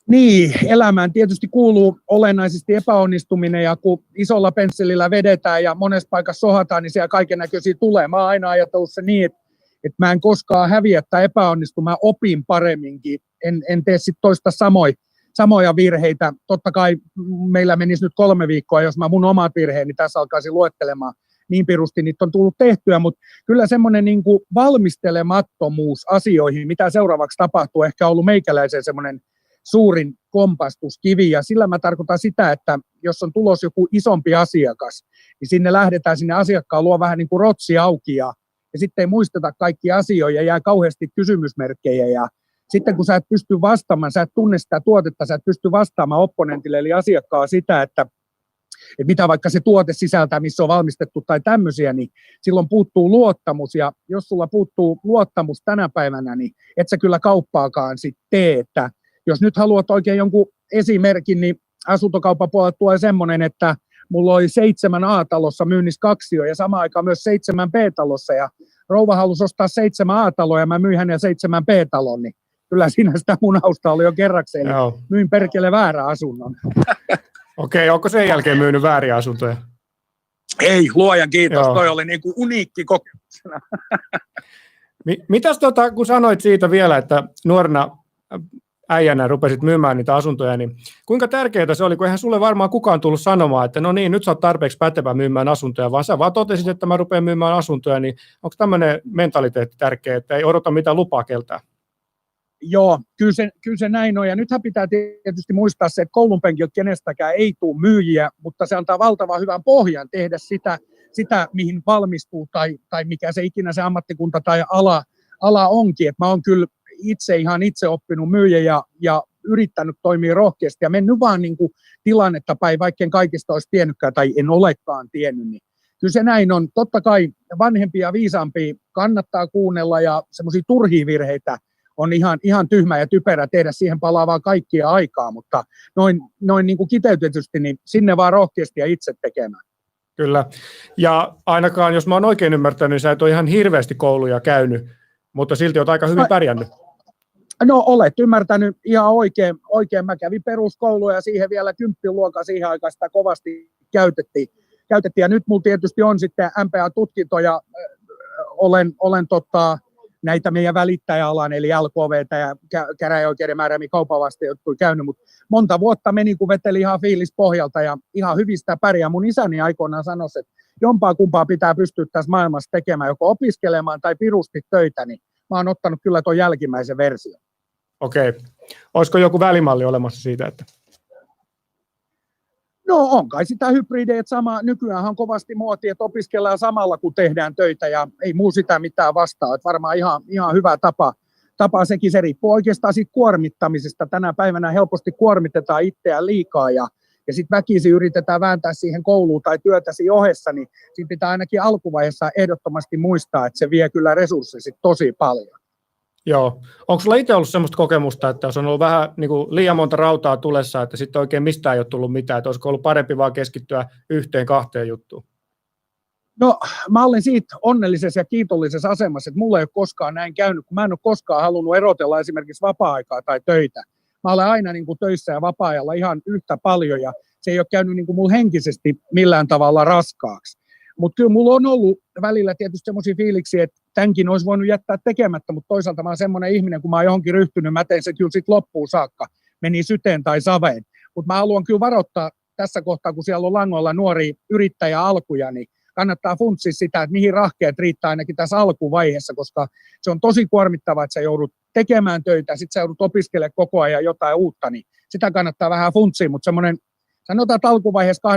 Niin, elämään tietysti kuuluu olennaisesti epäonnistuminen ja kun isolla pensselillä vedetään ja monessa paikassa sohataan, niin siellä kaiken näköisiä tulee. Mä oon aina ajatellut se niin, että mä en koskaan häviä tai epäonnistu, mä opin paremminkin, en tee sitten toista samoja virheitä. Totta kai meillä menisi nyt 3 viikkoa, jos mä mun omat virheeni tässä alkaisin luettelemaan. Niin pirusti niitä on tullut tehtyä, mutta kyllä semmoinen niin kuin valmistelemattomuus asioihin, mitä seuraavaksi tapahtuu, ehkä on ollut meikäläisen semmoinen suurin kompastuskivi. Ja sillä mä tarkoitan sitä, että jos on tulossa joku isompi asiakas, niin sinne lähdetään sinne asiakkaan luo vähän niin kuin rotsi auki ja ja sitten ei muisteta kaikki asioita ja jää kauheasti kysymysmerkkejä ja sitten kun sä et pysty vastaamaan, sä et tunne sitä tuotetta, sä et pysty vastaamaan opponentille eli asiakkaan sitä, että mitä vaikka se tuote sisältää, missä on valmistettu tai tämmöisiä, niin silloin puuttuu luottamus ja jos sulla puuttuu luottamus tänä päivänä, niin et sä kyllä kauppaakaan sitten tee, että jos nyt haluat oikein jonkun esimerkin, niin asuntokaupan puolella tulee semmoinen, että mulla oli 7 A-talossa myynnissä 2 ja samaan aikaan myös 7 B-talossa ja rouva halusi ostaa 7 A-taloa ja mä myin hänelle 7 B-talon, niin kyllä siinä sitä munausta oli jo kerrakseen, eli myin perkele väärän asunnon. Okei, onko sen jälkeen myynyt vääriä asuntoja? Ei, luojan kiitos, toi oli niin kuin uniikki kokemuksena. Mitäs kun sanoit siitä vielä, että nuorena äijänä rupesit myymään niitä asuntoja, niin kuinka tärkeää se oli, kun eihän sulle varmaan kukaan tullut sanomaan, että no niin, nyt sä oot tarpeeksi pätevä myymään asuntoja, vaan sä vaan totesit, että mä rupean myymään asuntoja, niin onko tämmöinen mentaliteetti tärkeä, että ei odota mitään lupaa keltään? Joo, kyllä se näin on. Ja nythän pitää tietysti muistaa se, että koulun penkiltä kenestäkään ei tule myyjiä, mutta se antaa valtavan hyvän pohjan tehdä sitä mihin valmistuu tai mikä se ikinä se ammattikunta tai ala onkin. Et mä oon kyllä itse oppinut myyjä ja yrittänyt toimia rohkeasti ja mennyt vaan niin kuin tilannetta päin, vaikka en kaikista olisi tiennytkään tai en olekaan tiennyt. Niin kyllä se näin on. Totta kai vanhempia ja viisaampia kannattaa kuunnella ja semmoisia turhia virheitä on ihan tyhmä ja typerä tehdä siihen palaavaa kaikkia aikaa, mutta noin niin kuin kiteytetysti, niin sinne vaan rohkeasti ja itse tekemään. Kyllä, ja ainakaan jos mä oon oikein ymmärtänyt, niin sä et ole ihan hirveästi kouluja käynyt, mutta silti oot aika hyvin pärjännyt. No olet ymmärtänyt ihan oikein. Mä kävin peruskoulua ja siihen vielä 10. luokka siihen aikaan sitä kovasti käytettiin. Ja nyt mulla tietysti on sitten MPA-tutkinto ja olen näitä meidän välittäjäalan, eli LKV:tä ja käräjäoikeuden määräämiä kaupavastejuttuja käynyt, mutta monta vuotta meni, kun veteli ihan fiilis pohjalta ja ihan hyvin sitä pärjää. Mun isäni aikoinaan sanoi, että jompaa kumpaa pitää pystyä tässä maailmassa tekemään, joko opiskelemaan tai pirusti töitä, niin mä oon ottanut kyllä tuon jälkimmäisen version. Okei. Olisiko joku välimalli olemassa siitä, että... No on kai sitä hybrideä, että nykyään on kovasti muotia, että opiskellaan samalla kun tehdään töitä ja ei muu sitä mitään vastaa, että varmaan ihan hyvä tapa sekin, se riippuu oikeastaan siitä kuormittamisesta. Tänä päivänä helposti kuormitetaan itseään liikaa ja sitten väkisin yritetään vääntää siihen kouluun tai työtä siinä ohessa, niin siinä pitää ainakin alkuvaiheessa ehdottomasti muistaa, että se vie kyllä resursseja tosi paljon. Joo. Onko sulla itse ollut sellaista kokemusta, että jos on ollut vähän niin kuin liian monta rautaa tulessa, että sitten oikein mistään ei ole tullut mitään, että olisiko ollut parempi vaan keskittyä 1-2 juttuun? No mä olen siitä onnellisessa ja kiitollisessa asemassa, että mulla ei ole koskaan näin käynyt, kun mä en ole koskaan halunnut erotella esimerkiksi vapaa-aikaa tai töitä. Mä olen aina niin kuin töissä ja vapaa-ajalla ihan yhtä paljon ja se ei ole käynyt niin kuin mulla henkisesti millään tavalla raskaaksi. Mutta kyllä mulla on ollut välillä tietysti semmoisia fiiliksiä, että tämänkin olisi voinut jättää tekemättä, mutta toisaalta mä olen semmoinen ihminen, kun mä oon johonkin ryhtynyt, mä teen se kyllä sitten loppuun saakka, meni syteen tai saveen. Mutta mä haluan kyllä varoittaa tässä kohtaa, kun siellä on langoilla nuoria yrittäjäalkuja, niin kannattaa funtsia sitä, että mihin rahkeet riittää ainakin tässä alkuvaiheessa, koska se on tosi kuormittavaa, että sä joudut tekemään töitä, sit sä joudut opiskelemaan koko ajan jotain uutta, niin sitä kannattaa vähän funtsia, mutta semmoinen, sanotaan, että alkuvaiheessa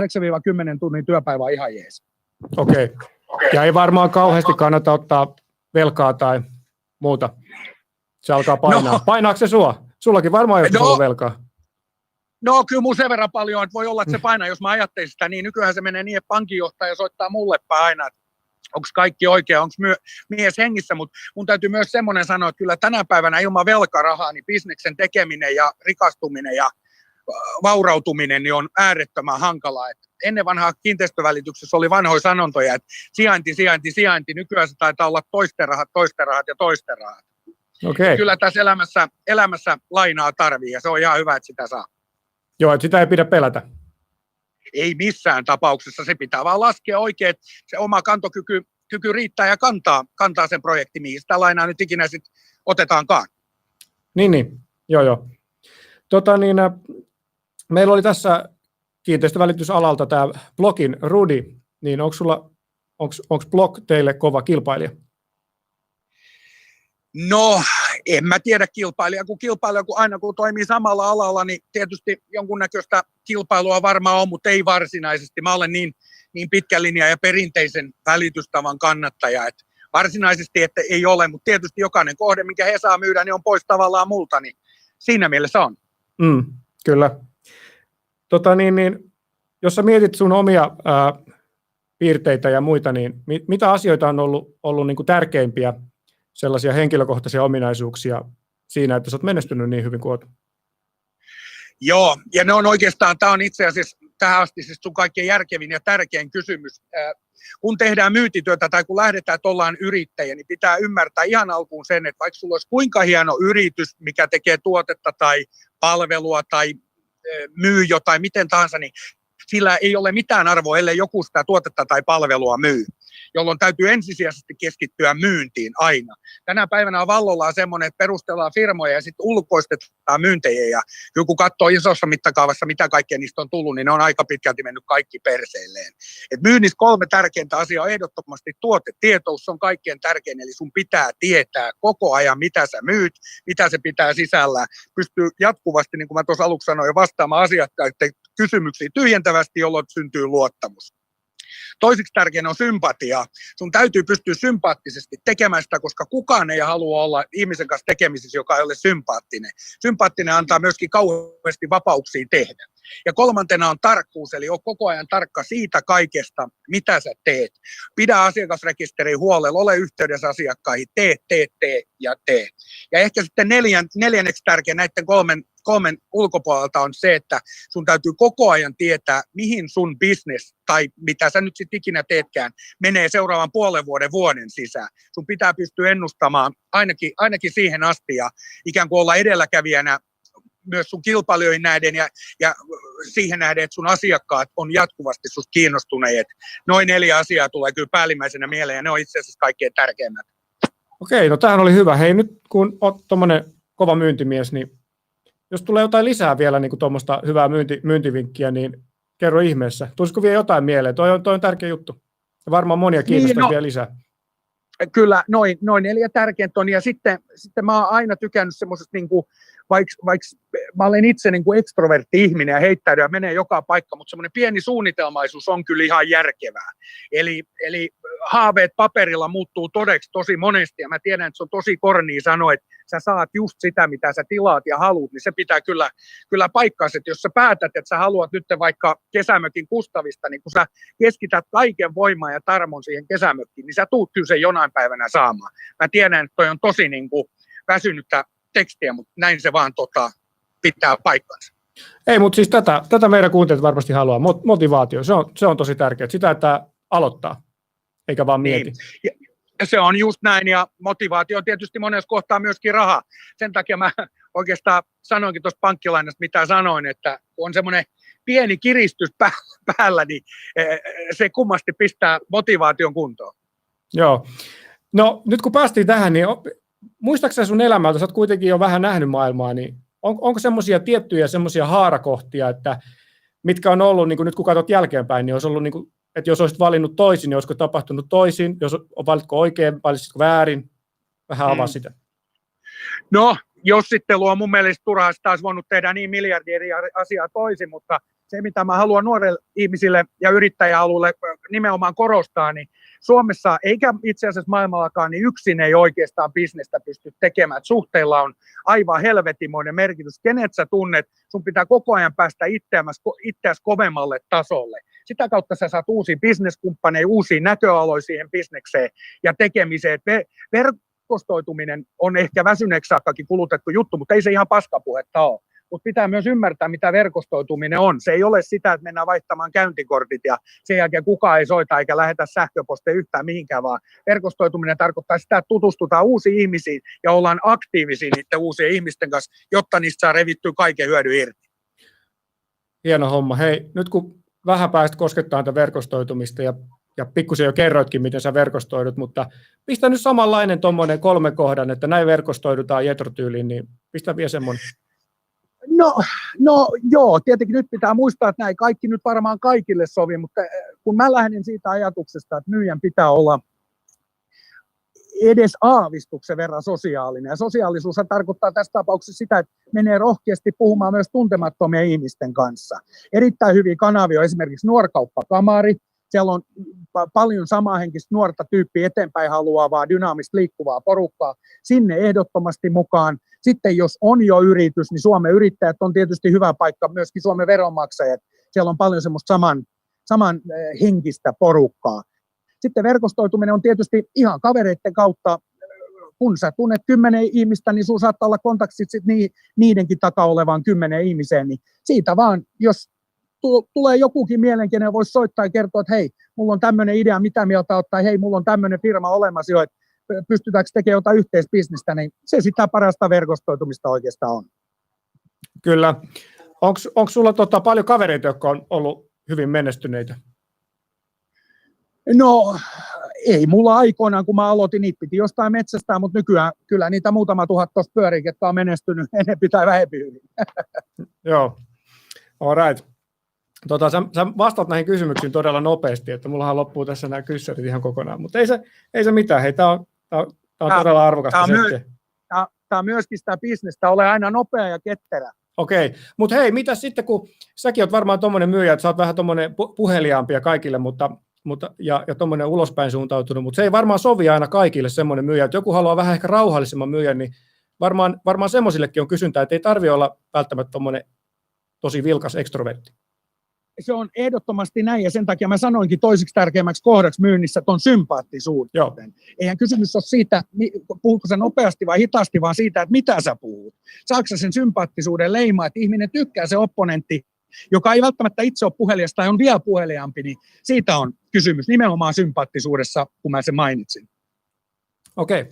8-10 tunnin työpäivä on ihan jees. Okei. Ja ei varmaan kauheasti kannata ottaa velkaa tai muuta. Se alkaa painaa. No. Painaako se sua? Sullakin varmaan joskus ollut velkaa. No kyllä mun sen verran paljon, että voi olla, että se painaa, jos mä ajattelisin sitä, niin nykyään se menee niin, että pankinjohtaja soittaa mulle päin aina, että onko kaikki oikein, onko mies hengissä, mutta mun täytyy myös semmoinen sanoa, että kyllä tänä päivänä ilman velkarahaa, niin bisneksen tekeminen ja rikastuminen ja vaurautuminen niin on äärettömän hankalaa. Et ennen vanhaa kiinteistövälityksessä oli vanhoja sanontoja, että sijainti, nykyään se taitaa olla toisten rahat. Okay. Kyllä tässä elämässä lainaa tarvii ja se on ihan hyvä, että sitä saa. Joo, että sitä ei pidä pelätä. Ei missään tapauksessa, se pitää vaan laskea oikein, että se oma kantokyky riittää ja kantaa sen projekti, mihin sitä lainaa nyt ikinä sitten otetaankaan. Niin, joo. Meillä oli tässä kiinteistövälitysalalta tämä Blogin Rudi, niin onko Blog teille kova kilpailija? No, en mä tiedä kilpailija, kun aina kun toimii samalla alalla, niin tietysti jonkunnäköistä kilpailua varmaan on, mutta ei varsinaisesti. Mä olen niin pitkän linjan ja perinteisen välitystavan kannattaja, että varsinaisesti, että ei ole, mutta tietysti jokainen kohde, minkä he saa myydä, niin on pois tavallaan multa, niin siinä mielessä on. Kyllä. Jos sä mietit sun omia piirteitä ja muita, niin mitä asioita on ollut niin kuin tärkeimpiä sellaisia henkilökohtaisia ominaisuuksia siinä, että sä oot menestynyt niin hyvin kuin oot? Joo, ja ne on oikeastaan, tämä on itse asiassa tähän asti siis sun kaikkein järkevin ja tärkein kysymys. Kun tehdään myyntityötä tai kun lähdetään, että ollaan yrittäjä, niin pitää ymmärtää ihan alkuun sen, että vaikka sulla olisi kuinka hieno yritys, mikä tekee tuotetta tai palvelua tai myy jotain, miten tahansa, niin sillä ei ole mitään arvoa, ellei joku sitä tuotetta tai palvelua myy, jolloin täytyy ensisijaisesti keskittyä myyntiin aina. Tänä päivänä on vallollaan semmoinen, että perustellaan firmoja ja sitten ulkoistetaan myyntejä, ja kyllä kun katsoo isossa mittakaavassa, mitä kaikkea niistä on tullut, niin ne on aika pitkälti mennyt kaikki perseilleen. Et myynnissä 3 tärkeintä asiaa on ehdottomasti tuotetietous, on kaikkein tärkein, eli sun pitää tietää koko ajan, mitä sä myyt, mitä se pitää sisällään, pystyy jatkuvasti, niin kuin mä tuossa aluksi sanoin, vastaamaan asiakkaiden kysymyksiin tyhjentävästi, jolloin syntyy luottamus. Toiseksi tärkein on sympatia. Sun täytyy pystyä sympaattisesti tekemään sitä, koska kukaan ei halua olla ihmisen kanssa tekemisissä, joka ei ole sympaattinen. Sympaattinen antaa myöskin kauheasti vapauksia tehdä. Ja 3. on tarkkuus, eli ole koko ajan tarkka siitä kaikesta, mitä sä teet. Pidä asiakasrekisteriin huolella, ole yhteydessä asiakkaihin, tee ja tee. Ja ehkä sitten neljänneksi tärkeä näiden kolmen ulkopuolelta on se, että sun täytyy koko ajan tietää, mihin sun business tai mitä sä nyt sitten ikinä teetkään, menee seuraavan vuoden sisään. Sun pitää pystyä ennustamaan ainakin siihen asti ja ikään kuin olla edelläkävijänä myös sun kilpailijoihin nähden ja siihen nähden, että sun asiakkaat on jatkuvasti susta kiinnostuneet. Noin 4 asiaa tulee kyllä päällimmäisenä mieleen ja ne on itse asiassa kaikkein tärkeimmät. Okei, no tämähän oli hyvä. Hei, nyt kun olet tuommoinen kova myyntimies, niin jos tulee jotain lisää vielä niin kuin tuommoista hyvää myyntivinkkiä, niin kerro ihmeessä. Tulisiko vielä jotain mieleen? Toi on tärkeä juttu. Ja varmaan monia kiinnostaa vielä lisää. Kyllä, noin 4 tärkeintä on. Ja sitten mä oon aina tykännyt semmoisesta, niin kuin, vaikka mä olen itse niin kuin ekstrovertti ihminen ja heittäydyn ja menee joka paikka, mutta semmoinen pieni suunnitelmaisuus on kyllä ihan järkevää. Eli haaveet paperilla muuttuu todeksi tosi monesti, ja mä tiedän, että se on tosi kornia sanoa, että sä saat just sitä, mitä sä tilaat ja haluat, niin se pitää kyllä paikkaansa, että jos sä päätät, että sä haluat nyt vaikka kesämökin Kustavista, niin kun sä keskität kaiken voimaa ja tarmon siihen kesämökkiin, niin sä tuut kyllä sen jonain päivänä saamaan. Mä tiedän, että toi on tosi niin kuin väsynyttä tekstiä, mutta näin se vaan pitää paikkansa. Ei, mutta siis tätä meidän kuuntelijat varmasti haluaa. Motivaatio, se on tosi tärkeää. Sitä, että aloittaa, eikä vaan mieti. Niin. Ja se on just näin, ja motivaatio on tietysti monessa kohtaa myöskin raha. Sen takia mä oikeastaan sanoinkin tuosta pankkilainasta, mitä sanoin, että kun on semmoinen pieni kiristys päällä, niin se kummasti pistää motivaation kuntoon. Joo. No nyt kun päästiin tähän, niin muistaakseni sun elämältä, sä oot kuitenkin jo vähän nähnyt maailmaa, niin onko semmoisia tiettyjä semmoisia haarakohtia, että mitkä on ollut, niin kuin nyt kun katsot jälkeenpäin, niin olisi ollut, niin kuin, että jos olisit valinnut toisin, niin olisiko tapahtunut toisin, jos valitko oikein, valitsitko väärin, vähän avaa sitä. No, jossittelu on mun mielestä turhaa, sitä olisi voinut tehdä niin miljardia eri asiaa toisin, mutta se, mitä mä haluan nuorille ihmisille ja yrittäjäalueille nimenomaan korostaa, niin Suomessa, eikä itse asiassa maailmallakaan, niin yksin ei oikeastaan bisnestä pysty tekemään. Suhteilla on aivan helvetimoinen merkitys. Kenet sä tunnet, sun pitää koko ajan päästä itseäsi kovemmalle tasolle. Sitä kautta sä saat uusia bisneskumppaneja, uusia näköaloja siihen bisnekseen ja tekemiseen. Verkostoituminen on ehkä väsyneeksi saakkakin kulutettu juttu, mutta ei se ihan paskapuhetta ole. Mutta pitää myös ymmärtää, mitä verkostoituminen on. Se ei ole sitä, että mennään vaihtamaan käyntikortit ja sen jälkeen kukaan ei soita eikä lähetä sähköposteja yhtään mihinkään, vaan verkostoituminen tarkoittaa sitä, että tutustutaan uusiin ihmisiin ja ollaan aktiivisia niiden uusien ihmisten kanssa, jotta niistä saa revittyä kaiken hyödyn irti. Hieno homma. Hei, nyt kun vähän päästä koskettaa tätä verkostoitumista ja pikkusen jo kerroitkin, miten sä verkostoidut, mutta pistä nyt samanlainen tuommoinen 3 kohdan, että näin verkostoidutaan Jetro-tyyliin, niin pistä vielä semmoinen. No joo, tietenkin nyt pitää muistaa, että näin kaikki nyt varmaan kaikille sovi, mutta kun mä lähdin siitä ajatuksesta, että myyjän pitää olla edes aavistuksen verran sosiaalinen. Ja sosiaalisuus tarkoittaa tässä tapauksessa sitä, että menee rohkeasti puhumaan myös tuntemattomien ihmisten kanssa. Erittäin hyviä kanavia on esimerkiksi Nuorkauppakamari, Siellä on paljon samanhenkistä nuorta tyyppiä eteenpäin haluavaa, dynaamista liikkuvaa porukkaa. Sinne ehdottomasti mukaan. Sitten jos on jo yritys, niin Suomen yrittäjät on tietysti hyvä paikka, myöskin Suomen veronmaksajat. Siellä on paljon semmoista saman henkistä porukkaa. Sitten verkostoituminen on tietysti ihan kavereiden kautta. Kun sä tunnet 10 ihmistä, niin sun saattaa olla kontaktit niidenkin takaa olevaan 10 ihmiseen. Niin siitä vaan, jos tulee jokukin mielenkiintoinen, voisi soittaa ja kertoa, että hei, mulla on tämmöinen idea, mitä mieltä oot, tai hei, mulla on tämmöinen firma olemassa jo, että pystytäänkö tekemään jotain yhteisbisnestä, niin se sitä parasta verkostoitumista oikeastaan on. Kyllä. Onko sulla paljon kavereita, jotka on ollut hyvin menestyneitä? No, ei mulla aikoinaan, kun mä aloitin, niitä piti jostain metsästää, mutta nykyään kyllä niitä muutama tuhat tuossa pyörii, jotka on menestynyt enempi tai vähempi hyvin. Joo, all right. Sä vastaat näihin kysymyksiin todella nopeasti, että mullahan loppuu tässä nämä kyssärit ihan kokonaan, mutta ei se mitään, hei, tää on todella arvokasta settiä. Tämä on myöskin sitä bisnestä, ole aina nopea ja ketterä. Okei, mutta hei, mitä sitten, kun säkin oot varmaan tommonen myyjä, että sä oot vähän tommonen puheliaampia kaikille, ja tommonen ulospäin suuntautunut, mutta se ei varmaan sovi aina kaikille semmoinen myyjä, että joku haluaa vähän ehkä rauhallisemman myyjän, niin varmaan semmoisillekin on kysyntää, että ei tarvitse olla välttämättä tommonen tosi vilkas ekstrovertti. Se on ehdottomasti näin, ja sen takia mä sanoinkin toiseksi tärkeimmäksi kohdaksi myynnissä ton sympaattisuuden. Joo. Eihän kysymys ole siitä, puhutko sä nopeasti vai hitaasti, vaan siitä, että mitä sä puhut. Saatko sä sen sympaattisuuden leimaa, että ihminen tykkää se opponentti, joka ei välttämättä itse ole puhelias tai on vielä puheliaampi, niin siitä on kysymys nimenomaan sympaattisuudessa, kun mä sen mainitsin. Okei.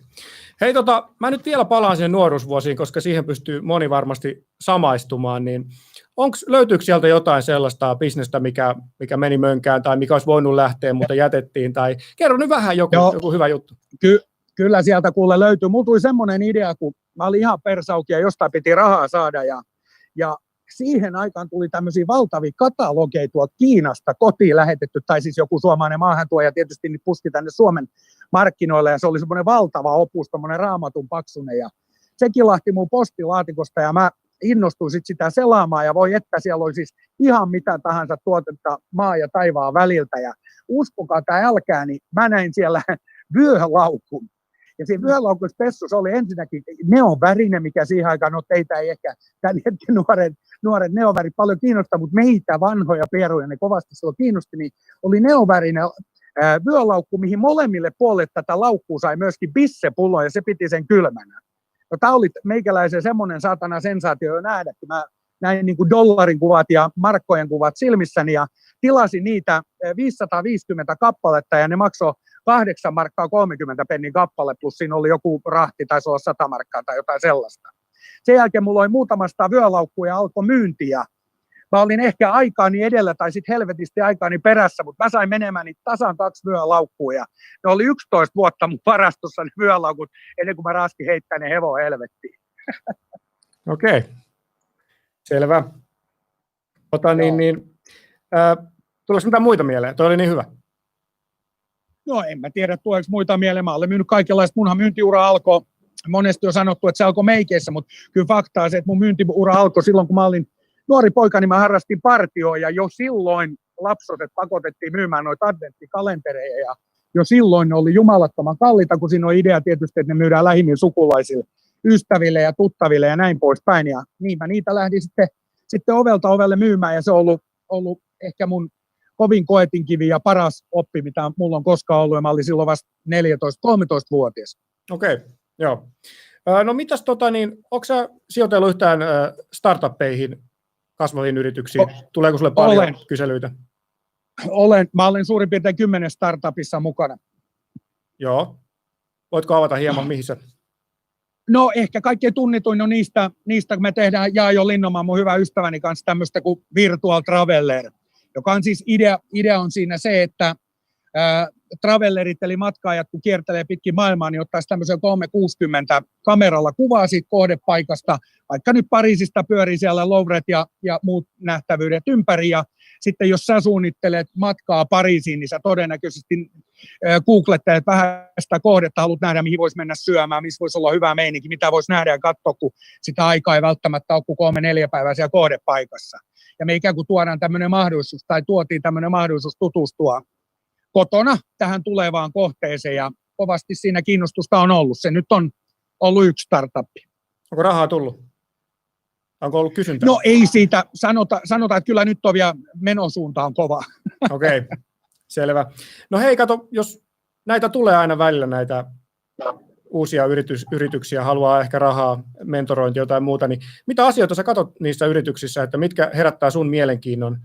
Hei, mä nyt vielä palaan sinne nuoruusvuosiin, koska siihen pystyy moni varmasti samaistumaan, niin löytyykö sieltä jotain sellaista bisnestä, mikä meni mönkään tai mikä olisi voinut lähteä, mutta jätettiin, tai kerro nyt vähän joku hyvä juttu. Kyllä sieltä kuule löytyy. Mulla tuli semmoinen idea, kun mä olin ihan persauki ja jostain piti rahaa saada, ja siihen aikaan tuli tämmöisiä valtavia katalogeja tuolta Kiinasta kotiin lähetetty, tai siis joku suomalainen maahantuoja tietysti niin puski tänne Suomen markkinoille, ja se oli semmoinen valtava opus, tommoinen raamatun paksunen, ja se kilahti mun postilaatikosta, ja mä innostuin sit sitä selaamaan, ja voi että siellä oli siis ihan mitä tahansa tuotetta maa ja taivaan väliltä, ja uskokaa tai älkää, niin mä näin siellä vyölaukun. Ja siinä vyölaukuspessussa oli ensinnäkin neonvärinen, mikä siihen aikaan, no teitä ei ehkä tämän hetken nuoret neonvärit paljon kiinnostaa, mutta meitä vanhoja pieruja ne kovasti silloin kiinnosti, niin oli neonvärinen vyölaukku, mihin molemmille puolille tätä laukkua sai myöskin bissepullo, ja se piti sen kylmänä. No, tämä oli meikäläisen semmoinen saatana sensaatio jo nähdä, että mä näin niin kuin dollarin kuvat ja markkojen kuvat silmissäni, ja tilasin niitä 550 kappaletta, ja ne maksoi 8 markkaa 30 pennin kappale, plus siinä oli joku rahti, taisi olla 100 markkaa tai jotain sellaista. Sen jälkeen mulla oli muutamasta vyölaukkua ja alkoi myyntiä. Mä olin ehkä aikaani edellä tai sitten helvetisti aikaani perässä, mutta mä sain menemään niitä tasan 2 vyölaukkua, ja ne oli 11 vuotta mun varastossa ne vyölaukut, ennen kuin mä raskin heittää ne hevon helvettiin. Okei, selvä. Tuleeko mitään muita mieleen? Toi oli niin hyvä. No en mä tiedä, tuleeko muita mieleen. Mä olen myynyt kaikenlaista. Munhan myyntiura alkoi, monesti on sanottu, että se alkoi meikeissä, mutta kyllä faktaa on se, että mun myyntiura alkoi silloin, kun mä olin nuori poika, niin mä harrastin partioa, ja jo silloin lapsoset pakotettiin myymään noita adventtikalentereja, ja jo silloin ne oli jumalattoman kalliita, kun siinä on idea tietysti, että ne myydään lähimmin sukulaisille, ystäville ja tuttaville ja näin poispäin, ja niin mä niitä lähdin sitten ovelta ovelle myymään, ja se on ollut ehkä mun kovin koetinkivi ja paras oppi, mitä mulla on koskaan ollut, ja mä olin silloin vasta 14-13-vuotias. Okei, joo. No mitäs onko sä sijoitellut yhtään startuppeihin, kasvaviin yrityksiin? Tuleeko sulle paljon kyselyitä? Mä olen suurin piirtein 10 startupissa mukana. Joo. Voitko avata hieman, mihin sä? No ehkä kaikkein tunnituin on niistä kun me tehdään Jaajo Linnomaan, mun hyvä ystäväni kanssa, tämmöistä kuin Virtual Traveler, joka on siis idea on siinä se, että travellerit eli matkaajat, kun kiertelee pitkin maailmaa, niin ottaisi tämmöisen 360 kameralla kuvaa siitä kohdepaikasta, vaikka nyt Pariisista pyörii siellä Louvret ja muut nähtävyydet ympäri, ja sitten jos sä suunnittelet matkaa Pariisiin, niin sä todennäköisesti googlettelet vähän sitä kohdetta, haluat nähdä, mihin voisi mennä syömään, missä voisi olla hyvä meininki, mitä voisi nähdä ja katsoa, kun sitä aikaa ei välttämättä ole kuin 3-4 päivää siellä kohdepaikassa. Ja me ikään kuin tuodaan tämmöinen mahdollisuus, tai tuotiin tämmöinen mahdollisuus tutustua kotona tähän tulevaan kohteeseen ja kovasti siinä kiinnostusta on ollut. Se nyt on ollut yksi startuppi. Onko rahaa tullut? Onko ollut kysyntää? No ei siitä, sanotaan, että kyllä nyt on vielä menosuunta on kova. Okei, selvä. No hei, kato, jos näitä tulee aina välillä näitä uusia yrityksiä, haluaa ehkä rahaa, mentorointia, jotain muuta, niin mitä asioita sä katsot niissä yrityksissä, että mitkä herättää sun mielenkiinnon,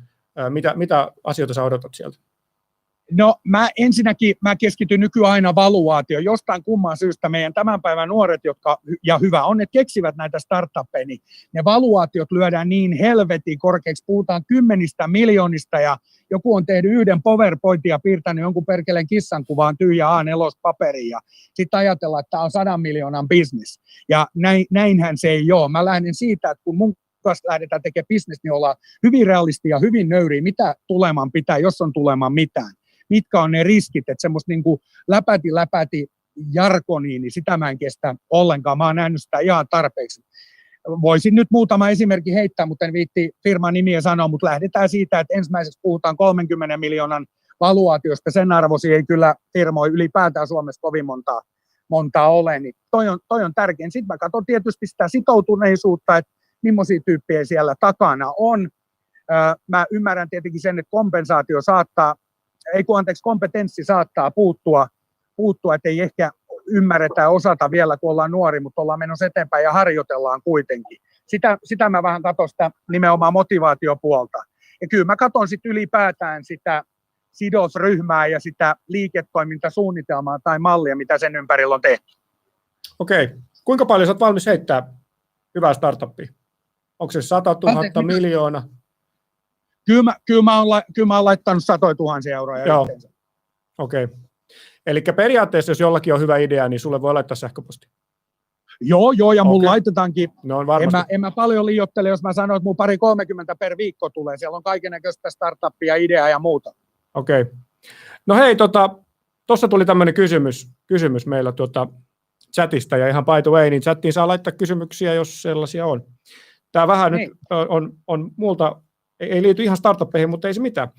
mitä asioita sä odotat sieltä? No ensinnäkin mä keskityn nykyään aina valuaatioon. Jostain kumman syystä meidän tämän päivän nuoret, ja hyvä on, että keksivät näitä startuppeja, niin ne valuaatiot lyödään niin helvetin korkeaksi. Puhutaan 10 miljoonista ja joku on tehnyt yhden PowerPointin ja piirtänyt jonkun perkeleen kissan kuvaan tyhjä A4-paperiin ja sitten ajatellaan, että tämä on 100 miljoonan business. Ja näinhän se ei ole. Mä lähden siitä, että kun mun kanssa lähdetään tekemään business, niin ollaan hyvin realistia, hyvin nöyriä, mitä tulemaan pitää, jos on tulemaan mitään. Mitkä on ne riskit, että semmoista niin kuin läpäti jargoniin, niin sitä mä en kestä ollenkaan. Mä oon nähnyt sitä ihan tarpeeksi. Voisin nyt muutama esimerkki heittää, mutta en viitti firman nimiä sanoa, mutta lähdetään siitä, että ensimmäiseksi puhutaan 30 miljoonan valuaatiosta. Sen arvoisia ei kyllä firmoja ylipäätään Suomessa kovin montaa ole, niin toi on tärkein. Sitten mä katson tietysti sitä sitoutuneisuutta, että millaisia tyyppejä siellä takana on. Mä ymmärrän tietenkin sen, että kompetenssi saattaa puuttua, että ei ehkä ymmärretä ja osata vielä, kun ollaan nuori, mutta ollaan menossa eteenpäin ja harjoitellaan kuitenkin. Sitä mä vähän katson sitä nimenomaan motivaatiopuolta. Ja kyllä mä katson sitten ylipäätään sitä sidosryhmää ja sitä liiketoimintasuunnitelmaa tai mallia, mitä sen ympärillä on tehty. Okei. Kuinka paljon sä oot valmis heittää hyvää startuppia? Onko se 100 000, miljoona? Kyllä mä oon laittanut 100 000 euroja. Joo. Okei. Eli periaatteessa, jos jollakin on hyvä idea, niin sulle voi laittaa sähköposti. Joo, ja mulla laitetaankin. No on varmasti. En mä paljon liioittele, jos mä sanon, että mun 30 per viikko tulee. Siellä on kaikennäköistä startuppia, ideaa ja muuta. Okei. No hei, tuossa tuli tämmöinen kysymys meillä chatista, ja ihan by the way, niin chattiin saa laittaa kysymyksiä, jos sellaisia on. Tämä vähän nyt on multa, ei liity ihan startuppeihin, mutta ei se mitään.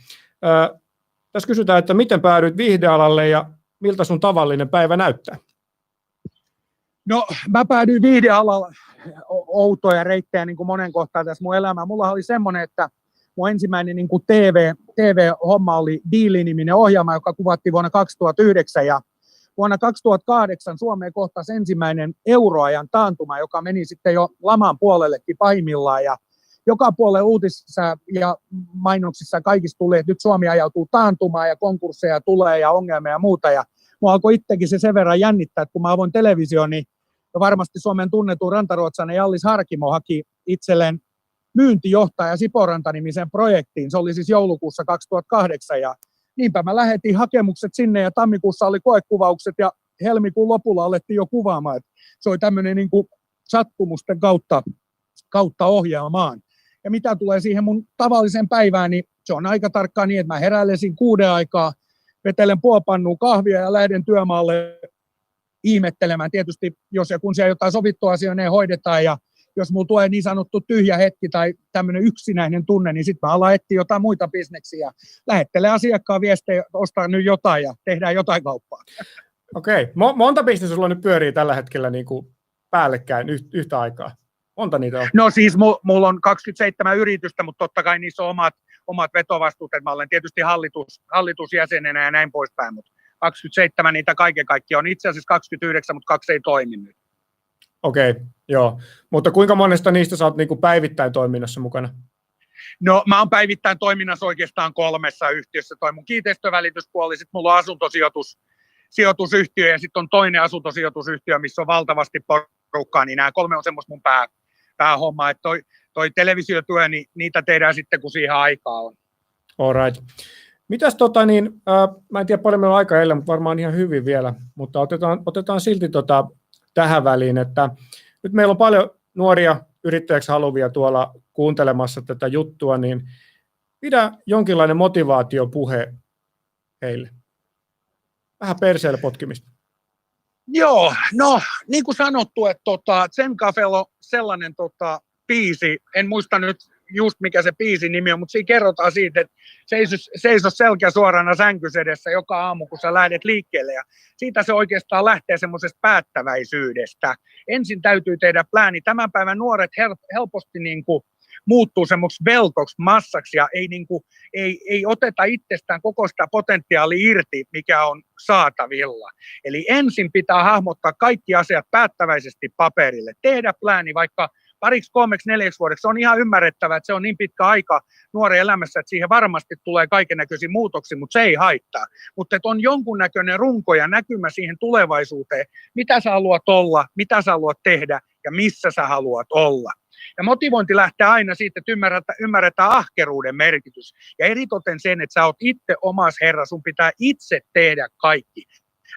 Tässä kysytään, että miten päädyit viihdealalle ja miltä sun tavallinen päivä näyttää? No, mä päädyin viihdealalla outoja reittejä niin kuin monen kohtaan tässä mun elämään. Mulla oli semmoinen, että mun ensimmäinen niin kuin TV-homma oli Diili-niminen ohjelma, joka kuvattiin vuonna 2009 ja vuonna 2008 Suomeen kohtasi ensimmäinen euroajan taantuma, joka meni sitten jo laman puolellekin pahimmillaan ja joka puolella uutisissa ja mainoksissa kaikista tulee, että nyt Suomi ajautuu taantumaan ja konkursseja tulee ja ongelmia ja muuta. Ja mua alkoi itsekin se sen verran jännittää, että kun mä avoin televisio, niin varmasti Suomen tunnetun rantaruotsalainen Jallis Harkimo haki itselleen myyntijohtaja Siporanta-nimisen projektiin. Se oli siis joulukuussa 2008 ja niinpä mä lähetin hakemukset sinne ja tammikuussa oli koekuvaukset ja helmikuun lopulla alettiin jo kuvaamaan. Että se oli tämmöinen niin kuin sattumusten kautta ohjaamaan. Ja mitä tulee siihen mun tavalliseen päivään, niin se on aika tarkkaan niin, että mä heräilesin 6 aikaa, vetelen puopannua kahvia ja lähden työmaalle ihmettelemään. Tietysti jos ja kun siellä jotain sovittua asioita ne hoidetaan ja jos mulla tulee niin sanottu tyhjä hetki tai tämmöinen yksinäinen tunne, niin sitten mä alan etsiä jotain muita bisneksiä. Lähettelen asiakkaan viestejä, ostaa nyt jotain ja tehdään jotain kauppaa. Okei. Monta bisnestä sulla nyt pyörii tällä hetkellä niin kuin päällekkäin yhtä aikaa? Monta niitä on? No siis mulla on 27 yritystä, mutta totta kai niissä on omat vetovastuut, että mä olen tietysti hallitusjäsenenä ja näin poispäin, mutta 27 niitä kaiken kaikkiaan on itse asiassa 29, mutta 2 ei toimi nyt. Okei, joo. Mutta kuinka monesta niistä sä oot niin kuin päivittäin toiminnassa mukana? No mä oon päivittäin toiminnassa oikeastaan 3 yhtiössä. Toi mun kiinteistövälityspuoli, sitten mulla on asuntosijoitusyhtiö ja sitten on toinen asuntosijoitusyhtiö, missä on valtavasti porukkaa, niin nämä 3 on semmoista mun päähommaa, että toi televisiotyö, niin niitä tehdään sitten, kun siihen aikaa on. All right. Mitäs mä en tiedä paljon meillä on aikaa eilen, mutta varmaan ihan hyvin vielä, mutta otetaan silti tähän väliin, että nyt meillä on paljon nuoria yrittäjäksi haluvia tuolla kuuntelemassa tätä juttua, niin pidä jonkinlainen motivaatiopuhe heille. Vähän perseelle potkimista. Joo, no niin kuin sanottu, että Zen Cafella on sellainen biisi, en muista nyt just mikä se biisin nimi on, mutta siinä kerrotaan siitä, että seiso selkä suorana sänkys edessä joka aamu, kun sä lähdet liikkeelle. Ja siitä se oikeastaan lähtee semmoisesta päättäväisyydestä. Ensin täytyy tehdä plääni. Tämän päivän nuoret helposti niin kuin muuttuu semmoiksi veltoksi, massaksi ja ei oteta itsestään koko sitä potentiaalia irti, mikä on saatavilla. Eli ensin pitää hahmottaa kaikki asiat päättäväisesti paperille. Tehdä plääni vaikka 2, 3, 4 vuodeksi. Se on ihan ymmärrettävää, että se on niin pitkä aika nuoren elämässä, että siihen varmasti tulee kaikennäköisiä muutoksia, mutta se ei haittaa. Mutta että on jonkunnäköinen runko ja näkymä siihen tulevaisuuteen, mitä sä haluat olla, mitä sä haluat tehdä ja missä sä haluat olla. Ja motivointi lähtee aina siitä, että ymmärretään ahkeruuden merkitys. Ja eritoten sen, että sä oot itse omas herra, sun pitää itse tehdä kaikki.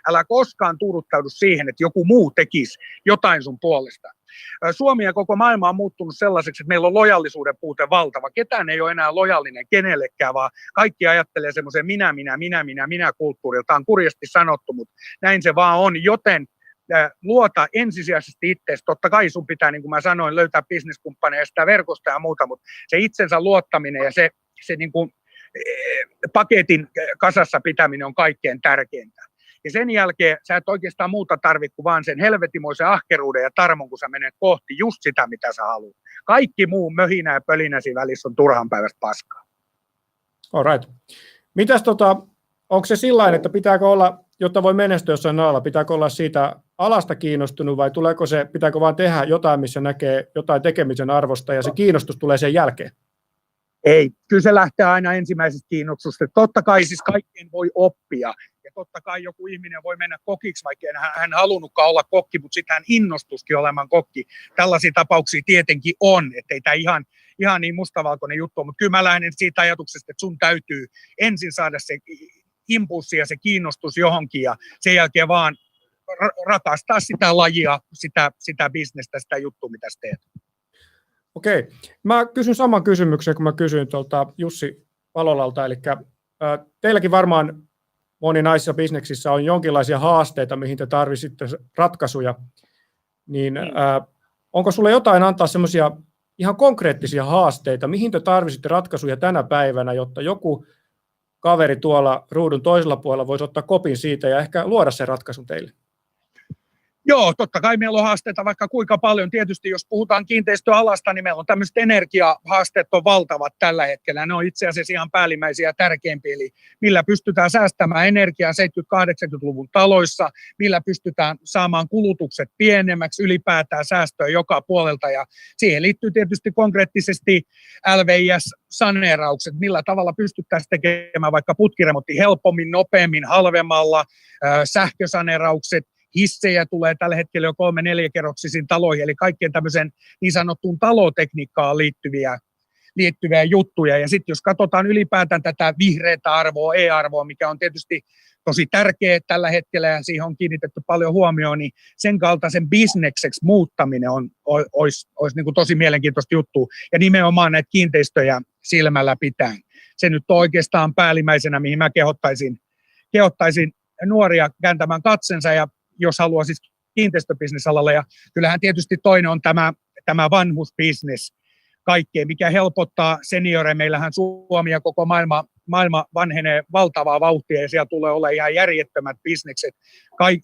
Älä koskaan tuuduttaudu siihen, että joku muu tekisi jotain sun puolesta. Suomi ja koko maailma on muuttunut sellaiseksi, että meillä on lojallisuuden puute valtava. Ketään ei ole enää lojallinen kenellekään, vaan kaikki ajattelee semmoisen minä kulttuurilta. Tämä on kurjasti sanottu, mutta näin se vaan on, joten luota ensisijaisesti itseesi. Totta kai sun pitää, niin kuin mä sanoin, löytää bisneskumppaneja ja sitä verkosta ja muuta, mutta se itsensä luottaminen ja se niin kuin paketin kasassa pitäminen on kaikkein tärkeintä. Ja sen jälkeen sä et oikeastaan muuta tarvitse kuin vaan sen helvetimoisen ahkeruuden ja tarmon, kun sä menet kohti just sitä, mitä sä haluat. Kaikki muu möhinä ja pölinä siinä välissä on turhan päivästä paskaa. All right. Mitäs onko se sillain, että pitääkö olla, jotta voi menestyä jossain alalla, pitääkö olla siitä alasta kiinnostunut vai pitääkö vaan tehdä jotain, missä näkee jotain tekemisen arvosta ja se kiinnostus tulee sen jälkeen? Ei, kyllä se lähtee aina ensimmäisestä kiinnostusta. Totta kai siis kaikkien voi oppia. Ja totta kai joku ihminen voi mennä kokiksi, vaikka hän halunnutkaan olla kokki, mutta sitten hän innostuskin olemaan kokki. Tällaisia tapauksia tietenkin on, ettei tämä ihan niin mustavalkoinen juttu ole. Mutta kyllä mä lähden siitä ajatuksesta, että sun täytyy ensin saada se impulssi ja se kiinnostus johonkin ja sen jälkeen vaan rakastaa sitä lajia, sitä bisnestä, sitä juttua, mitä sä teet. Okei. Mä kysyn saman kysymyksen, kun mä kysyin tuolta Jussi Palolalta, eli teilläkin varmaan moninaisissa bisneksissä on jonkinlaisia haasteita, mihin te tarvitsette ratkaisuja, niin onko sulle jotain antaa semmoisia ihan konkreettisia haasteita, mihin te tarvitsette ratkaisuja tänä päivänä, jotta joku kaveri tuolla ruudun toisella puolella voisi ottaa kopin siitä ja ehkä luoda sen ratkaisun teille? Joo, totta kai meillä on haasteita vaikka kuinka paljon. Tietysti jos puhutaan kiinteistöalasta, niin meillä on tämmöiset energiahaasteet on valtavat tällä hetkellä. Ne on itse asiassa ihan päällimmäisiä ja tärkeimpiä. Eli millä pystytään säästämään energiaa 70-80-luvun taloissa, millä pystytään saamaan kulutukset pienemmäksi, ylipäätään säästöä joka puolelta. Ja siihen liittyy tietysti konkreettisesti LVIS-saneeraukset, millä tavalla pystyttäisiin tekemään vaikka putkiremontti helpommin, nopeammin, halvemmalla, sähkösaneeraukset. Hissejä tulee tällä hetkellä jo 3-4-kerroksisiin taloihin, eli kaikkien tämmöisen niin sanottuun talotekniikkaan liittyviä juttuja. Ja sitten jos katsotaan ylipäätään tätä vihreätä arvoa, e-arvoa, mikä on tietysti tosi tärkeä tällä hetkellä ja siihen on kiinnitetty paljon huomioon, niin sen kaltaisen bisnekseksi muuttaminen olisi niin kuin tosi mielenkiintoista juttua. Ja nimenomaan näitä kiinteistöjä silmällä pitäen. Se nyt on oikeastaan päällimmäisenä, mihin mä kehottaisin nuoria kääntämään katsensa ja jos haluaa siis kiinteistöbisnesalalle. Ja kyllähän tietysti toinen on tämä vanhusbisnes kaikkea, mikä helpottaa senioreja. Meillähän Suomi ja koko maailma vanhenee valtavaa vauhtia ja siellä tulee olla ihan järjettömät bisnekset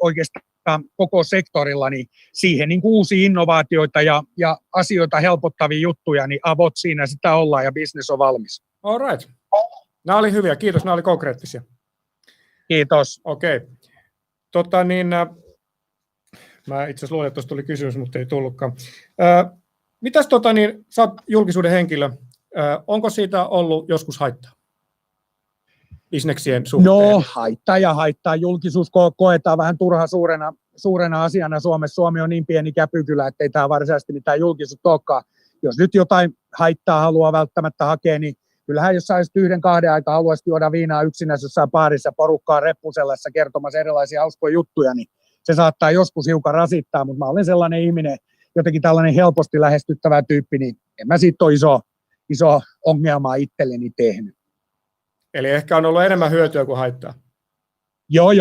oikeastaan koko sektorilla, niin siihen niin uusia innovaatioita ja asioita helpottavia juttuja, niin avot siinä sitä ollaan ja bisnes on valmis. All right. Nämä oli hyviä, kiitos, nämä oli konkreettisia. Kiitos. Okei. Mä itse asiassa luulen, että tuossa tuli kysymys, mutta ei tullutkaan. Mitäs sä oot julkisuuden henkilö, onko siitä ollut joskus haittaa bisneksien suhteen? No, haittaa. Julkisuus koetaan vähän turha suurena asiana Suomessa. Suomi on niin pieni käpykylä, ettei tämä varsinaisesti mitään julkisuutta olekaan. Jos nyt jotain haittaa haluaa välttämättä hakea, niin kyllähän jos saisit 1-2 aikaa haluaisit juoda viinaa yksinässä jossain baarissa porukkaa reppusellessa kertomassa erilaisia hauskoja juttuja, niin se saattaa joskus hiukan rasittaa, mutta mä olen sellainen ihminen, jotenkin tällainen helposti lähestyttävä tyyppi, niin en mä siitä ole iso ongelmaa itselleni tehnyt. Eli ehkä on ollut enemmän hyötyä kuin haittaa. Joo,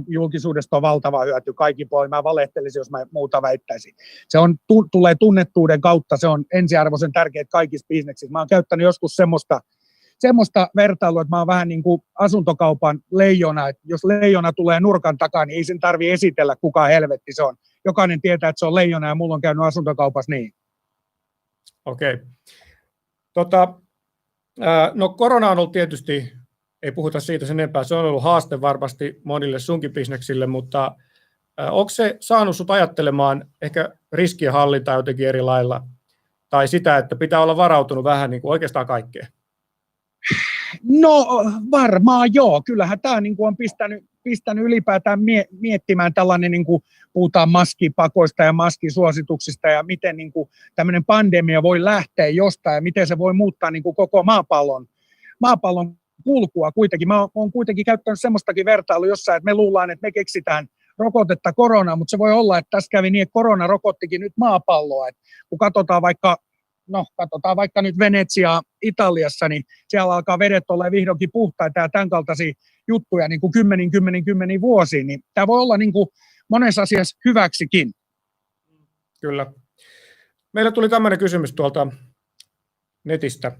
julkisuudesta on valtava hyöty kaikki puolin. Mä valehtelisin, jos mä muuta väittäisin. Se on, tulee tunnettuuden kautta, se on ensiarvoisen tärkeää kaikissa bisneksissä. Mä oon käyttänyt joskus semmoista vertailua, että mä oon vähän niin kuin asuntokaupan leijona, että jos leijona tulee nurkan takaa, niin ei sen tarvitse esitellä, kuka helvetti se on. Jokainen tietää, että se on leijona, ja mulla on käynyt asuntokaupassa niin. Okei. No korona on ollut tietysti, ei puhuta siitä sen enempää, se on ollut haaste varmasti monille sunkin bisneksille, mutta onko se saanut sut ajattelemaan ehkä riskienhallintaa jotenkin eri lailla, tai sitä, että pitää olla varautunut vähän niin kuin oikeastaan kaikkeen? No varmaan joo, kyllähän tämä niin kuin on pistänyt ylipäätään miettimään tällainen, niin kuin puhutaan maskipakoista ja maskisuosituksista ja miten niin kuin tämmöinen pandemia voi lähteä jostain ja miten se voi muuttaa niin kuin koko maapallon kulkua kuitenkin. Mä oon kuitenkin käyttänyt semmoistakin vertailua jossain, että me luullaan, että me keksitään rokotetta koronaan, mutta se voi olla, että tässä kävi niin, että korona rokottikin nyt maapalloa. Et kun katsotaan vaikka nyt Venetsiaa Italiassa, niin siellä alkaa vedet olla vihdoinkin puhtaita ja tämän kaltaisia juttuja niin kuin kymmeniin vuosiin, niin tämä voi olla niin kuin monessa asiassa hyväksikin. Kyllä. Meillä tuli tämmöinen kysymys tuolta netistä,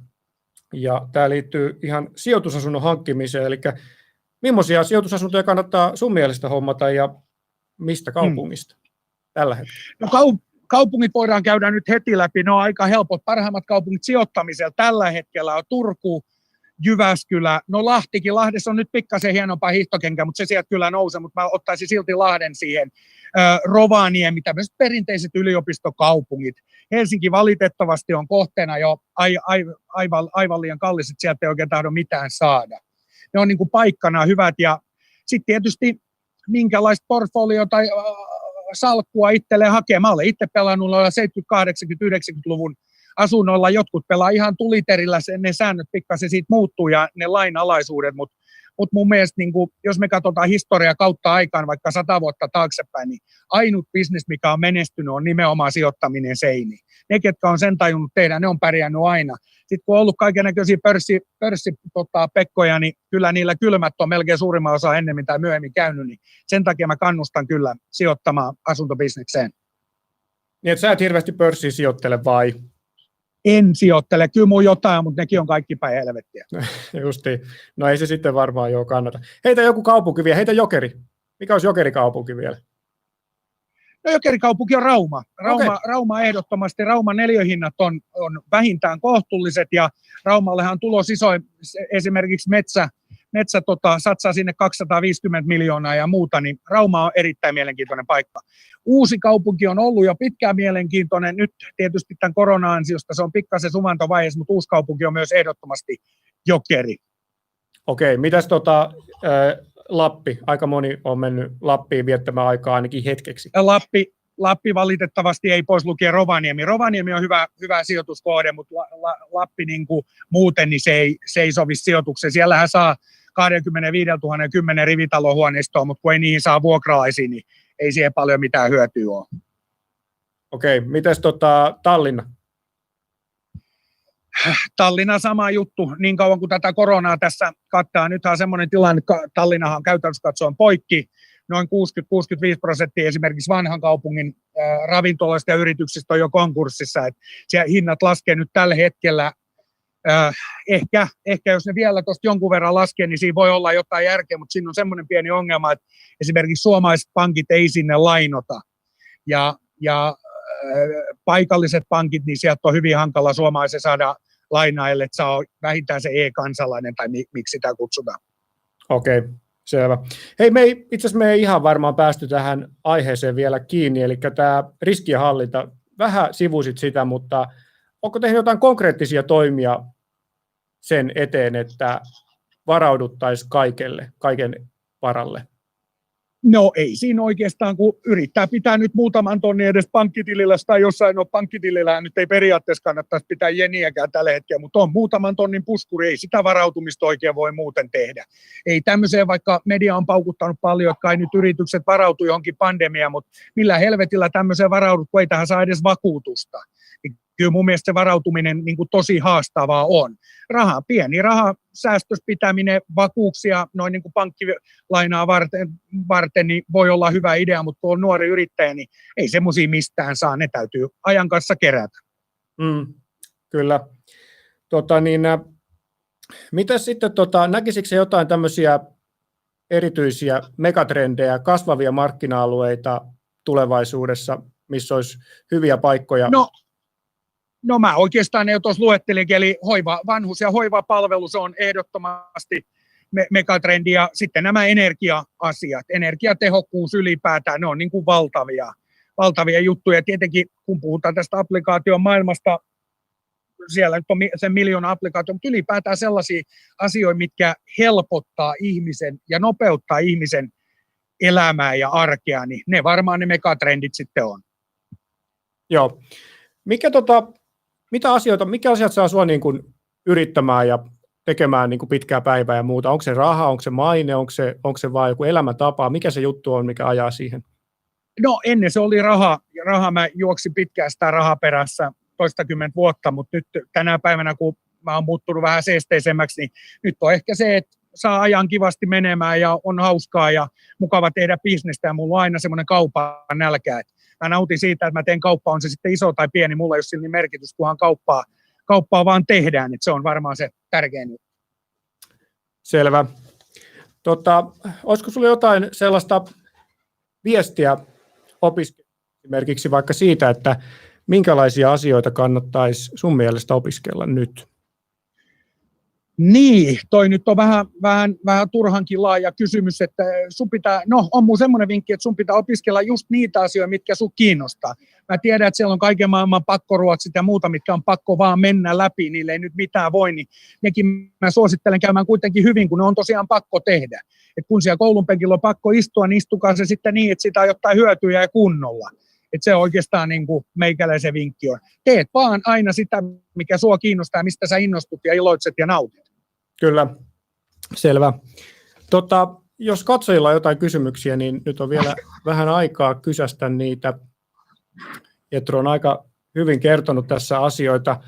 ja tämä liittyy ihan sijoitusasunnon hankkimiseen, eli millaisia sijoitusasuntoja kannattaa sun mielestä hommata ja mistä kaupungista tällä hetkellä? No kaupungit voidaan käydä nyt heti läpi, ne on aika helpot. Parhaimmat kaupungit sijoittamisella tällä hetkellä on Turku, Jyväskylä, no Lahtikin. Lahdessa on nyt pikkasen hienompaa hiihtokenkä, mutta se sieltä kyllä nousee, mutta mä ottaisin silti Lahden siihen. Rovaniemi, tämmöiset perinteiset yliopistokaupungit. Helsinki valitettavasti on kohteena jo aivan liian kallis, että sieltä ei oikein tahdo mitään saada. Ne on niin kuin paikkana hyvät ja sitten tietysti minkälaista portfolio tai salkkua itselleen hakee. Mä olen itse pelannut 70-, 80-, 90-luvun asunnoilla. Jotkut pelaa ihan tuliterillä, ne säännöt pikkasen siitä muuttuu ja ne lainalaisuudet, mutta mun mielestä niin kun, jos me katsotaan historiaa kautta aikaan vaikka 100 vuotta taaksepäin, niin ainut bisnes, mikä on menestynyt, on nimenomaan sijoittaminen seiniin. Ne, ketkä on sen tajunnut tehdä, ne on pärjännyt aina. Sitten kun on ollut kaikennäköisiä pörssi-pekkoja, niin kyllä niillä kylmät on melkein suurimman osa ennemmin tai myöhemmin käynyt, niin sen takia mä kannustan kyllä sijoittamaan asuntobisnekseen. Niin, että sä et hirveästi pörssiin sijoittele vai? En sijoittele, kyllä mun jotain, mutta nekin on kaikki päin helvettiä. Justiin. No ei se sitten varmaan jo kannata. Heitä joku kaupunki vielä, heitä jokeri. Mikä olisi jokerikaupunki vielä? No jokerikaupunki on Rauma. Okay. Rauma ehdottomasti. Rauman neliöhinnat on vähintään kohtuulliset ja Raumallehan tulos isoin, esimerkiksi metsä satsaa sinne 250 miljoonaa ja muuta, niin Rauma on erittäin mielenkiintoinen paikka. Uusi kaupunki on ollut jo pitkään mielenkiintoinen, nyt tietysti tämän korona-ansiosta se on pikkasen suvantovaiheessa, mutta uusi kaupunki on myös ehdottomasti jokeri. Okei, mitäs Lappi? Aika moni on mennyt Lappiin viettämään aikaa ainakin hetkeksi. Lappi valitettavasti ei pois lukien Rovaniemi. Rovaniemi on hyvä sijoituskohde, mutta Lappi niin kuin muuten niin se ei sovi sijoitukseen. Siellähän saa 25 000 10 rivitalohuoneistoa, mutta kun ei niihin saa vuokralaisia, niin ei siihen paljon mitään hyötyä ole. Okei, mitäs Tallinna? Tallinna sama juttu, niin kauan kuin tätä koronaa tässä kattaa. Nythän on semmoinen tilanne, että Tallinnahan on käytännössä katsoen poikki. Noin 60-65% esimerkiksi vanhan kaupungin ravintoloista ja yrityksistä on jo konkurssissa. Et siellä hinnat laskee nyt tällä hetkellä. Ehkä jos ne vielä tuosta jonkun verran laskee, niin siinä voi olla jotain järkeä, mutta siinä on semmoinen pieni ongelma, että esimerkiksi suomalaiset pankit ei sinne lainota. Ja paikalliset pankit, niin sieltä on hyvin hankala suomalaisen saada lainaa, ellei saa vähintään se e-kansalainen tai miksi sitä kutsutaan. Okei, selvä. Hei, itse asiassa me ei ihan varmaan päästy tähän aiheeseen vielä kiinni, eli tämä riskienhallinta, vähän sivusit sitä, mutta onko tehnyt jotain konkreettisia toimia sen eteen, että varauduttaisiin kaiken varalle? No ei siinä oikeastaan, kun yrittää pitää nyt muutaman tonnin edes pankkitilillä tai jossain on pankkitilillä, nyt ei periaatteessa kannattaisi pitää jeniäkään tällä hetkellä, mutta on muutaman tonnin puskuri, ei sitä varautumista oikein voi muuten tehdä. Ei tämmöiseen, vaikka media on paukuttanut paljon, että kai nyt yritykset varautuu johonkin pandemiaan, mutta millä helvetillä tämmöiseen varaudut, kun ei tähän saa edes vakuutusta. kyllä mun mielestä se varautuminen niin kuin tosi haastavaa on. Pieni rahasäästös pitäminen, vakuuksia noin niin kuin pankkilainaa varten niin voi olla hyvä idea, mutta kun on nuori yrittäjä, niin ei semmoisia mistään saa, ne täytyy ajan kanssa kerätä. Kyllä. Mitä sitten, näkisikö se jotain tämmöisiä erityisiä megatrendejä, kasvavia markkina-alueita tulevaisuudessa, missä olisi hyviä paikkoja? No mä oikeastaan ne jo tuossa luettelinkin, eli vanhus- ja hoivapalvelus on ehdottomasti megatrendi, ja sitten nämä energia-asiat, energiatehokkuus ylipäätään, ne on niin kuin valtavia juttuja. Tietenkin kun puhutaan tästä applikaation maailmasta, siellä nyt on sen 1 miljoona applikaatio, mutta ylipäätään sellaisia asioita, mitkä helpottaa ihmisen ja nopeuttaa ihmisen elämää ja arkea, niin ne varmaan ne megatrendit sitten on. Joo. Mikä asiat saa sinua niin kuin yrittämään ja tekemään niin kuin pitkää päivää ja muuta? Onko se raha, onko se maine, onko se vaan joku elämäntapa? Mikä se juttu on, mikä ajaa siihen? No ennen se oli raha. Mä juoksin pitkään sitä rahaa perässä toistakymmentä vuotta, mutta nyt tänä päivänä, kun mä oon muuttunut vähän seesteisemmäksi, niin nyt on ehkä se, että saa ajan kivasti menemään ja on hauskaa ja mukava tehdä bisnestä, ja mulla on aina semmoinen kaupan nälkä, että mä nautin siitä, että mä teen kauppaa, on se sitten iso tai pieni, mulla ei ole sillä merkitys, kunhan kauppaa vaan tehdään, että se on varmaan se tärkein juttu. Selvä. Olisiko sulla jotain sellaista viestiä opiskelijoille esimerkiksi vaikka siitä, että minkälaisia asioita kannattaisi sun mielestä opiskella nyt? Niin, toi nyt on vähän turhankin laaja kysymys, että on mun semmoinen vinkki, että sun pitää opiskella just niitä asioita, mitkä sun kiinnostaa. Mä tiedän, että siellä on kaiken maailman pakkoruotsit ja muuta, mitkä on pakko vaan mennä läpi, niille ei nyt mitään voi, niin nekin mä suosittelen käymään kuitenkin hyvin, kun ne on tosiaan pakko tehdä. Et kun siellä koulun penkillä on pakko istua, niin istukaa se sitten niin, että sitä on jotain hyötyjä ja kunnolla. Että se oikeastaan niin kuin meikäläisen vinkki on. Teet vaan aina sitä, mikä sua kiinnostaa ja mistä sä innostut ja iloitset ja nautit. Kyllä, selvä. Jos katsojilla on jotain kysymyksiä, niin nyt on vielä vähän aikaa kysästä niitä. Jetro on aika hyvin kertonut tässä asioita.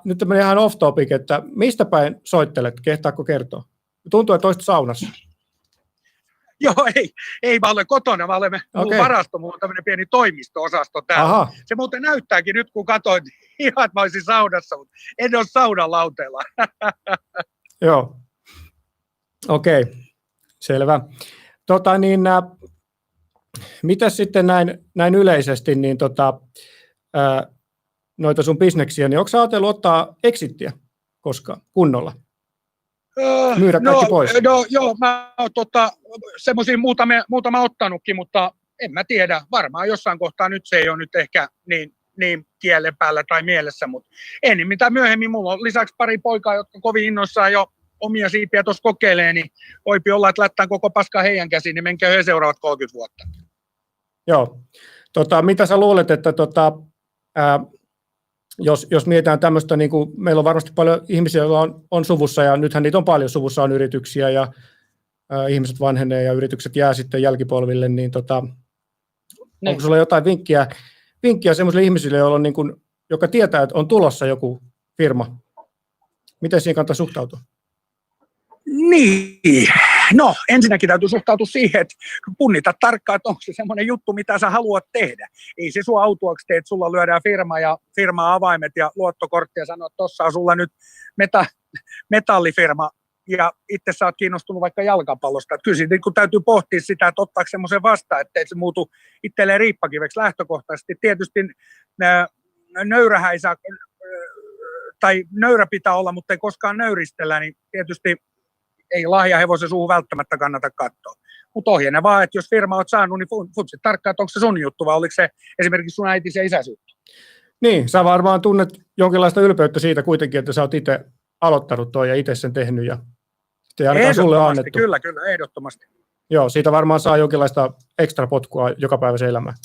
Nyt tämmöinen ihan off topic, että mistä päin soittelet? Kehtaatko kertoa? Tuntuu, että olisit saunassa. Joo, ei mä olen kotona, mä olen varasto, mulla on tämmöinen pieni toimisto-osasto täällä. Aha. Se muuten näyttääkin nyt, kun katsoin, ihan että mä olisin saunassa, mutta en ole saunan lauteella. Joo, okei, selvä. Mitäs sitten näin yleisesti, niin noita sun bisneksiä, niin onko sä ajatellut ottaa exittiä koskaan kunnolla? Myydä kaikki pois? Joo, mä oon semmoisia muutama ottanutkin, mutta en mä tiedä. Varmaan jossain kohtaa nyt se ei ole nyt ehkä niin kielen päällä tai mielessä, mutta ennen mitä myöhemmin. Mulla on lisäksi pari poikaa, jotka kovin innoissaan jo omia siipiä tuossa kokeilee, niin voipi olla, että lähtään koko paskaa heidän käsiin, niin menkää he seuraavat 30 vuotta. Joo. Mitä sä luulet, että jos mietitään tämmöistä, niin kuin meillä on varmasti paljon ihmisiä, joilla on suvussa, ja nythän niitä on paljon, suvussa on yrityksiä, ja ihmiset vanhenee, ja yritykset jää sitten jälkipolville, niin onko sulla jotain vinkkiä semmoisille ihmisille, joilla on, niin kuin, joka tietää, että on tulossa joku firma? Miten siihen kannattaa suhtautua? Niin, no ensinnäkin täytyy suhtautua siihen, että punnita tarkkaan, että onko se semmoinen juttu, mitä sä haluat tehdä. Ei se sua autuaksi tee, että sulla lyödään firma avaimet ja luottokortti ja sanoo, että tuossa on sulla nyt metallifirma ja itse sä oot kiinnostunut vaikka jalkapallosta. Että kyllä siitä kun täytyy pohtia sitä, että ottaako semmoisen vastaan, ettei se muutu itselleen riippakiveksi lähtökohtaisesti. Tietysti nöyrähän ei saa, tai nöyrä pitää olla, mutta ei koskaan nöyristellä, niin tietysti ei lahjahevosen suuhun välttämättä kannata katsoa. Mutta ohjeena vaan, että jos firma olet saanut, niin futsit tarkkaan, että onko se sun juttu vai oliko se esimerkiksi sun äiti ja isäsi juttu. Niin, sä varmaan tunnet jonkinlaista ylpeyttä siitä kuitenkin, että sä oot itse aloittanut toi ja itse sen tehnyt ja sitten ainakaan sulle annettu. Kyllä, ehdottomasti. Joo, siitä varmaan saa jonkinlaista ekstra potkua jokapäiväiseen elämään.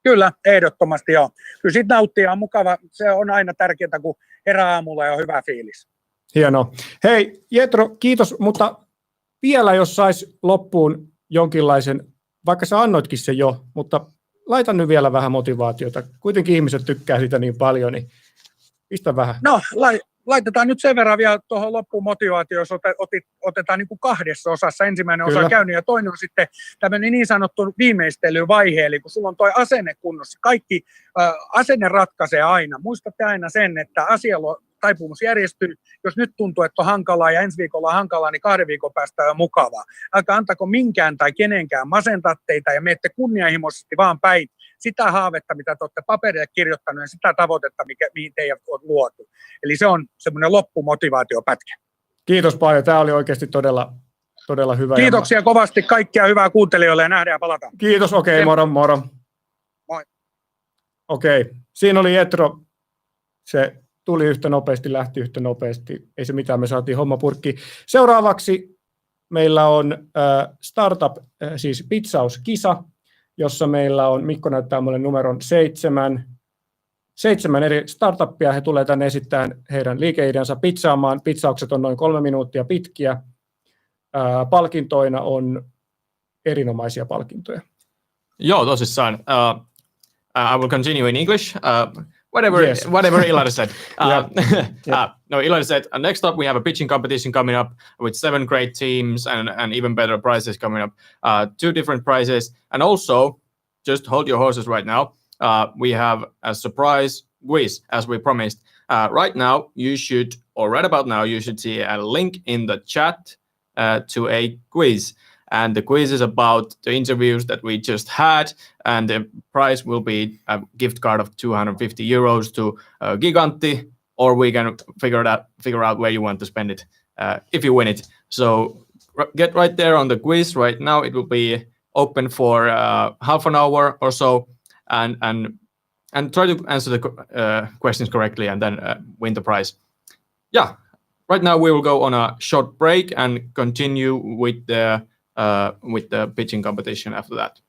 Kyllä, ehdottomasti joo. Kyllä siitä nauttia on mukava. Se on aina tärkeää, kun herää aamulla ja on hyvä fiilis. Hienoa. Hei Jetro, kiitos, mutta vielä jos sais loppuun jonkinlaisen, vaikka sä annoitkin sen jo, mutta laita nyt vielä vähän motivaatiota. Kuitenkin ihmiset tykkää sitä niin paljon, niin pistä vähän. No, laitetaan nyt sen verran vielä tuohon loppuun motivaatio, jos otetaan niin kuin 2 osassa. Ensimmäinen osa Kyllä. käynyt ja toinen on sitten tämmöinen niin sanottu viimeistelyvaihe, eli kun sulla on toi asenne kunnossa. Kaikki asenne ratkaisee aina. Muistatte aina sen, että asialla taipumus järjestyy. Jos nyt tuntuu, että on hankalaa ja ensi viikolla on hankalaa, niin 2 viikon päästä on mukavaa. Älkää antako minkään tai kenenkään masentaa teitä ja menette kunnianhimoisesti vaan päin sitä haavetta, mitä te olette paperille kirjoittanut ja sitä tavoitetta, mihin teidät on luotu. Eli se on semmoinen loppumotivaatiopätkä. Kiitos paljon. Tämä oli oikeasti todella hyvä. Kiitoksia kovasti kaikkia hyvää kuuntelijoille ja nähdään ja palataan. Kiitos, okei, moro. Moi. Okei, siinä oli Jetro. Se tuli yhtä nopeasti, lähti yhtä nopeasti. Ei se mitään, me saatiin homma purkkiin. Seuraavaksi meillä on startup, siis pizzauskisa, jossa meillä on, Mikko näyttää mulle numeron 7 eri startuppia. He tulee tänne esittämään heidän liikeideansa pizzaamaan. Pizzaukset on noin 3 minuuttia pitkiä. Palkintoina on erinomaisia palkintoja. Joo, tosissaan. I will continue in English. Whatever Ilari said. No, Ilari said, next up we have a pitching competition coming up with 7 great teams and even better prizes coming up. 2 different prizes. And also, just hold your horses right now. We have a surprise quiz, as we promised. Right now, right about now, you should see a link in the chat to a quiz. And the quiz is about the interviews that we just had, and the prize will be a gift card of 250 euros to Gigantti, or we can figure out where you want to spend it if you win it. So get right there on the quiz right now. It will be open for half an hour or so, and try to answer the questions correctly, and then win the prize. Yeah, right now we will go on a short break and continue with the pitching competition after that.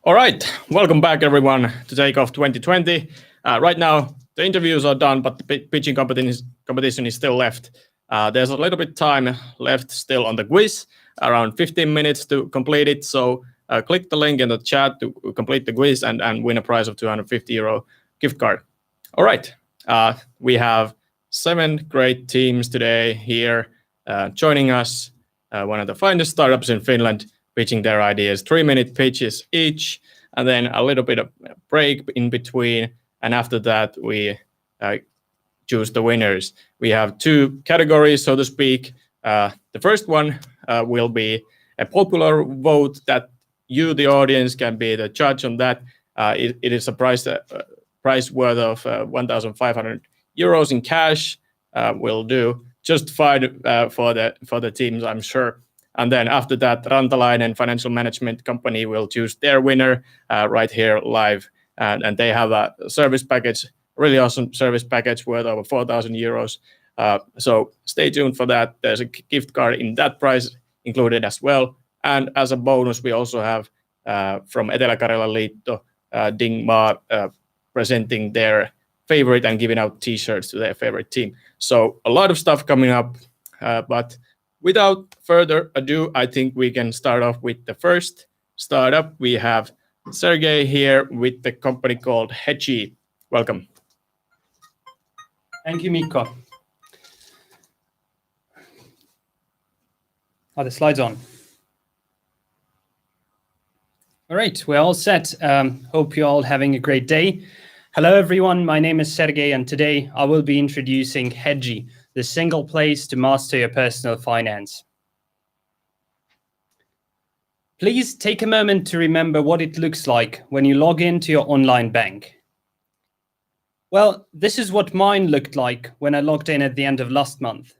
All right, welcome back everyone to Takeoff 2020. Right now, the interviews are done, but the pitching competition is still left. There's a little bit time left still on the quiz, around 15 minutes to complete it. So click the link in the chat to complete the quiz and win a prize of €250 gift card. All right, we have 7 great teams today here joining us. One of the finest startups in Finland, pitching their ideas, 3-minute pitches each, and then a little bit of break in between. And after that, we choose the winners. We have 2 categories, so to speak. The first one will be a popular vote that you, the audience, can be the judge on that. It is a prize worth of €1,500 in cash. Will do just fine for the teams, I'm sure. And then after that, Rantalainen Financial Management Company will choose their winner right here live. And they have a service package, really awesome service package worth over €4,000. So stay tuned for that. There's a gift card in that price included as well. And as a bonus, we also have from Etelä-Karjala Liitto, Dingma, presenting their favorite and giving out t-shirts to their favorite team. So a lot of stuff coming up, but without further ado, I think we can start off with the first startup. We have Sergey here with the company called Hedgie. Welcome. Thank you, Mikko. Are the slides on? All right, we're all set. Hope you're all having a great day. Hello, everyone. My name is Sergey, and today I will be introducing Hedgie, the single place to master your personal finance. Please take a moment to remember what it looks like when you log into your online bank. Well, this is what mine looked like when I logged in at the end of last month.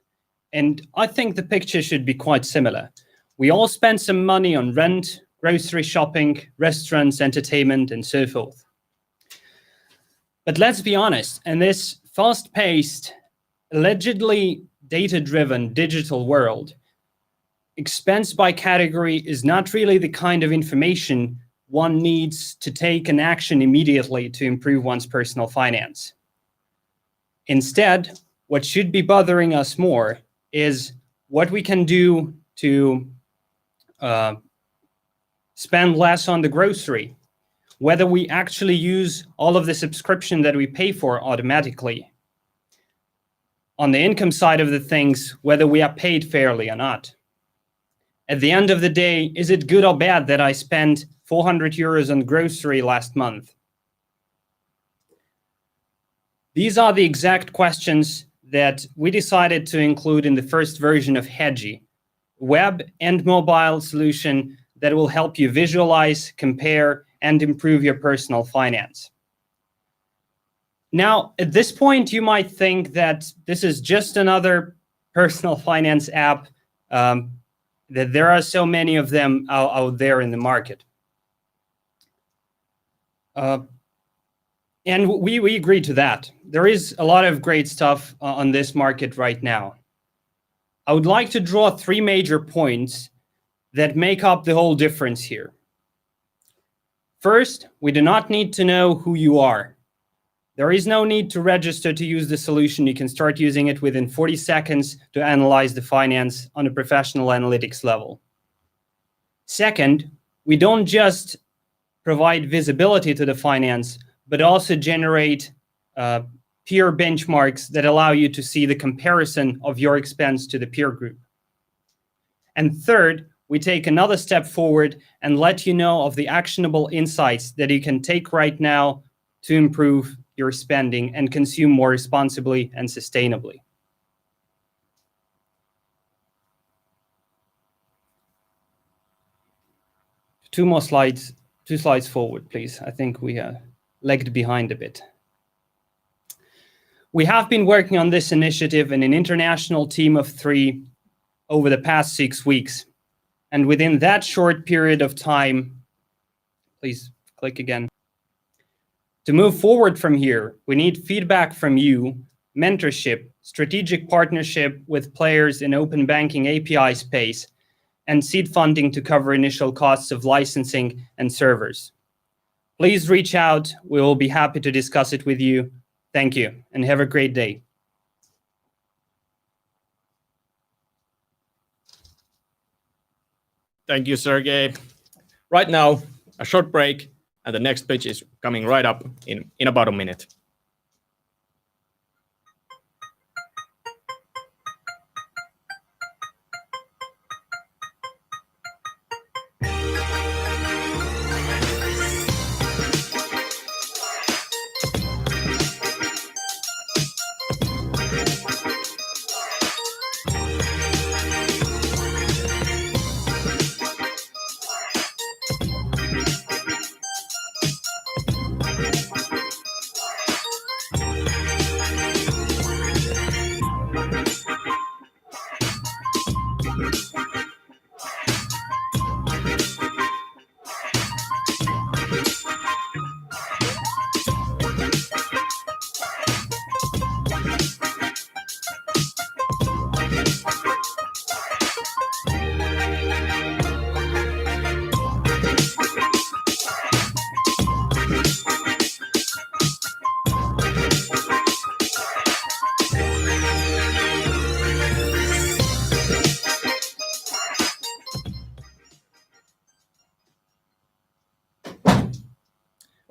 And I think the picture should be quite similar. We all spent some money on rent, grocery shopping, restaurants, entertainment, and so forth. But let's be honest, in this fast-paced, allegedly data-driven digital world, expense by category is not really the kind of information one needs to take an action immediately to improve one's personal finance. Instead, what should be bothering us more is what we can do to spend less on the grocery, whether we actually use all of the subscription that we pay for automatically. On the income side of the things, whether we are paid fairly or not. At the end of the day, is it good or bad that I spent €400 on grocery last month? These are the exact questions that we decided to include in the first version of Hedgie, web and mobile solution that will help you visualize, compare, and improve your personal finance. Now, at this point, you might think that this is just another personal finance app, that there are so many of them out there in the market. And we agree to that. There is a lot of great stuff on this market right now. I would like to draw 3 major points that make up the whole difference here. First, we do not need to know who you are. There is no need to register to use the solution. You can start using it within 40 seconds to analyze the finance on a professional analytics level. Second, we don't just provide visibility to the finance, but also generate peer benchmarks that allow you to see the comparison of your expense to the peer group. And third, we take another step forward and let you know of the actionable insights that you can take right now to improve your spending and consume more responsibly and sustainably. Two slides forward, please. I think we are lagged behind a bit. We have been working on this initiative in an international team of 3 over the past 6 weeks. And within that short period of time, please click again. To move forward from here, we need feedback from you, mentorship, strategic partnership with players in open banking API space, and seed funding to cover initial costs of licensing and servers. Please reach out. We will be happy to discuss it with you. Thank you, and have a great day. Thank you, Sergey. Right now, a short break, and the next pitch is coming right up in about a minute.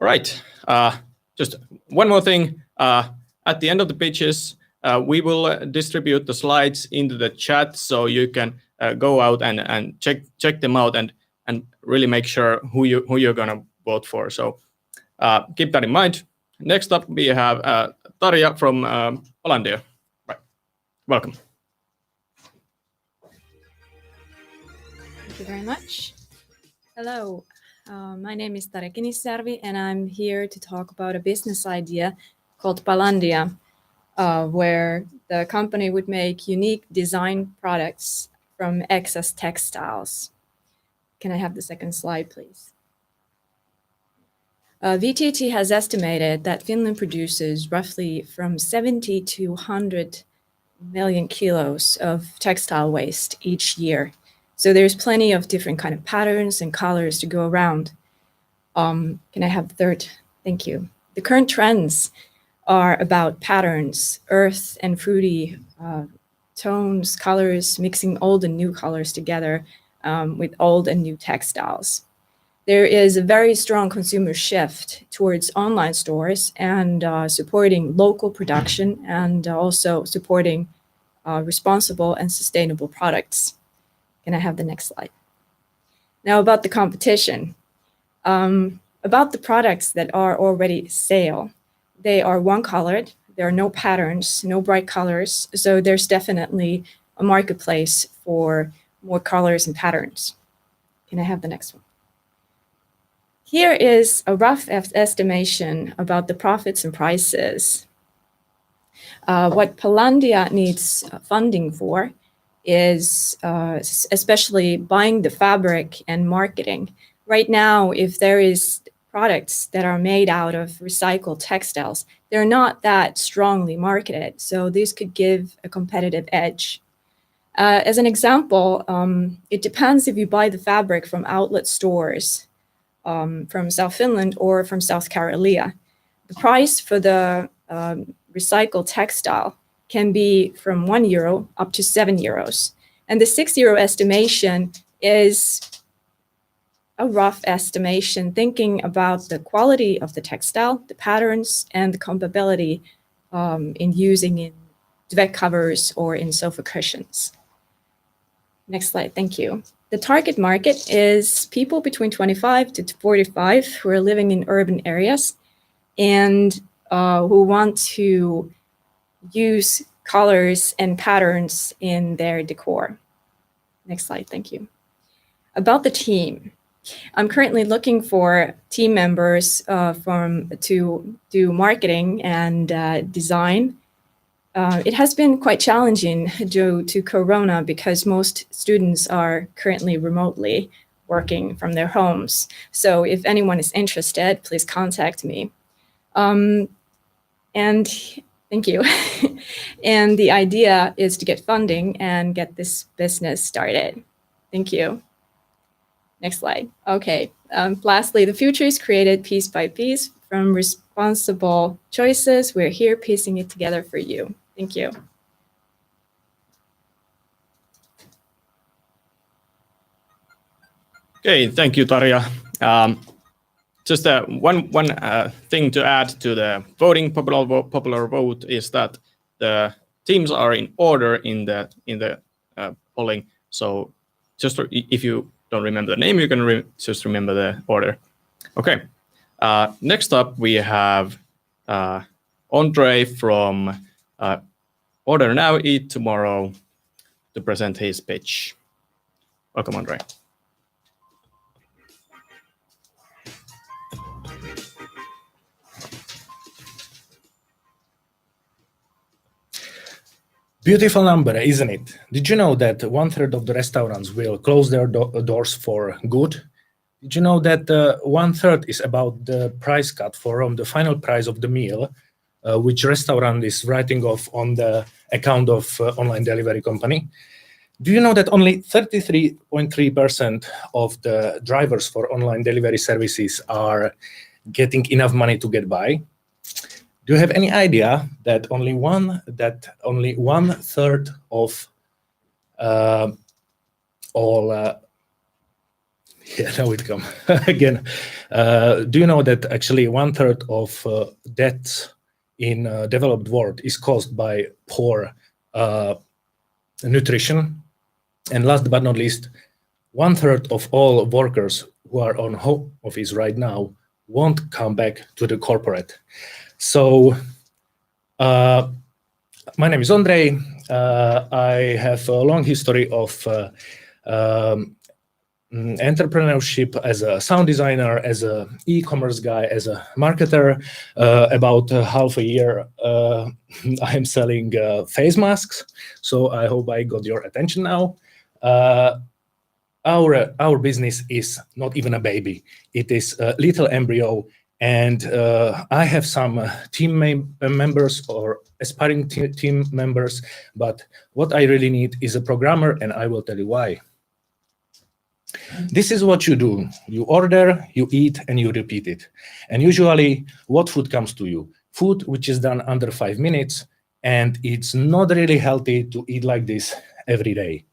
Right. Just one more thing. At the end of the pitches, we will distribute the slides into the chat, so you can go out and check them out and really make sure who you're gonna vote for. So keep that in mind. Next up, we have Tarja from Hollandia. Right. Welcome. Thank you very much. Hello. My name is Tarja Kinisjärvi, and I'm here to talk about a business idea called Palandia, where the company would make unique design products from excess textiles. Can I have the second slide, please? VTT has estimated that Finland produces roughly from 70 to 100 million kilos of textile waste each year. So there's plenty of different kind of patterns and colors to go around. Can I have the third? Thank you. The current trends are about patterns, earth and fruity tones, colors, mixing old and new colors together with old and new textiles. There is a very strong consumer shift towards online stores and supporting local production and also supporting responsible and sustainable products. Can I have the next slide? Now about the competition. About the products that are already sale. They are one-colored. There are no patterns, no bright colors. So there's definitely a marketplace for more colors and patterns. Can I have the next one? Here is a rough estimation about the profits and prices. What Palandia needs funding for is especially buying the fabric and marketing. Right now, if there is products that are made out of recycled textiles, they're not that strongly marketed. So this could give a competitive edge. As an example, it depends if you buy the fabric from outlet stores from South Finland or from South Karelia. The price for the recycled textile can be from €1 up to €7. And the €6 estimation is a rough estimation, thinking about the quality of the textile, the patterns, and the compatibility in using in duvet covers or in sofa cushions. Next slide, thank you. The target market is people between 25 to 45 who are living in urban areas and who want to use colors and patterns in their decor. Next slide, thank you. About the team. I'm currently looking for team members to do marketing and design. It has been quite challenging due to Corona because most students are currently remotely working from their homes. So if anyone is interested, please contact me. And thank you. And the idea is to get funding and get this business started. Thank you. Next slide. Okay. Lastly, the future is created piece by piece from responsible choices. We're here piecing it together for you. Thank you. Okay, thank you, Tarja. Just one thing to add to the voting popular vote is that the teams are in order in the polling. So just if you don't remember the name, you can just remember the order. Okay. Next up, we have Andre from Order Now, Eat Tomorrow to present his pitch. Welcome, Andre. Beautiful number, isn't it? Did you know that 1/3 of the restaurants will close their doors for good? Did you know that 1/3 is about the price cut from the final price of the meal, which restaurant is writing off on the account of online delivery company? Do you know that only 33.3% of the drivers for online delivery services are getting enough money to get by? Do you have any idea that only 1/3 of all now it come again. Do you know that actually 1/3 of deaths in developed world is caused by poor nutrition? And last but not least, 1/3 of all workers who are on home office right now won't come back to the corporate. So my name is Andre. I have a long history of entrepreneurship as a sound designer, as an e-commerce guy, as a marketer. About half a year, I am selling face masks. So I hope I got your attention now. Our business is not even a baby. It is a little embryo. And I have some team members or aspiring team members, but what I really need is a programmer, and I will tell you why. This is what you do. You order, you eat, and you repeat it. And usually, what food comes to you? Food which is done under 5 minutes, and it's not really healthy to eat like this every day.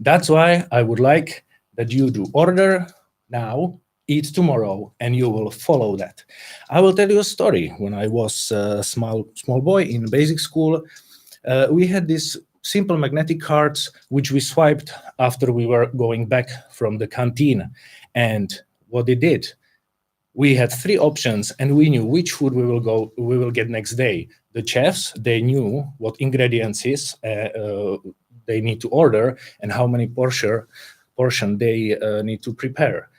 That's why I would like that you do order now, eat tomorrow, and you will follow that. I will tell you a story. When I was a small boy in basic school, we had these simple magnetic cards which we swiped after we were going back from the canteen. And what they did, we had 3 options, and we knew which food we will get next day. The chefs, they knew what ingredients they need to order and how many portion they need to prepare.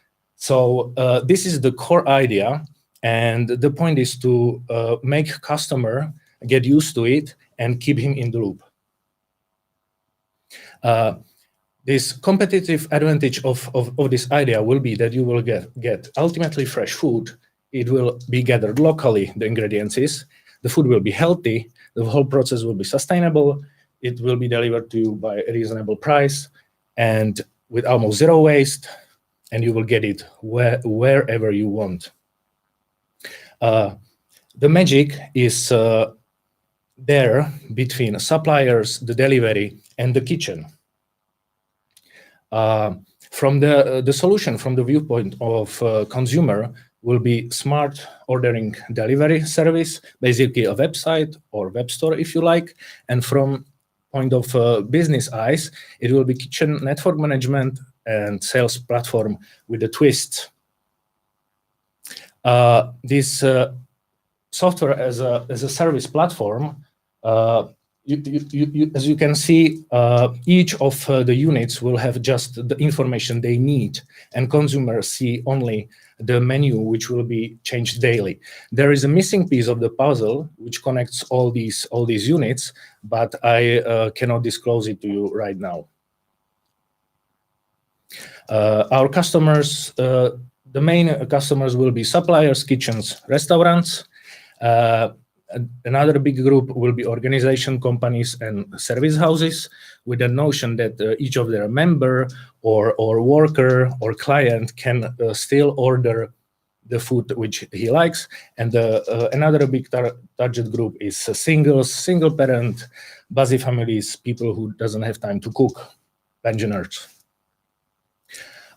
So this is the core idea, and the point is to make customer get used to it and keep him in the loop. This competitive advantage of this idea will be that you will get ultimately fresh food. It will be gathered locally, the ingredients is. The food will be healthy. The whole process will be sustainable. It will be delivered to you by a reasonable price and with almost zero waste. And you will get it wherever you want. The magic is there between suppliers, the delivery, and the kitchen. From the solution, from the viewpoint of consumer, will be smart ordering delivery service, basically a website or web store, if you like. And from point of business eyes, it will be kitchen network management and sales platform with a twist. This software as a service platform, as you can see, each of the units will have just the information they need, and consumers see only the menu, which will be changed daily. There is a missing piece of the puzzle which connects all these units, but I cannot disclose it to you right now. Our customers, the main customers will be suppliers, kitchens, restaurants. Another big group will be organization companies and service houses, with the notion that each of their member or worker or client can still order the food which he likes. And another big target group is singles, single parent, busy families, people who doesn't have time to cook, pensioners.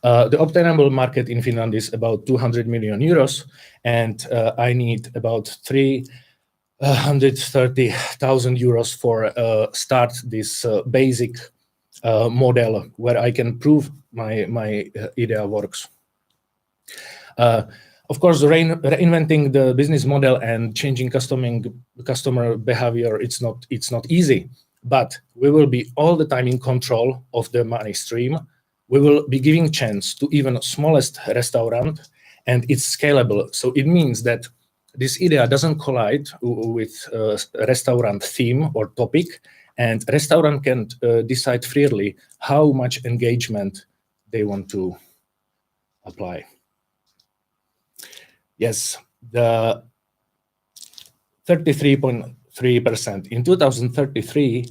The obtainable market in Finland is about 200 million euros, and I need about 330,000 euros for start this basic model where I can prove my idea works. Of course, reinventing the business model and changing customer behavior, it's not easy, but we will be all the time in control of the money stream. We will be giving chance to even smallest restaurant, and it's scalable. So it means that this idea doesn't collide with restaurant theme or topic, and restaurant can decide freely how much engagement they want to apply. Yes, the 33.3%. In 2033,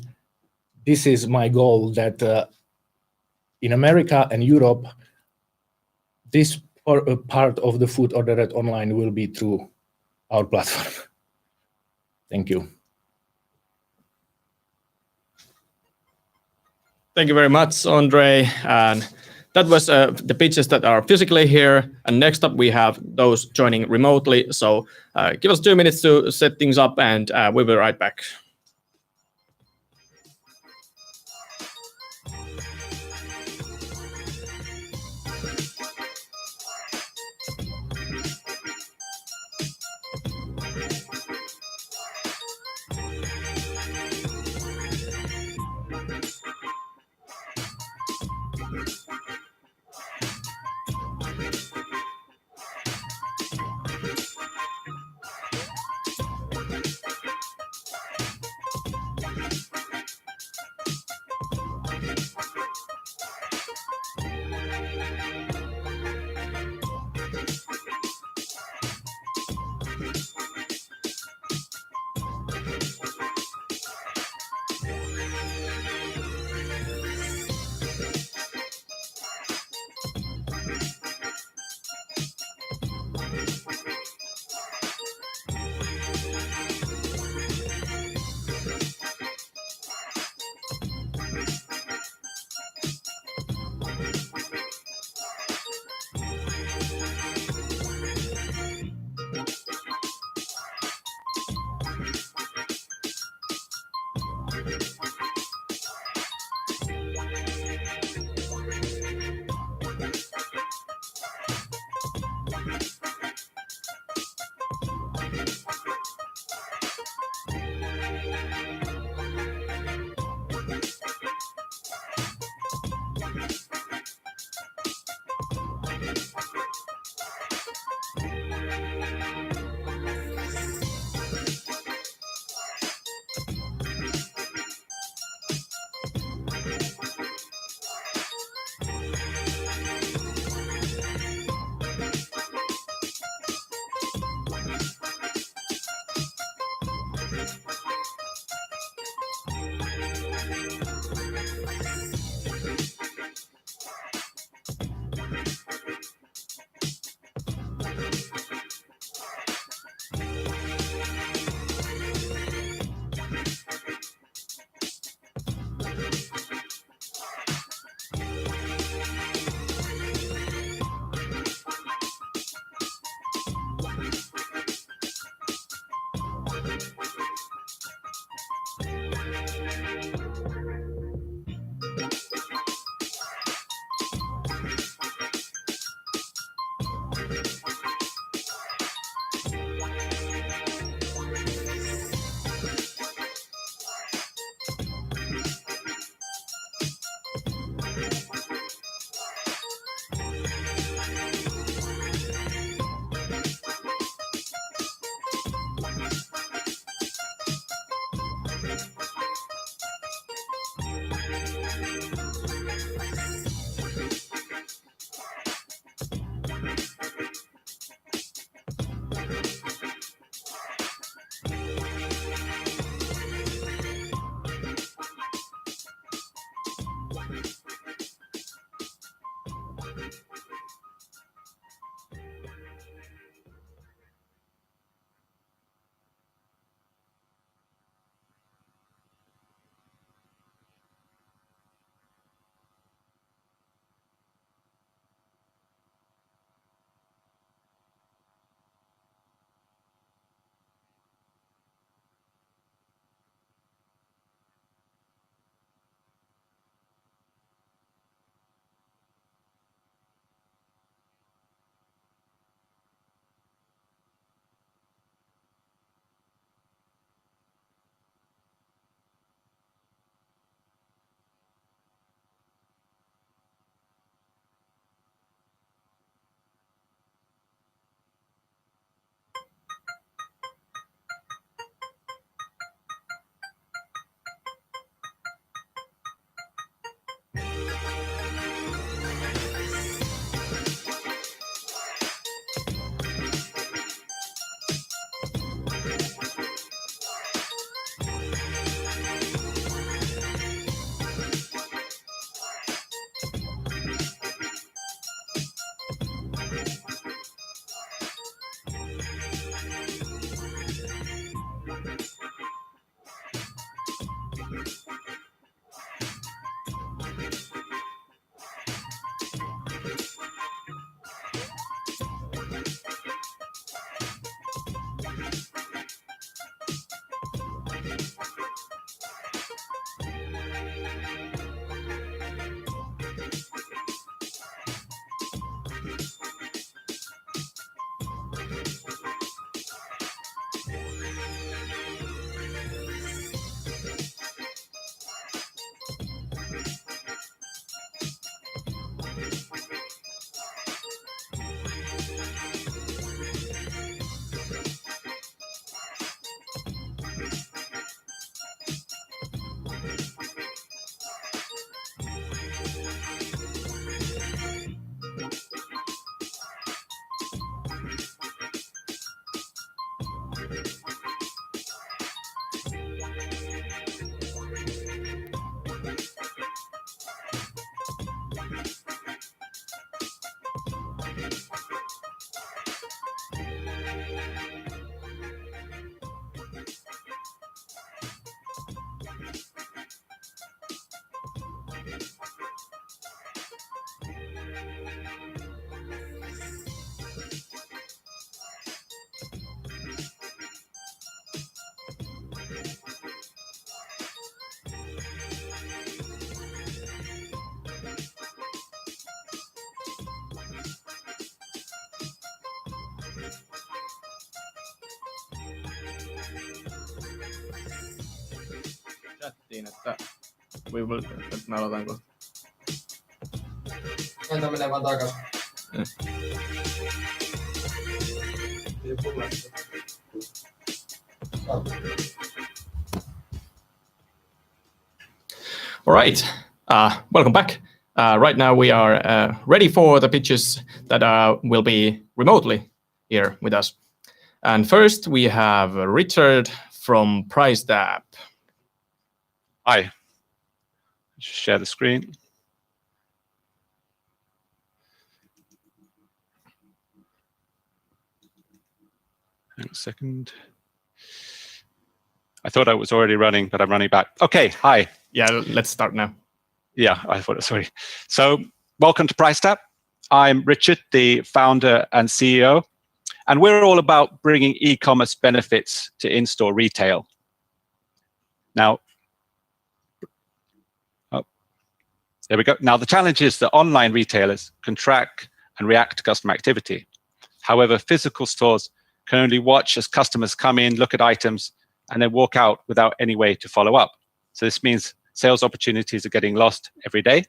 this is my goal, that in America and Europe, this part of the food ordered online will be through our platform. Thank you. Thank you very much, Andre. And that was the pitches that are physically here. And next up, we have those joining remotely. So give us 2 minutes to set things up, and we'll be right back. We will. Me aloitan kohta. Entä menee vaan takas? All right. Welcome back. Right now we are ready for the pitches that will be remotely here with us. And first we have Richard from PriceTap. Hi. Share the screen. Hang on a second. I thought I was already running, but I'm running back. Okay, hi. Yeah, let's start now. Yeah, I thought, sorry. So welcome to PriceTap. I'm Richard, the founder and CEO, and we're all about bringing e-commerce benefits to in-store retail. Now, there we go. Now, the challenge is that online retailers can track and react to customer activity. However, physical stores can only watch as customers come in, look at items, and then walk out without any way to follow up. So this means sales opportunities are getting lost every day.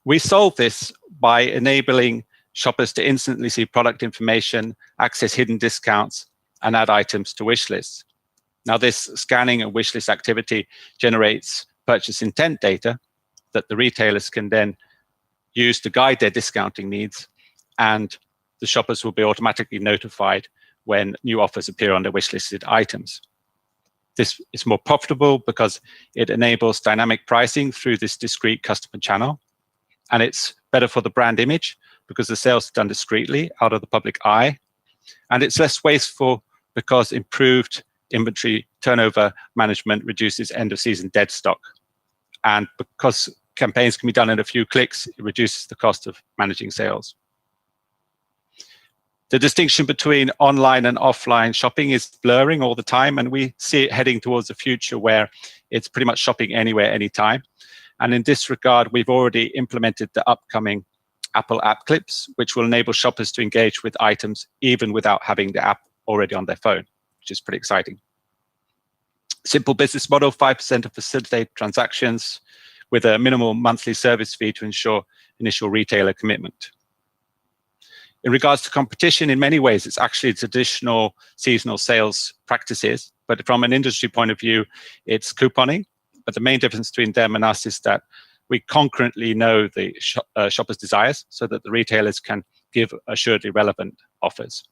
We solve this by enabling shoppers to instantly see product information, access hidden discounts, and add items to wish lists. Now, this scanning and wish list activity generates purchase intent data that the retailers can then use to guide their discounting needs, and the shoppers will be automatically notified when new offers appear on their wishlisted items. This is more profitable because it enables dynamic pricing through this discrete customer channel, and it's better for the brand image because the sales are done discreetly out of the public eye, and it's less wasteful because improved inventory turnover management reduces end-of-season dead stock. And because campaigns can be done in a few clicks, it reduces the cost of managing sales. The distinction between online and offline shopping is blurring all the time, and we see it heading towards a future where it's pretty much shopping anywhere, anytime. And in this regard, we've already implemented the upcoming Apple app clips, which will enable shoppers to engage with items even without having the app already on their phone, which is pretty exciting. Simple business model, 5% of facilitated transactions with a minimal monthly service fee to ensure initial retailer commitment. In regards to competition, in many ways, it's actually traditional seasonal sales practices, but from an industry point of view, it's couponing. But the main difference between them and us is that we concurrently know the shopper's desires so that the retailers can give assuredly relevant offers.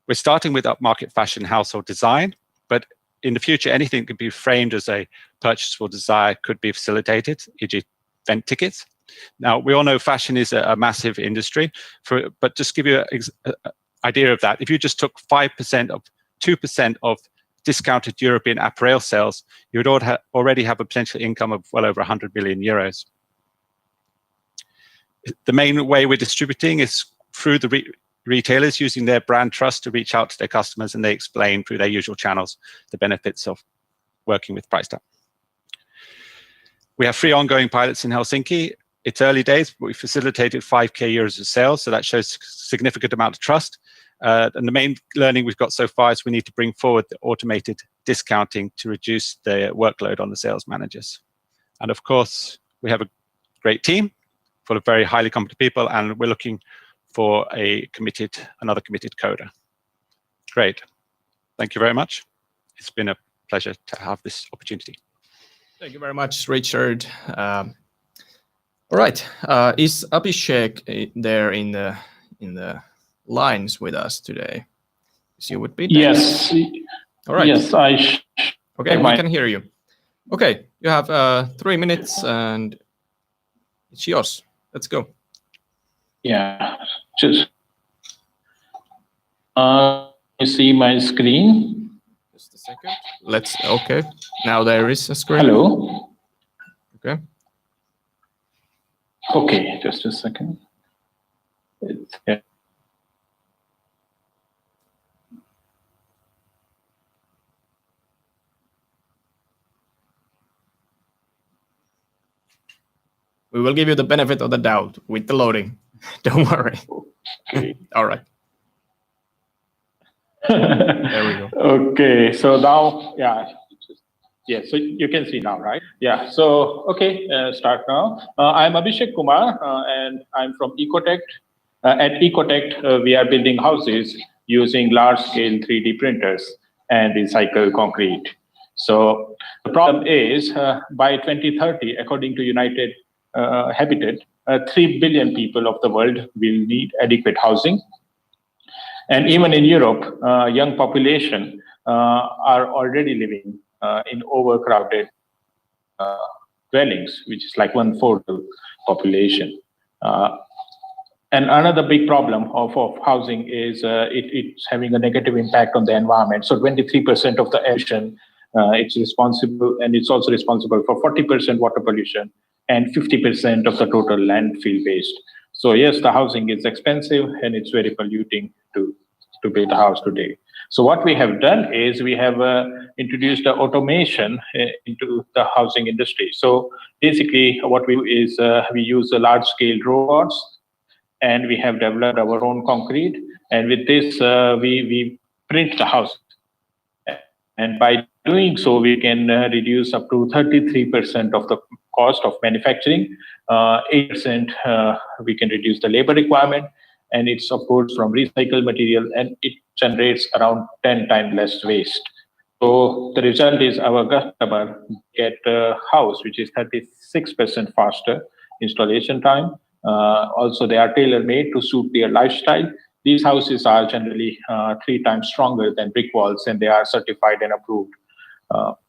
We're starting with upmarket fashion, household design, but in the future, anything could be framed as a purchasable desire could be facilitated, e.g. event tickets. Now, we all know fashion is a massive industry, but just give you an idea of that, if you just took 2% of discounted European apparel sales, you would already have a potential income of well over 100 billion euros. The main way we're distributing is through the retailers using their brand trust to reach out to their customers, and they explain through their usual channels the benefits of working with PriceTap. We have 3 ongoing pilots in Helsinki. It's early days, but we facilitated 5K euros of sales, so that shows a significant amount of trust. And the main learning we've got so far is we need to bring forward the automated discounting to reduce the workload on the sales managers. And of course, we have a great team full of very highly competent people, and we're looking for another committed coder. Great. Thank you very much. It's been a pleasure to have this opportunity. Thank you very much, Richard. All right, is Abhishek there in the lines with us today? So you would be there. Yes. All right. Yes, Okay, we can hear you. Okay, you have 3 minutes and it's yours. Let's go. Yeah. Just you see my screen? Just a second. Okay. Now there is a screen. Hello. Okay. Okay, just a second. Yeah. We will give you the benefit of the doubt with the loading. Don't worry. Okay. All right. There we go. Okay, so now, yeah, Yes, so you can see now, right? Yeah, so, okay, start now. I'm Abhishek Kumar, and I'm from Ecotect. At Ecotect, we are building houses using large-scale 3D printers and recycled concrete. So the problem is, by 2030, according to United Habitat, 3 billion people of the world will need adequate housing. And even in Europe, young population are already living in overcrowded dwellings, which is like 1/4 of the population. And another big problem of housing is it's having a negative impact on the environment. So 23% of the emission, it's responsible, and it's also responsible for 40% water pollution and 50% of the total landfill waste. So yes, the housing is expensive and it's very polluting to build a house today. So what we have done is we have introduced automation into the housing industry. So basically what we do is we use large-scale robots, and we have developed our own concrete. And with this, we print the house. And by doing so, we can reduce up to 33% of the cost of manufacturing. 8% we can reduce the labor requirement. And it's, of course, from recycled material, and it generates around 10 times less waste. So the result is our customer get a house which is 36% faster installation time. Also, they are tailor-made to suit their lifestyle. These houses are generally 3 times stronger than brick walls, and they are certified and approved.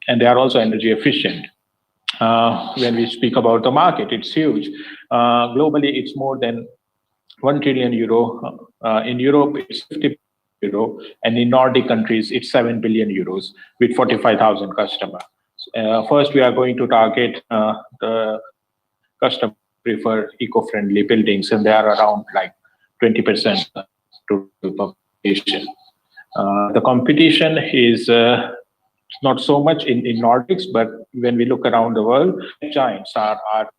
And they are also energy efficient. When we speak about the market, it's huge. Globally, it's more than 1 trillion euro. In Europe, it's 50 euro, and in Nordic countries, it's 7 billion euros with 45,000 customers. First, we are going to target the customer prefer eco-friendly buildings, and they are around like 20% to the population. The competition is not so much in Nordics, but when we look around the world, giants are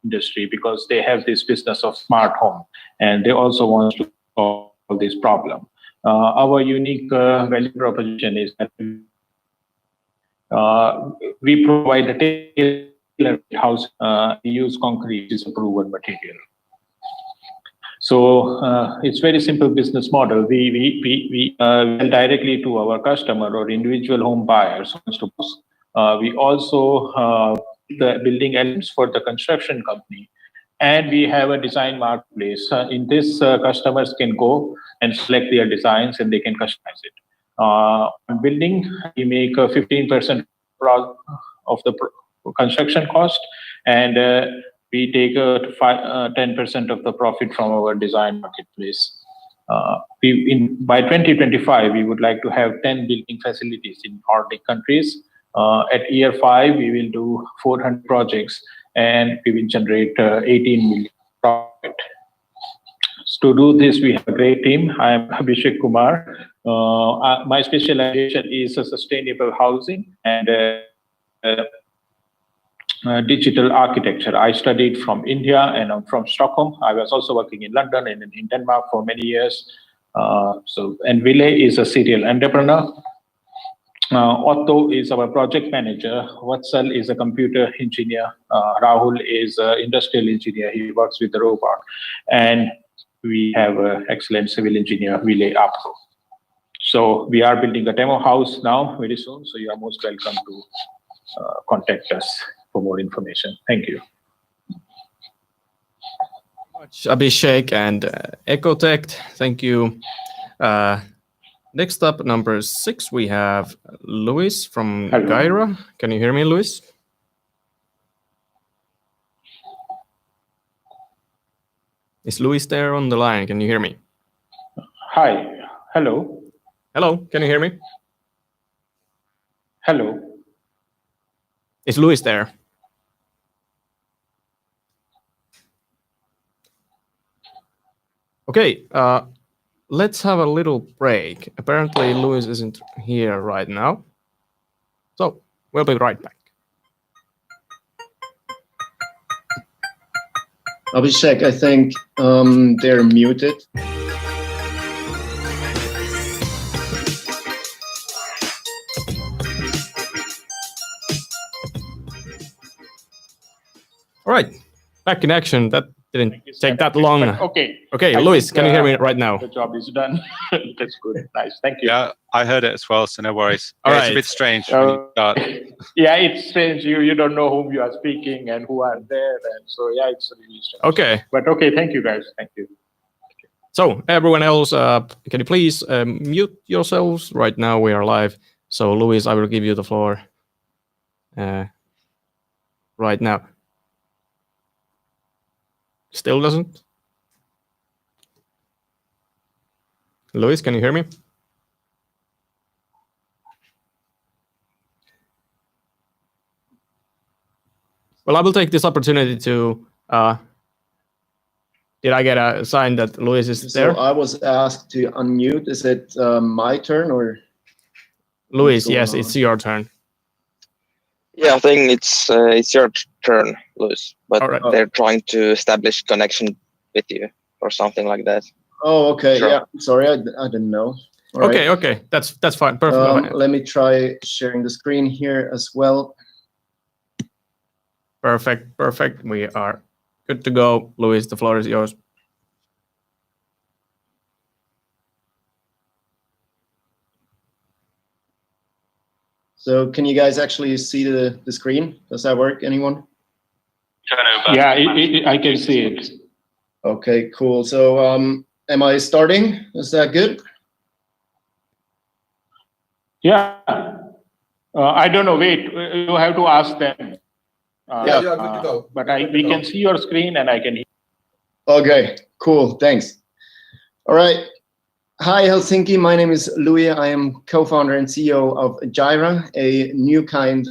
industry because they have this business of smart home, and they also want to solve this problem. Our unique value proposition is that we provide a tailored house. We use concrete as a proven material. So it's very simple business model. We sell directly to our customer or individual home buyers. We also the building elements for the construction company, and we have a design marketplace. In this, customers can go and select their designs, and they can customize it. On building, we make 15% of the construction cost, and we take 10% of the profit from our design marketplace. By 2025, we would like to have 10 building facilities in Nordic countries. At year 5, we will do 400 projects, and we will generate 18 million profit. So to do this, we have a great team. I am Abhishek Kumar. My specialization is sustainable housing and digital architecture. I studied from India, and I'm from Stockholm. I was also working in London and in Denmark for many years. And Ville is a serial entrepreneur. Otto is our project manager. Vatsal is a computer engineer. Rahul is an industrial engineer. He works with the robot. And we have an excellent civil engineer, Ville Apro. So we are building a demo house now very soon. So you are most welcome to contact us for more information. Thank you. Much Abhishek and Ecotect. Thank you. Next up, number 6, we have Luis from Gyra. Can you hear me, Luis? Is Luis there on the line? Can you hear me? Hi. Hello. Hello. Can you hear me? Hello. Is Luis there? Okay. Let's have a little break. Apparently, Luis isn't here right now. So we'll be right back. Abhishek, I think they're muted. All right, back in action. That didn't Thank you, take sir. that long. Okay. Okay, I Luis, think, can you hear me right now? The job is done. That's good. Nice. Thank you. Yeah, I heard it as well, so no worries. All Yeah, it's a right. bit strange when you start. Yeah, it's strange. You don't know whom you are speaking and who are there, and so yeah, it's really strange. Okay. But okay, thank you guys. Thank you. So everyone else, can you please mute yourselves? Right now we are live. So Luis, I will give you the floor right now. Still doesn't? Luis, can you hear me? Well, I will take this opportunity to, did I get a sign that Luis is there? So I was asked to unmute. Is it my turn or? Luis, yes, it's your turn. Yeah, I think it's your turn, Luis. But All right. they're trying to establish connection with you or something like that. Oh, okay. Sure. Yeah, sorry, I didn't know. All Okay, right. okay, that's fine. Perfect. Fine. Let me try sharing the screen here as well. Perfect. We are good to go. Luis, the floor is yours. So can you guys actually see the screen? Does that work, anyone? Yeah, I can see it. Okay, cool. So am I starting? Is that good? Yeah. I don't know. Wait, you have to ask them. Yeah, you are good to go. But we can see your screen and I can hear. Okay, cool. Thanks. All right. Hi, Helsinki. My name is Louis. I am co-founder and CEO of Jira, a new kind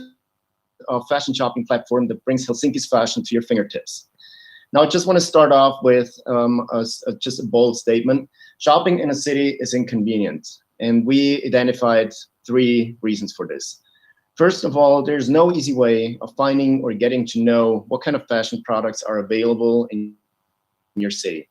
of fashion shopping platform that brings Helsinki's fashion to your fingertips. Now, I just want to start off with just a bold statement. Shopping in a city is inconvenient, and we identified 3 reasons for this. First of all, there's no easy way of finding or getting to know what kind of fashion products are available in your city.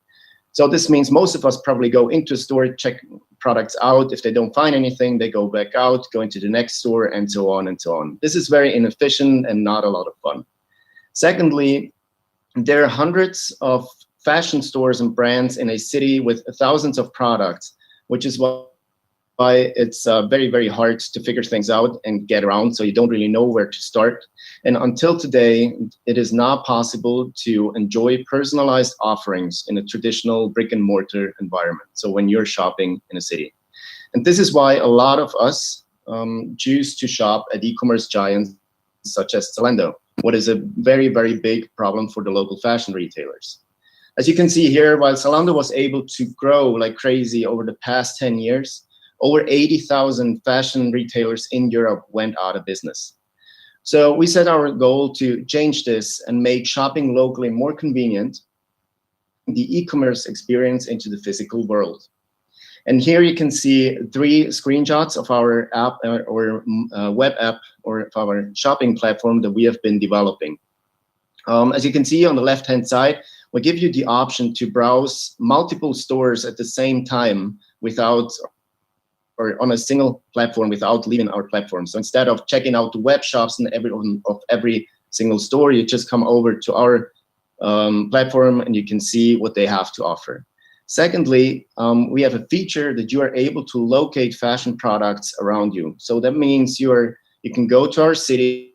So this means most of us probably go into a store, check products out. If they don't find anything, they go back out, go into the next store, and so on and so on. This is very inefficient and not a lot of fun. Secondly, there are hundreds of fashion stores and brands in a city with thousands of products, which is why it's very, very hard to figure things out and get around, so you don't really know where to start. And until today, it is not possible to enjoy personalized offerings in a traditional brick and mortar environment, so when you're shopping in a city. And this is why a lot of us choose to shop at e-commerce giants such as Zalando, what is a very, very big problem for the local fashion retailers. As you can see here, while Zalando was able to grow like crazy over the past 10 years, over 80,000 fashion retailers in Europe went out of business. So we set our goal to change this and make shopping locally more convenient, the e-commerce experience into the physical world. And here you can see 3 screenshots of our app or web app or of our shopping platform that we have been developing. As you can see on the left-hand side, we give you the option to browse multiple stores at the same time without, or on a single platform without leaving our platform. So instead of checking out the web shops and every single store, you just come over to our platform and you can see what they have to offer. Secondly, we have a feature that you are able to locate fashion products around you. So that means you can go to our city,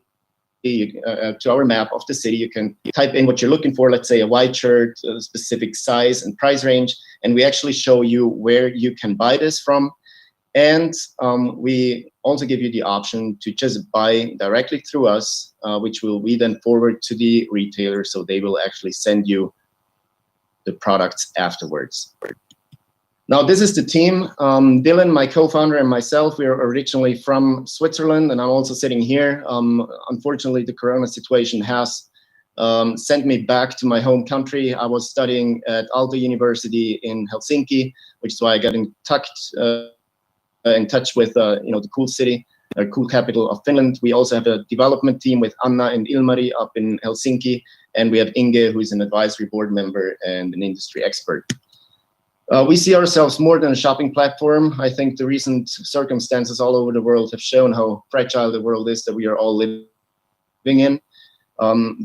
to our map of the city, you can type in what you're looking for, let's say a white shirt, a specific size and price range, and we actually show you where you can buy this from. And we also give you the option to just buy directly through us, which we then forward to the retailer, so they will actually send you the products afterwards. Now, this is the team. Dylan, my co-founder, and myself, we are originally from Switzerland, and I'm also sitting here. Unfortunately, the Corona situation has sent me back to my home country. I was studying at Aalto University in Helsinki, which is why I got in touch with the cool city, cool capital of Finland. We also have a development team with Anna and Ilmari up in Helsinki, and we have Inge, who is an advisory board member and an industry expert. We see ourselves more than a shopping platform. I think the recent circumstances all over the world have shown how fragile the world is that we are all living in.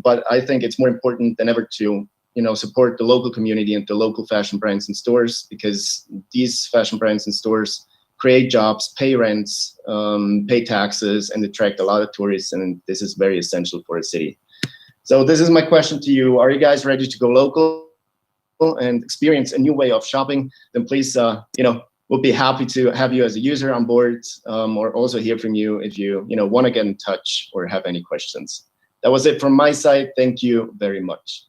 But I think it's more important than ever to support the local community and the local fashion brands and stores, because these fashion brands and stores create jobs, pay rents, pay taxes, and attract a lot of tourists, and this is very essential for a city. So this is my question to you. Are you guys ready to go local and experience a new way of shopping? Then please, we'll be happy to have you as a user on board, or also hear from you if you want to get in touch or have any questions. That was it from my side. Thank you very much.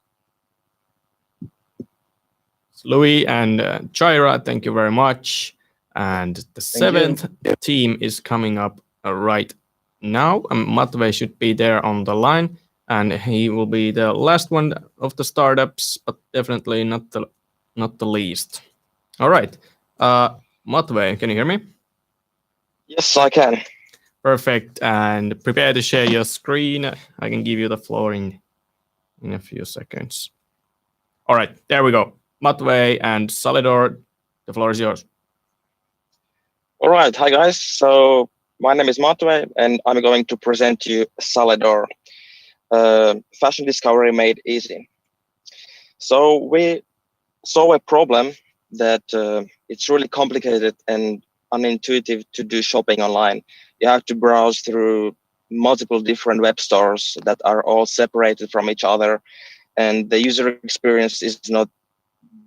Louis and Jaira, thank you very much. And the seventh team is coming up right now. Matvei should be there on the line, and he will be the last one of the startups, but definitely not the least. All right, Matvei, can you hear me? Yes, I can. Perfect. And prepare to share your screen. I can give you the floor in a few seconds. All right, there we go. Matvei and Salidor, the floor is yours. All right, hi guys. So my name is Matvei, and I'm going to present to you Salidor, fashion discovery made easy. So we saw a problem that it's really complicated and unintuitive to do shopping online. You have to browse through multiple different web stores that are all separated from each other, and the user experience is not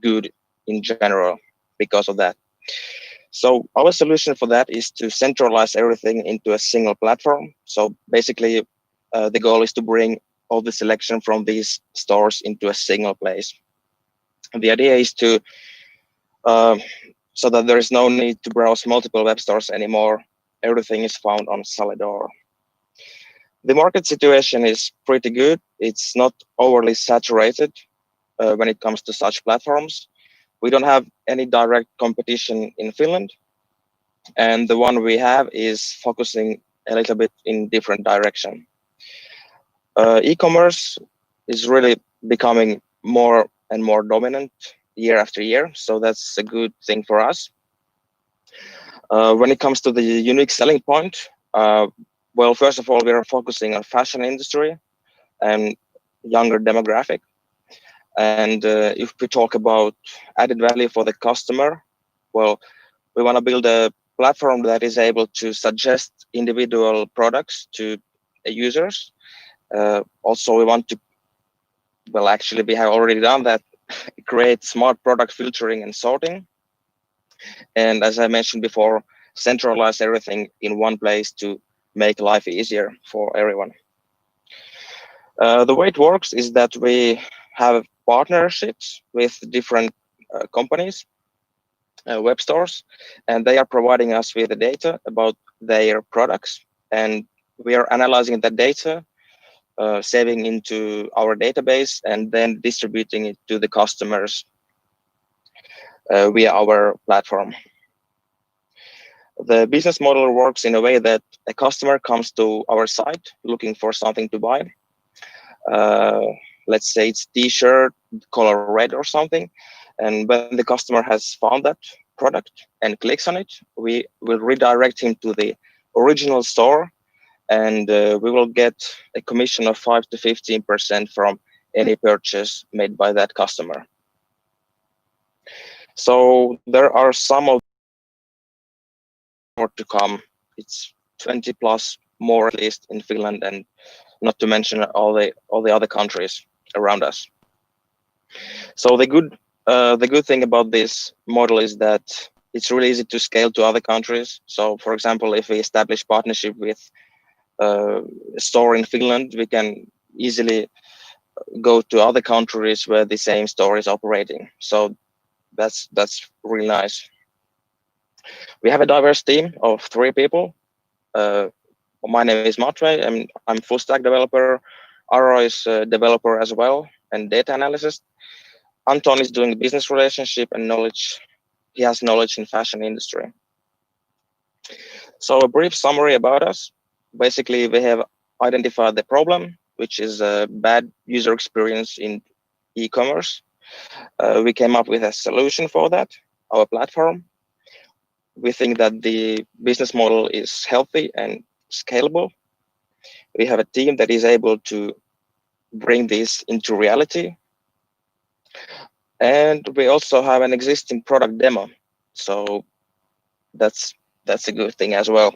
good in general because of that. So our solution for that is to centralize everything into a single platform. So basically, the goal is to bring all the selection from these stores into a single place. And the idea is to so that there is no need to browse multiple web stores anymore. Everything is found on Salidor. The market situation is pretty good. It's not overly saturated when it comes to such platforms. We don't have any direct competition in Finland, and the one we have is focusing a little bit in different direction. E-commerce is really becoming more and more dominant year after year, so that's a good thing for us. When it comes to the unique selling point, well, first of all, we are focusing on fashion industry and younger demographic. And if we talk about added value for the customer, well, we want to build a platform that is able to suggest individual products to users. Also, we want to, well, actually, we have already done that, create smart product filtering and sorting. And as I mentioned before, centralize everything in one place to make life easier for everyone. The way it works is that we have partnerships with different companies, web stores, and they are providing us with the data about their products, and we are analyzing that data, saving into our database, and then distributing it to the customers via our platform. The business model works in a way that a customer comes to our site looking for something to buy. Let's say it's t-shirt, color red or something. And when the customer has found that product and clicks on it, we will redirect him to the original store, and we will get a commission of 5 to 15% from any purchase made by that customer. So there are some of more to come. It's 20 plus more at least in Finland, and not to mention all the other countries around us. So the good thing about this model is that it's really easy to scale to other countries. So for example, if we establish partnership with a store in Finland, we can easily go to other countries where the same store is operating. So that's really nice. We have a diverse team of 3 people. My name is Matvei, and I'm full stack developer. Aro is a developer as well and data analyst. Anton is doing business relationship and knowledge. He has knowledge in fashion industry. So a brief summary about us. Basically, we have identified the problem, which is a bad user experience in e-commerce. We came up with a solution for that, our platform. We think that the business model is healthy and scalable. We have a team that is able to bring this into reality. And we also have an existing product demo, so that's a good thing as well.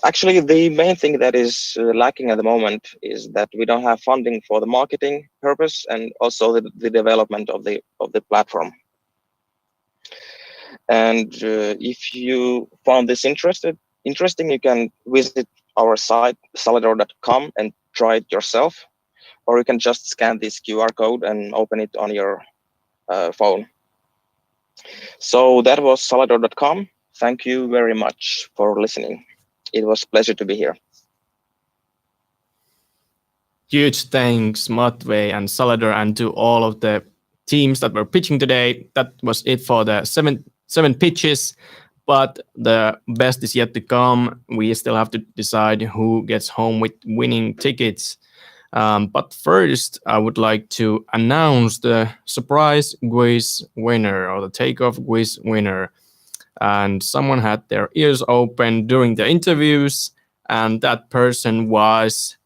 Actually, the main thing that is lacking at the moment is that we don't have funding for the marketing purpose and also the development of the platform. And if you found this interesting, you can visit our site salidor.com and try it yourself, or you can just scan this QR code and open it on your phone. So that was salidor.com. Thank you very much for listening. It was a pleasure to be here. Huge thanks, Matvei and Salidor, and to all of the teams that were pitching today. That was it for the seven pitches, but the best is yet to come. We still have to decide who gets home with winning tickets. But first, I would like to announce the surprise quiz winner, or the Takeoff quiz winner. And someone had their ears open during the interviews, and that person was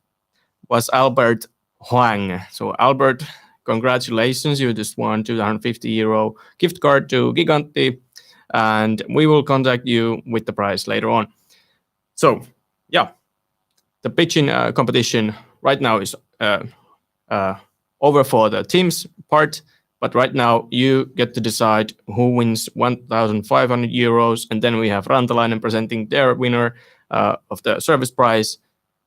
Albert Huang. So Albert, congratulations, you just won €250 gift card to Gigantti, and we will contact you with the prize later on. So yeah, the pitching competition right now is over for the teams part. But right now, you get to decide who wins €1,500, and then we have Rantalainen presenting their winner of the service prize.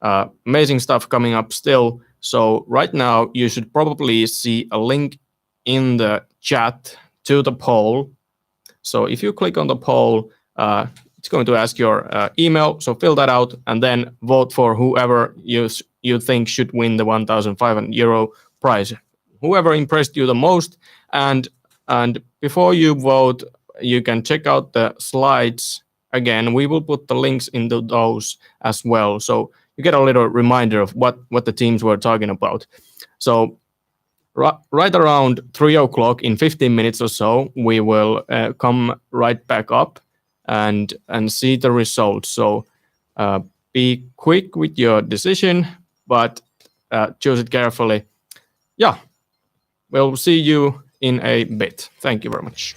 Amazing stuff coming up still. So right now, you should probably see a link in the chat to the poll. So if you click on the poll, it's going to ask your email. So fill that out and then vote for whoever you think should win the €1,500 prize. Whoever impressed you the most, and before you vote, you can check out the slides again. We will put the links into those as well, so you get a little reminder of what the teams were talking about. So right around 3:00 in 15 minutes or so, we will come right back up and see the results. So be quick with your decision, but choose it carefully. Yeah. We'll see you in a bit. Thank you very much.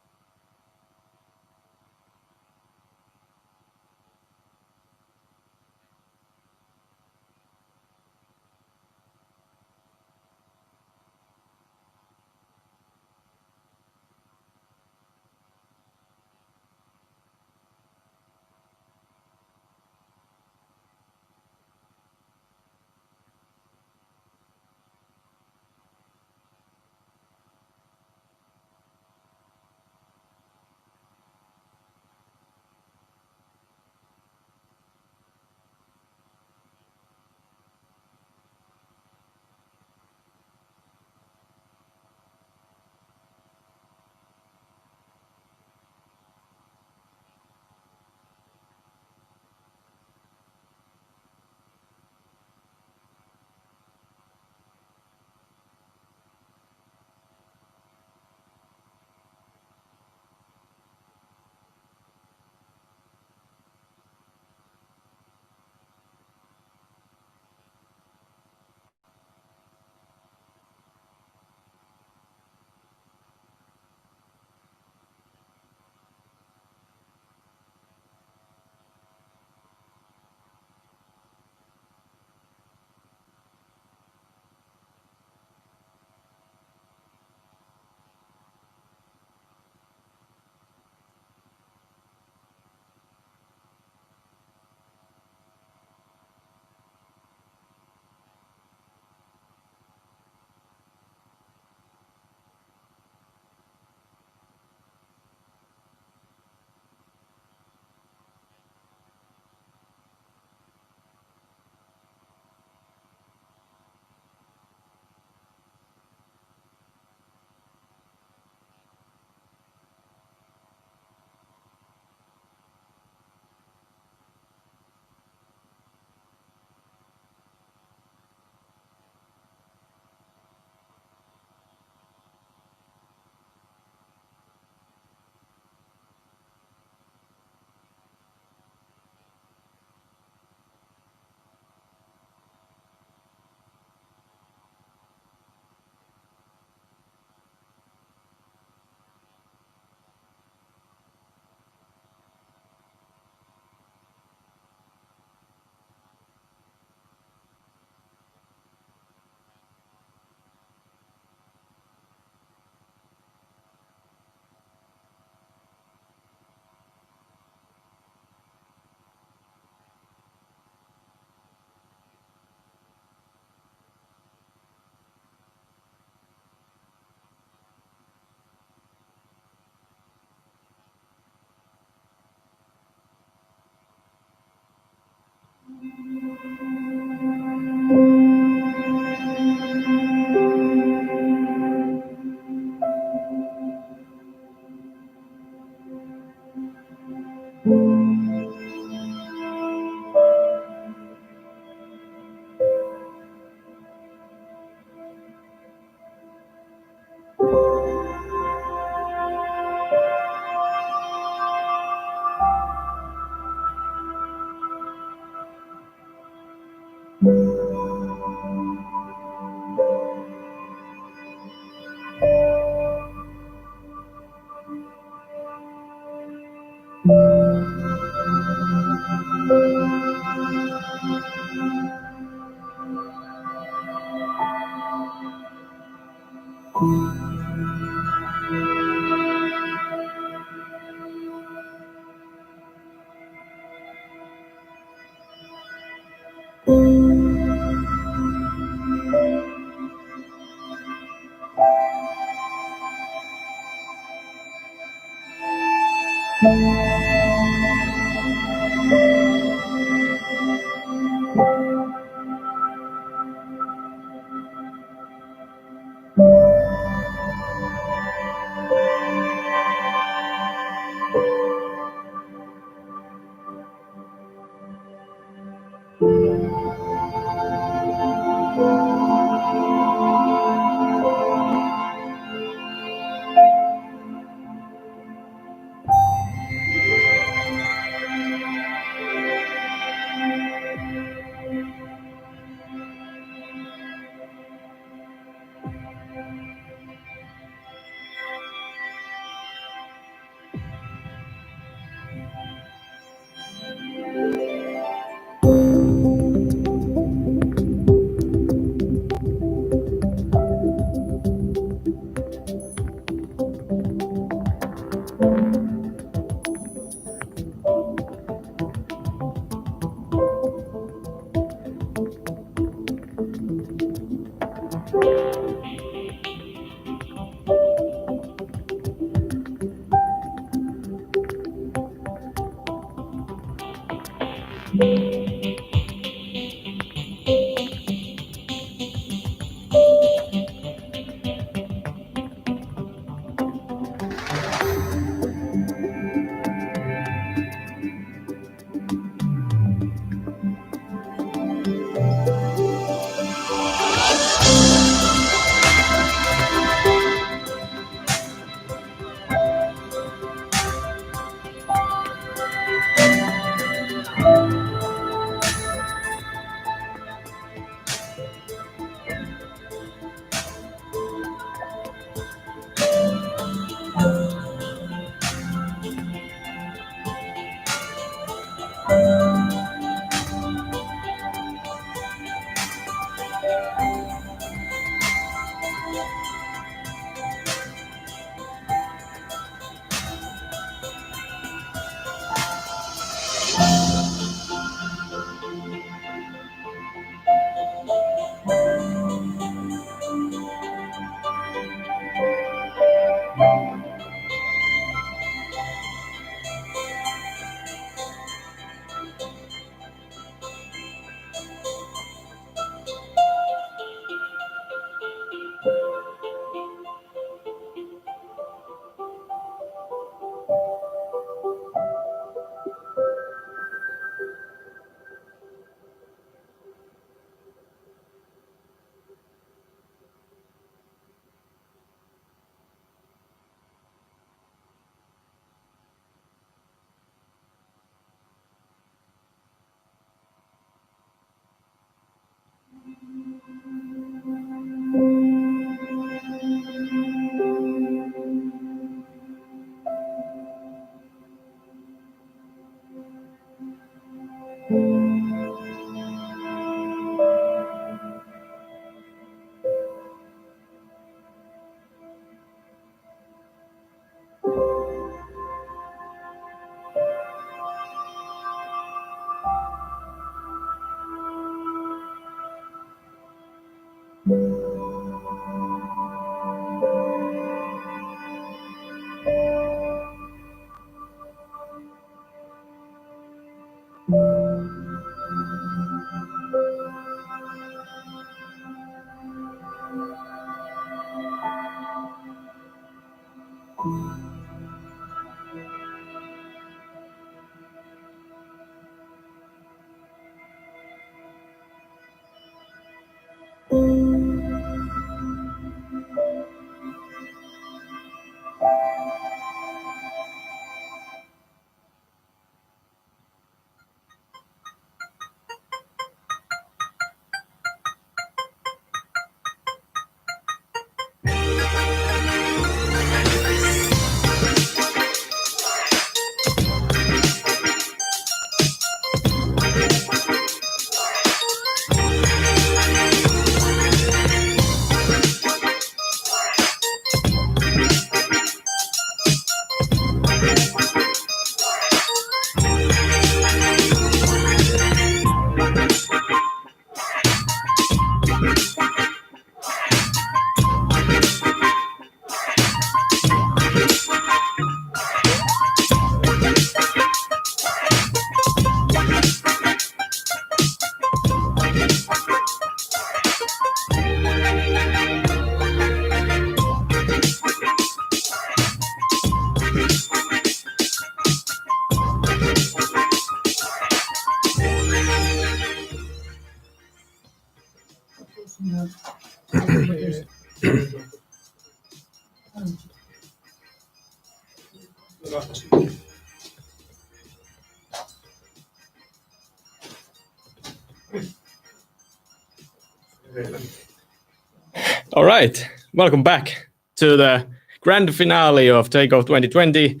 All right, welcome back to the grand finale of Takeoff 2020.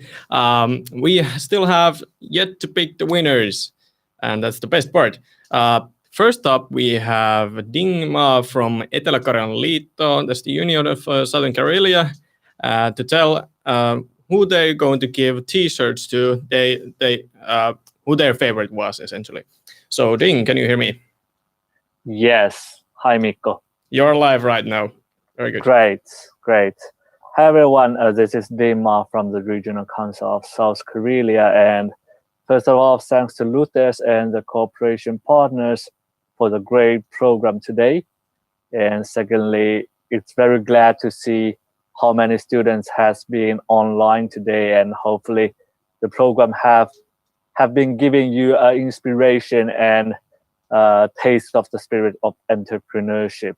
We still have yet to pick the winners, and that's the best part. First up, we have Ding Ma from Etelä-Karjalan Liitto, that's the Union of Southern Karelia, to tell who they're going to give T-shirts to, who their favorite was, essentially. So, Ding, can you hear me? Yes. Hi, Mikko. You're live right now. Very good. Great. Hi, everyone. This is Ding Ma from the Regional Council of South Karelia. And first of all, thanks to Lutes and the cooperation partners for the great program today. And secondly, it's very glad to see how many students has been online today, and hopefully the program have been giving you inspiration and taste of the spirit of entrepreneurship.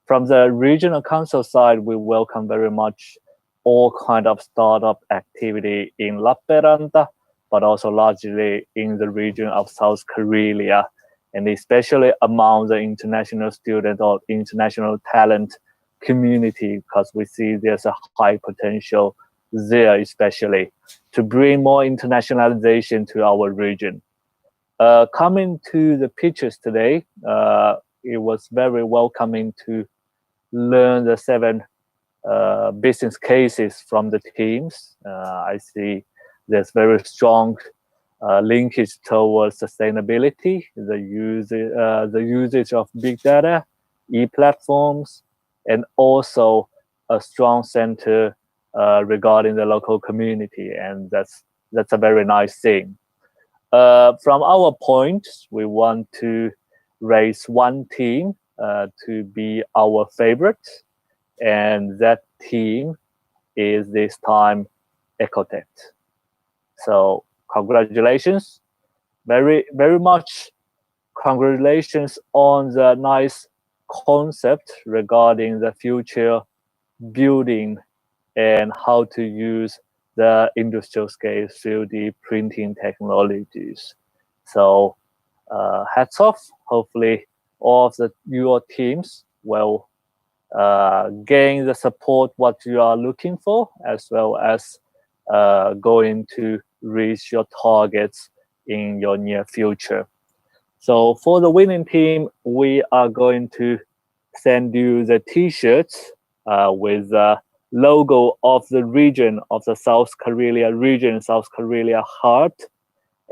From the regional council side, we welcome very much all kind of startup activity in Lappeenranta, but also largely in the region of South Karelia, and especially among the international student or international talent community, because we see there's a high potential there, especially to bring more internationalization to our region. Coming to the pitches today, it was very welcoming to learn the 7 business cases from the teams. I see there's very strong linkage towards sustainability, the usage of big data, e-platforms, and also a strong center regarding the local community, and that's a very nice thing. From our point, we want to raise one team to be our favorite, and that team is this time Ecotech. So congratulations, very much congratulations on the nice concept regarding the future building and how to use the industrial scale 3D printing technologies. So hats off. Hopefully all of your teams will gain the support what you are looking for, as well as going to reach your targets in your near future. So for the winning team, we are going to send you the T-shirts with the logo of the region of the South Karelia region, South Karelia heart,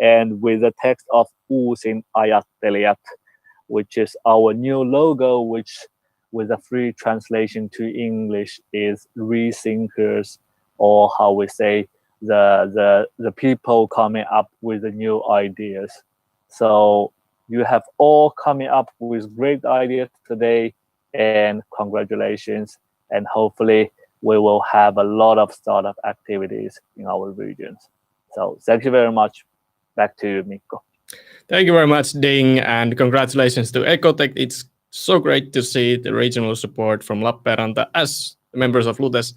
and with the text of Uusin ajattelijat, which is our new logo, which with a free translation to English is rethinkers, or how we say the people coming up with the new ideas. So you have all coming up with great ideas today, and congratulations. And hopefully we will have a lot of startup activities in our regions. So thank you very much. Back to you, Mikko. Thank you very much, Ding, and congratulations to Ecotech. It's so great to see the regional support from Lappeenranta as members of Lutes,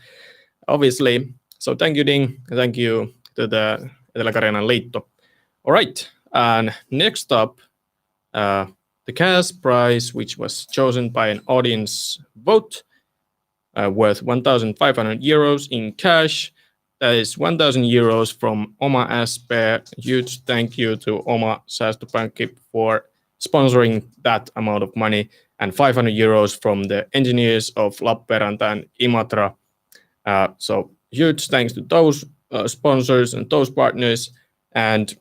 obviously. So thank you, Ding. Thank you to the Etelä-Karjalan Liitto. All right, and next up, the cash prize, which was chosen by an audience vote, worth 1,500 euros in cash. That is 1,000 euros from Oma SP. Huge thank you to Oma Säästöpankki for sponsoring that amount of money, and 500 euros from the engineers of Lappeenranta and Imatra. So huge thanks to those sponsors and those partners. And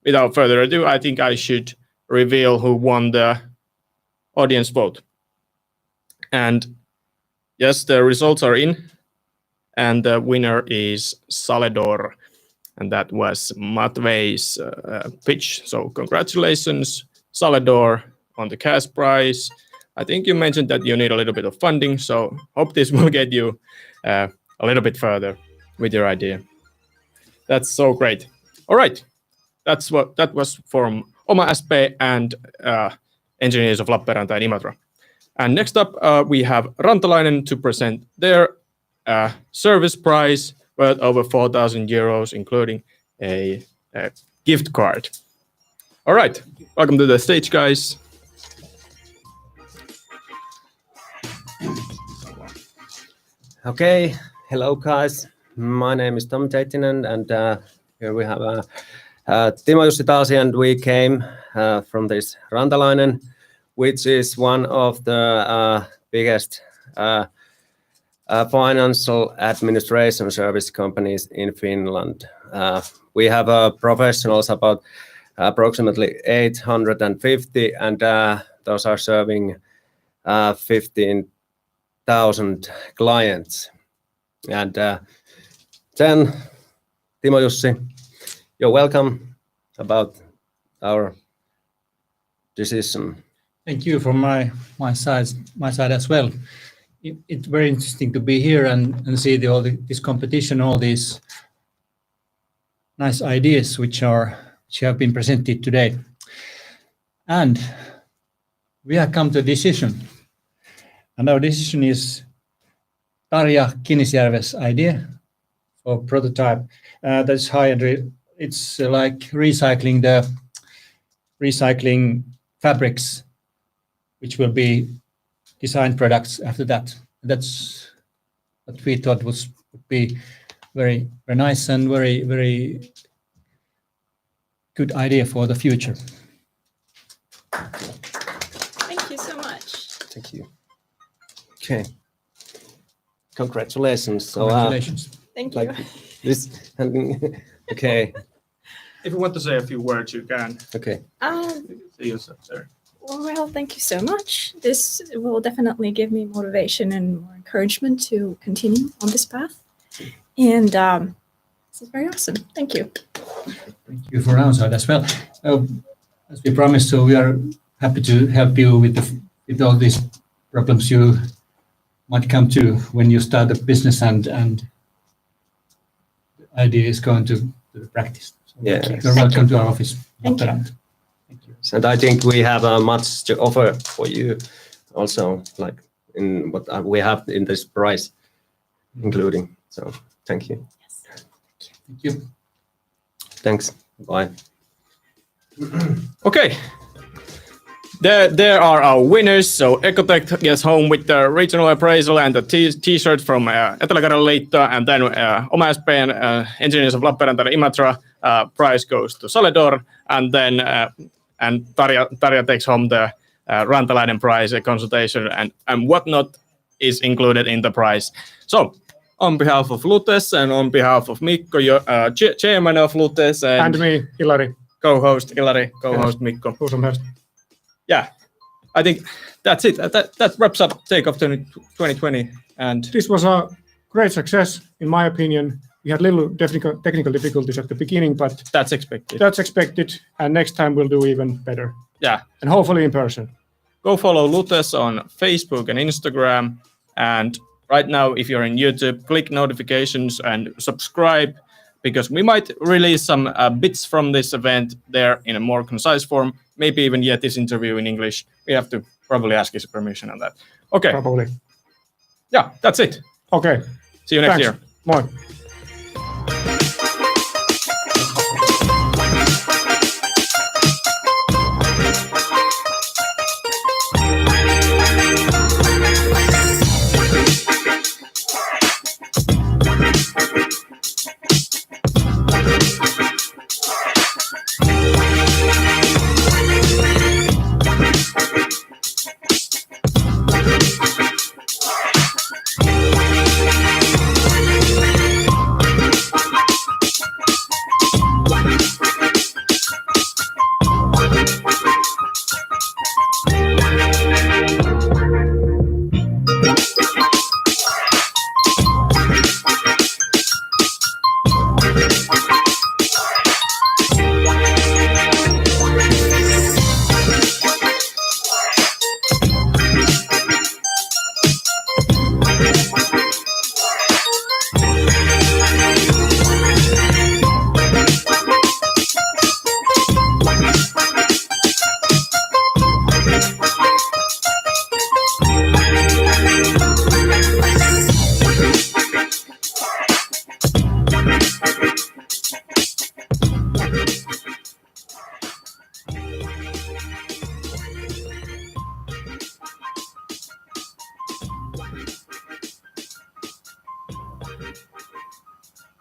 without further ado, I think I should reveal who won the audience vote. And yes, the results are in. And the winner is Saledor. And that was Matvei's pitch. So congratulations, Saledor, on the cash prize. I think you mentioned that you need a little bit of funding. So hope this will get you a little bit further with your idea. That's so great. All right. That was from Oma SP and engineers of Lappeenranta and Imatra. And next up, we have Rantalainen to present their service prize worth over 4,000 euros, including a gift card. All right, welcome to the stage, guys. Okay, hello guys. My name is Tom Teitinen, and here we have Timo Jussi Taasi, and we came from this Rantalainen, which is one of the biggest financial administration service companies in Finland. We have professionals about approximately 850, and those are serving 15,000 clients. And then, Timo Jussi, you're welcome about our decision. Thank you from my side as well. It's very interesting to be here and see this competition, all these nice ideas which have been presented today. And we have come to a decision. And our decision is Tarja Kinisjärve's idea for prototype. That's high-end. It's like recycling fabrics, which will be design products after that. That's what we thought would be very, very nice and very, very good idea for the future. Thank you so much. Thank you. Okay. Congratulations. So, Congratulations. Thank you. Okay. If you want to say a few words, you can. Okay. See yourself there. Well, thank you so much. This will definitely give me motivation and more encouragement to continue on this path. And this is very awesome. Thank you. Thank you for our side as well. As we promised, so we are happy to help you with all these problems you might come to when you start a business and the idea is going to the practice. So Yeah. You're welcome to our office. Thank you. And I think we have much to offer for you also, like in what we have in this price, including. So thank you. Yes. Thank you. Thanks. Bye. Okay. There are our winners. So Ecotech gets home with the regional appraisal and the t-shirt from Etelä-Karjalan Liitto, and then OmaSPn Engineers of Lappeenranta and Imatra prize goes to Saledor, and then and Tarja takes home the Rantalainen prize, a consultation and whatnot is included in the prize. So on behalf of Lutes and on behalf of Mikko, chairman of Lutes, And me, Ilari. Co-host Ilari, co-host Mikko. Yeah, I think that's it. That wraps up Takeoff 2020. And this was a great success, in my opinion. We had little technical difficulties at the beginning, but that's expected. That's expected, and next time we'll do even better. Yeah, and hopefully in person. Go follow Lutes on Facebook and Instagram, and right now, if you're in YouTube, click notifications and subscribe, because we might release some bits from this event there in a more concise form, maybe even yet this interview in English. We have to probably ask his permission on that. Okay. Probably. Yeah, that's it. Okay. See you next Thanks. year. Moi.